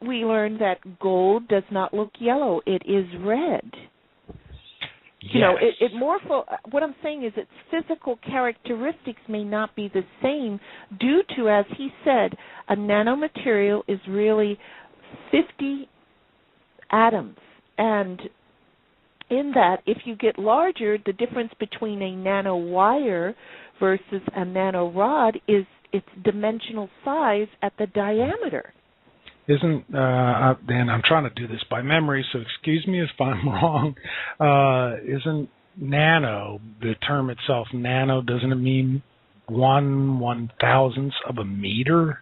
we learned that gold does not look yellow. It is red. You know, what I'm saying is its physical characteristics may not be the same due to, as he said, a nanomaterial is really 50 atoms. And in that, if you get larger, the difference between a nanowire versus a nanorod is its dimensional size at the diameter. Isn't, and I'm trying to do this by memory, so excuse me if I'm wrong, isn't nano, the term itself, nano, doesn't it mean 1/1000th of a meter?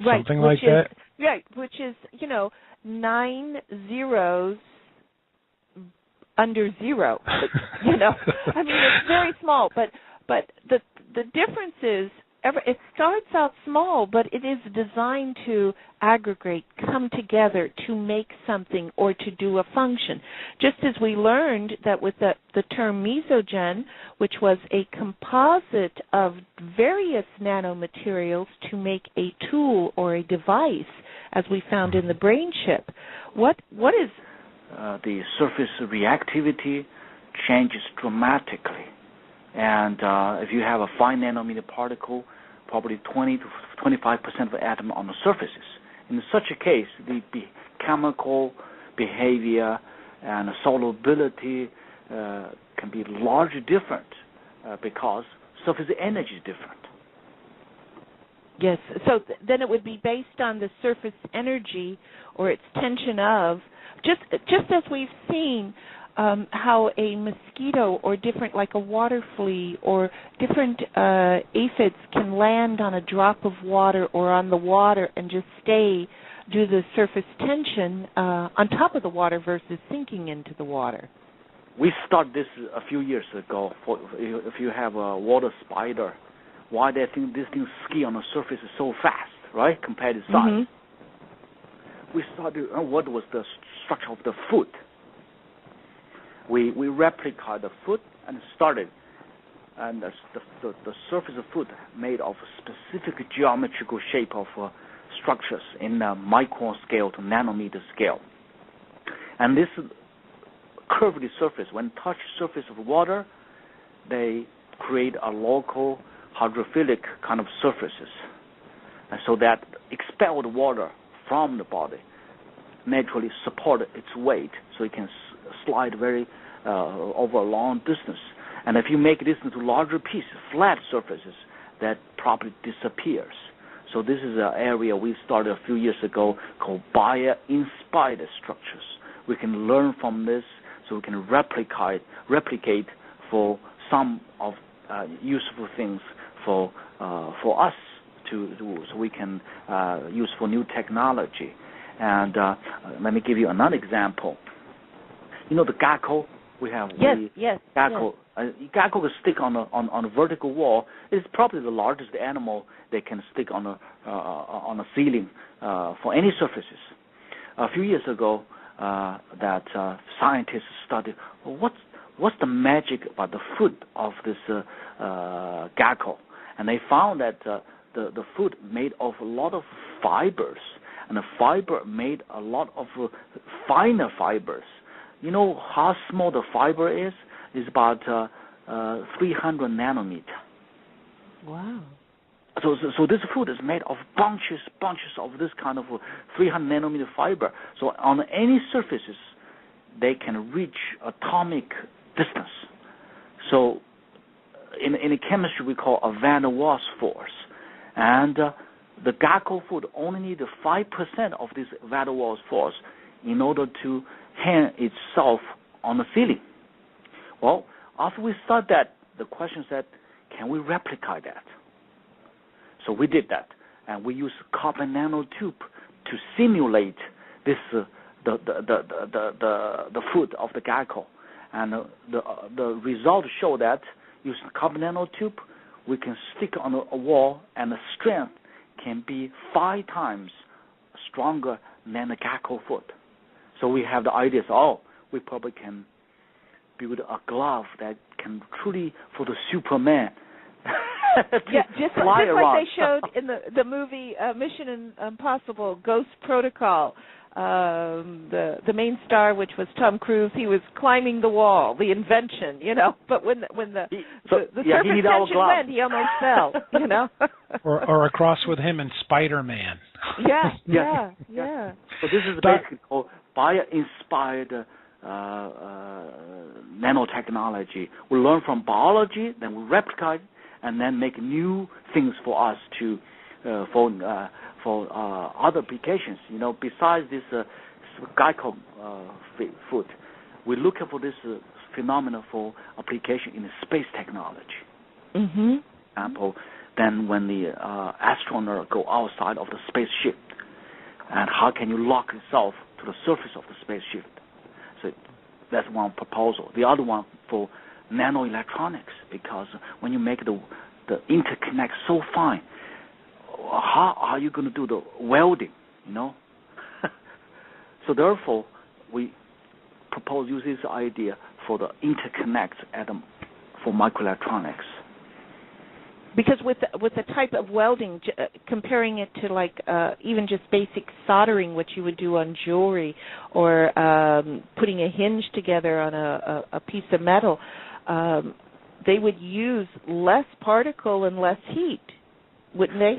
Right, something like that? Right, which is, 9 zeros under zero. I mean, it's very small, but the difference is, it starts out small, but it is designed to aggregate, come together to make something or to do a function. Just as we learned that with the term mesogen, which was a composite of various nanomaterials to make a tool or a device, as we found in the brain chip. What is... the surface reactivity changes dramatically. And if you have a 5 nanometer particle, probably 20 to 25% of the atom on the surfaces. In such a case, the chemical behavior and solubility can be largely different because surface energy is different. Yes, so then it would be based on the surface energy or its tension of, just as we've seen how a mosquito or different, like a water flea or different aphids can land on a drop of water or on the water and just stay due to the surface tension on top of the water versus sinking into the water. We started this a few years ago. If you have a water spider, why they think this thing ski on the surface is so fast, right, compared to size. Mm-hmm. We started, what was the structure of the foot? We replicated the foot and started, and the surface of foot made of specific geometrical shape of structures in the micron scale to nanometer scale. And this curved surface, when touch surface of water, they create a local hydrophilic kind of surfaces, and so that expelled water from the body naturally support its weight, so it can slide very over a long distance. And if you make this into larger pieces, flat surfaces, that probably disappears. So this is an area we started a few years ago called bio-inspired structures. We can learn from this, so we can replicate for some of useful things for us to do, so we can use for new technology. And let me give you another example. You know the gecko we have. Yes. Gecko. Gecko can stick on a vertical wall. It's probably the largest animal that can stick on a ceiling for any surfaces. A few years ago, that scientists studied what's the magic about the foot of this gecko, and they found that the foot made of a lot of fibers, and the fiber made a lot of finer fibers. You know how small the fiber is? It's about 300 nanometer. Wow. So this food is made of bunches of this kind of 300 nanometer fiber. So on any surfaces, they can reach atomic distance. So in chemistry, we call a van der Waals force. And the gecko food only needs 5% of this van der Waals force in order to hang itself on the ceiling. Well, after we studied that, the question said, can we replicate that? So we did that, and we used carbon nanotube to simulate this the foot of the gecko, and the results show that using carbon nanotube, we can stick on a wall, and the strength can be 5 times stronger than the gecko foot. So we have the idea, we probably can build a glove that can truly for the Superman. just like they showed in the movie Mission Impossible: Ghost Protocol. The main star, which was Tom Cruise, he was climbing the wall, the invention, But when the surface tension went, he almost fell, or across with him in Spider-Man. Yeah. So this is basically called bio-inspired nanotechnology. We learn from biology, then we replicate, and then make new things for us to for other applications. Besides this gecko foot, we're looking for this phenomenon for application in space technology. Mm-hmm. Example, then when the astronaut go outside of the spaceship, and how can you lock yourself to the surface of the spaceship? So that's one proposal. The other one for nanoelectronics, because when you make the interconnect so fine, how are you going to do the welding, So therefore, we propose use this idea for the interconnect for microelectronics. Because with the type of welding, comparing it to even just basic soldering, what you would do on jewelry, or putting a hinge together on a piece of metal, they would use less particle and less heat, wouldn't they?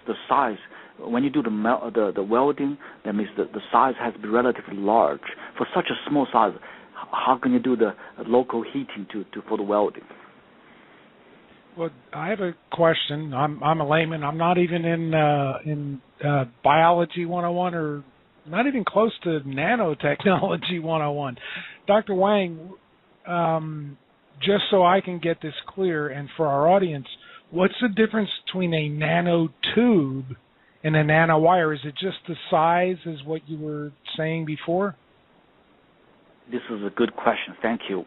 The size. When you do the welding, that means the size has to be relatively large. For such a small size, how can you do the local heating for the welding? Well, I have a question. I'm a layman. I'm not even in biology 101, or not even close to nanotechnology 101. Dr. Wang, just so I can get this clear, and for our audience, what's the difference between a nanotube and a nanowire? Is it just the size, as what you were saying before? This is a good question. Thank you.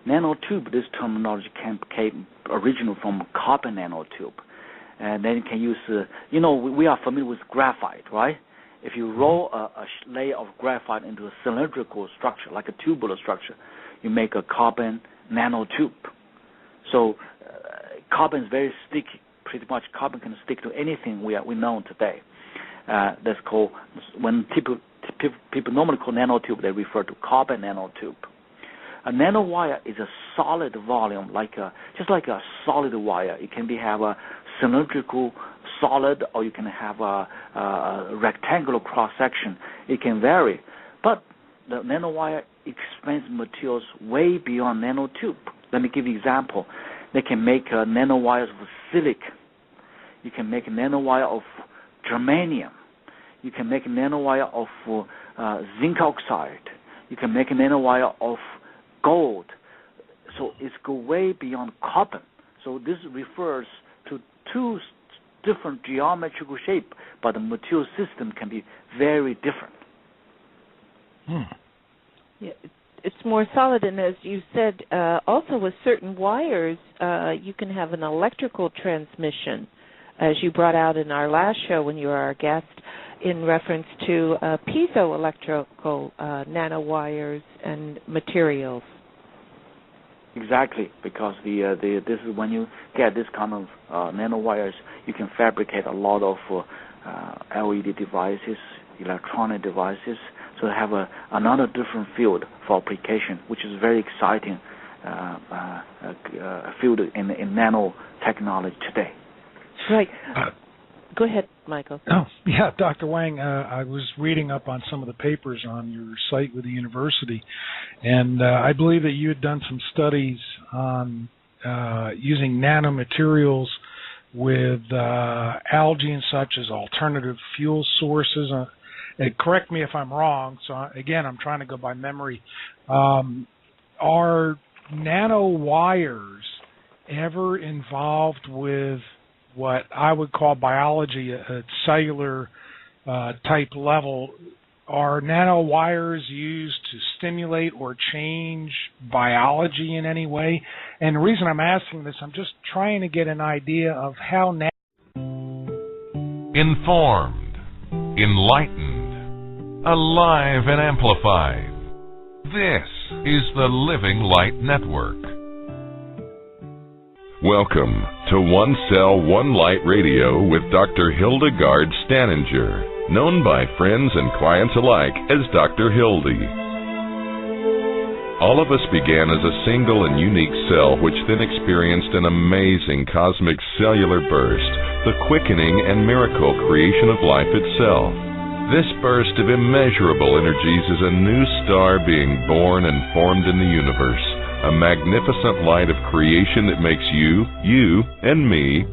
Nanotube, this terminology came original from carbon nanotube. And then you can use, we are familiar with graphite, right? If you roll a layer of graphite into a cylindrical structure, like a tubular structure, you make a carbon nanotube. So carbon is very sticky. Pretty much carbon can stick to anything we know today. That's called, when people normally call nanotube, they refer to carbon nanotube. A nanowire is a solid volume, just like a solid wire. It can have a cylindrical solid, or you can have a rectangular cross-section. It can vary. But the nanowire expands materials way beyond nanotube. Let me give you an example. They can make nanowires of silicon. You can make a nanowire of germanium. You can make a nanowire of zinc oxide. You can make a nanowire of gold. So it's go way beyond carbon. So this refers to two different geometrical shape, but the material system can be very different. Yeah, it's more solid, and as you said, also with certain wires, you can have an electrical transmission, as you brought out in our last show when you were our guest, in reference to piezoelectrical nanowires and materials. Exactly, because this is when you get this kind of nanowires, you can fabricate a lot of LED devices, electronic devices. So they have another different field for application, which is very exciting field in nanotechnology today. Right. Go ahead, Michael. Oh, yeah, Dr. Wang, I was reading up on some of the papers on your site with the university, and I believe that you had done some studies on using nanomaterials with algae and such as alternative fuel sources. correct me if I'm wrong. So again, I'm trying to go by memory. Are nanowires ever involved with what I would call biology, a cellular type level? Are nanowires used to stimulate or change biology in any way? And the reason I'm asking this, I'm just trying to get an idea of how Informed, enlightened, alive and amplified. This is the Living Light Network. Welcome to One Cell, One Light Radio with Dr. Hildegarde Staninger, known by friends and clients alike as Dr. Hildy. All of us began as a single and unique cell, which then experienced an amazing cosmic cellular burst, the quickening and miracle creation of life itself. This burst of immeasurable energies is a new star being born and formed in the universe, a magnificent light of creation that makes you, you, and me.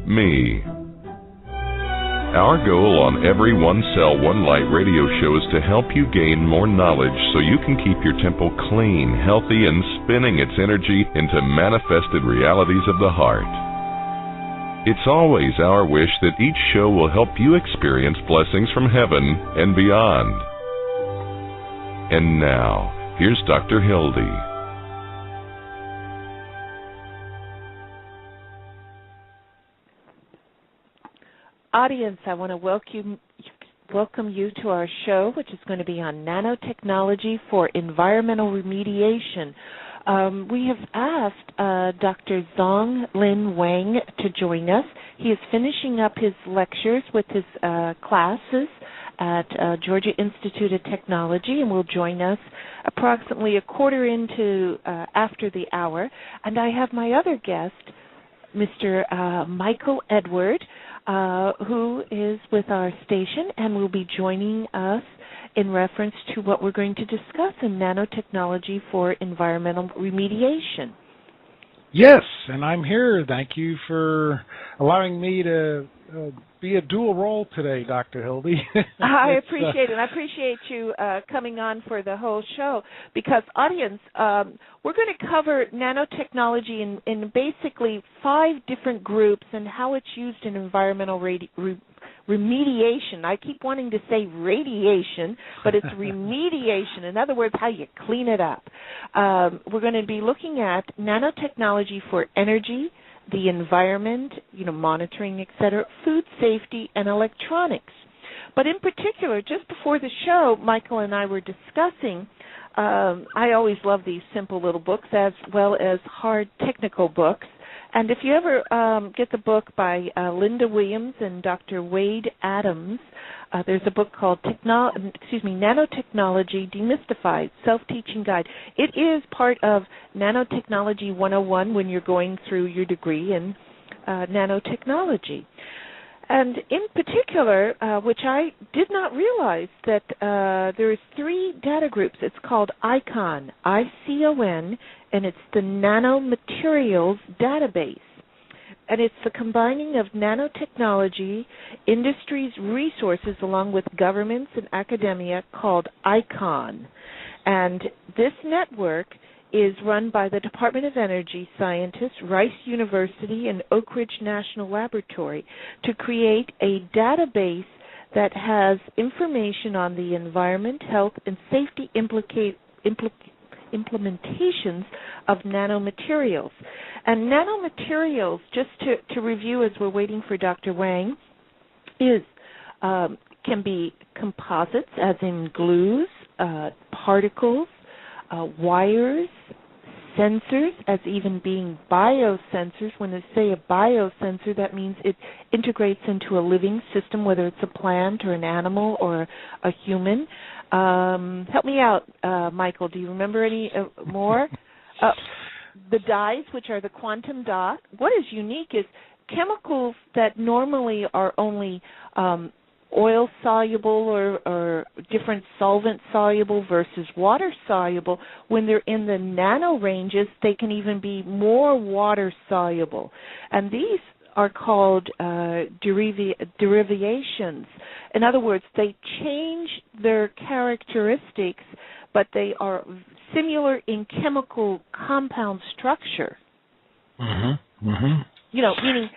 Our goal on every One Cell, One Light radio show is to help you gain more knowledge so you can keep your temple clean, healthy, and spinning its energy into manifested realities of the heart. It's always our wish that each show will help you experience blessings from heaven and beyond. And now, here's Dr. Hildy. Audience, I want to welcome you to our show, which is going to be on nanotechnology for environmental remediation. We have asked Dr. Zhong Wang to join us. He is finishing up his lectures with his classes at Georgia Institute of Technology, and will join us approximately a quarter into after the hour. And I have my other guest, Mr. Michael Edward, who is with our station and will be joining us in reference to what we're going to discuss in nanotechnology for environmental remediation. Yes, and I'm here. Thank you for allowing me to be a dual role today, Dr. Hildy. I appreciate it. I appreciate you coming on for the whole show because, audience, we're going to cover nanotechnology in basically 5 different groups and how it's used in environmental remediation. I keep wanting to say radiation, but it's remediation. In other words, how you clean it up. We're going to be looking at nanotechnology for energy, the environment, monitoring, etc., food safety, and electronics. But in particular, just before the show, Michael and I were discussing, I always love these simple little books as well as hard technical books. And if you ever get the book by Linda Williams and Dr. Wade Adams, there's a book called Nanotechnology Demystified, Self-Teaching Guide. It is part of Nanotechnology 101 when you're going through your degree in nanotechnology. And in particular, which I did not realize, that there's 3 data groups. It's called ICON, I-C-O-N, and it's the Nanomaterials Database. And it's the combining of nanotechnology, industry's resources, along with governments and academia, called ICON. And this network is run by the Department of Energy scientists, Rice University, and Oak Ridge National Laboratory to create a database that has information on the environment, health, and safety implementations of nanomaterials. And nanomaterials, just to review as we're waiting for Dr. Wang, can be composites, as in glues, particles, wires, sensors, as even being biosensors. When they say a biosensor, that means it integrates into a living system, whether it's a plant or an animal or a human. Help me out, Michael. Do you remember any more? The dyes, which are the quantum dot. What is unique is chemicals that normally are only oil soluble or different solvent soluble versus water soluble. When they're in the nano ranges, they can even be more water soluble. And these are called derivations. In other words, they change their characteristics, but they are similar in chemical compound structure. Meaning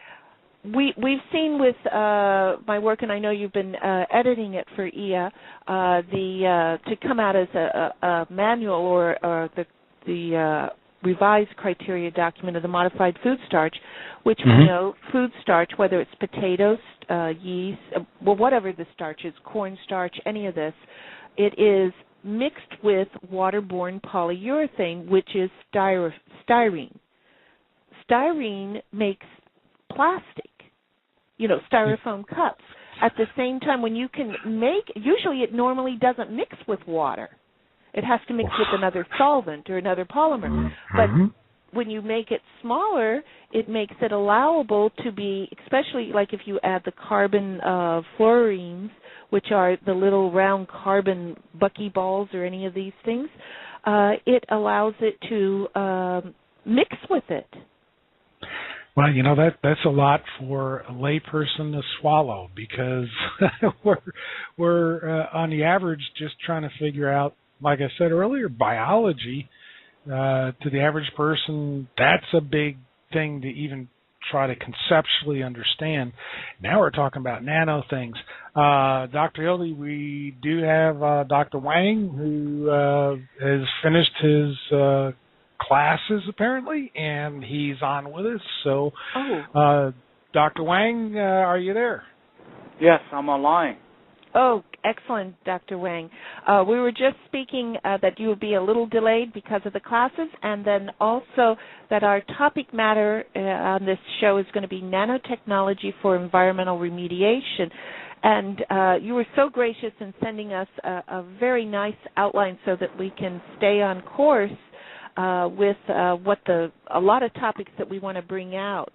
we've seen with my work, and I know you've been editing it for IA, to come out as a manual or the revised criteria document of the modified food starch, which we know food starch, whether it's potatoes, yeast, whatever the starch is, cornstarch, any of this, it is mixed with waterborne polyurethane, which is styrene. Styrene makes plastic, styrofoam cups. At the same time, when you can usually it normally doesn't mix with water. It has to mix with another solvent or another polymer. But when you make it smaller, it makes it allowable to be, especially like if you add the carbon fluorines, which are the little round carbon buckyballs or any of these things, it allows it to mix with it. Well, that's a lot for a layperson to swallow, because we're on the average just trying to figure out, like I said earlier, biology. To the average person, that's a big thing to even try to conceptually understand. Now we're talking about nano things. Dr. Hildy, we do have Dr. Wang, who has finished his classes apparently, and he's on with us. So, Dr. Wang, are you there? Yes, I'm online. Oh, excellent, Dr. Wang. We were just speaking that you would be a little delayed because of the classes, and then also that our topic matter on this show is going to be nanotechnology for environmental remediation. And you were so gracious in sending us a very nice outline so that we can stay on course with a lot of topics that we want to bring out.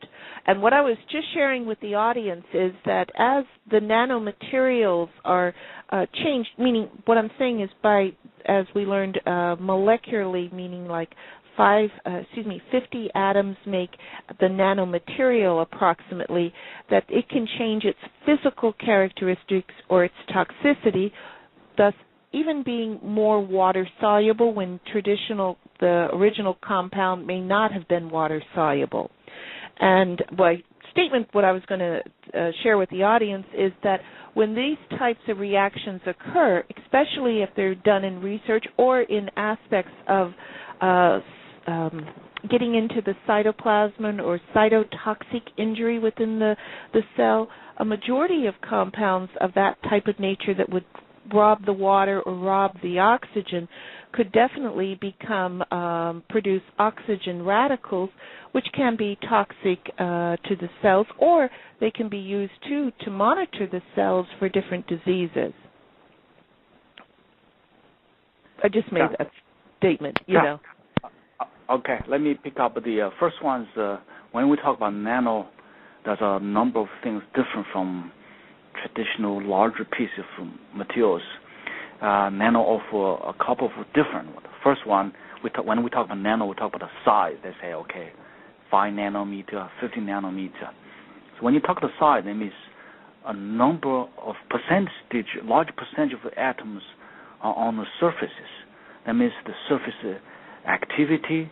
And what I was just sharing with the audience is that as the nanomaterials are changed, meaning what I'm saying is as we learned molecularly, meaning like 50 atoms make the nanomaterial approximately, that it can change its physical characteristics or its toxicity, thus even being more water soluble when the original compound may not have been water soluble. And what I was going to share with the audience is that when these types of reactions occur, especially if they're done in research or in aspects of getting into the cytoplasm or cytotoxic injury within the cell, a majority of compounds of that type of nature that would rob the water or rob the oxygen could definitely produce oxygen radicals, which can be toxic to the cells, or they can be used to monitor the cells for different diseases. I just made that statement, Okay, let me pick up the first ones. When we talk about nano, there's a number of things different from traditional larger pieces of materials. Nano offer a couple of different ones. The first one, when we talk about nano, we talk about the size. They say, 5 nanometer, 50 nanometer. So when you talk about the size, that means a number of large percentage of the atoms are on the surfaces. That means the surface activity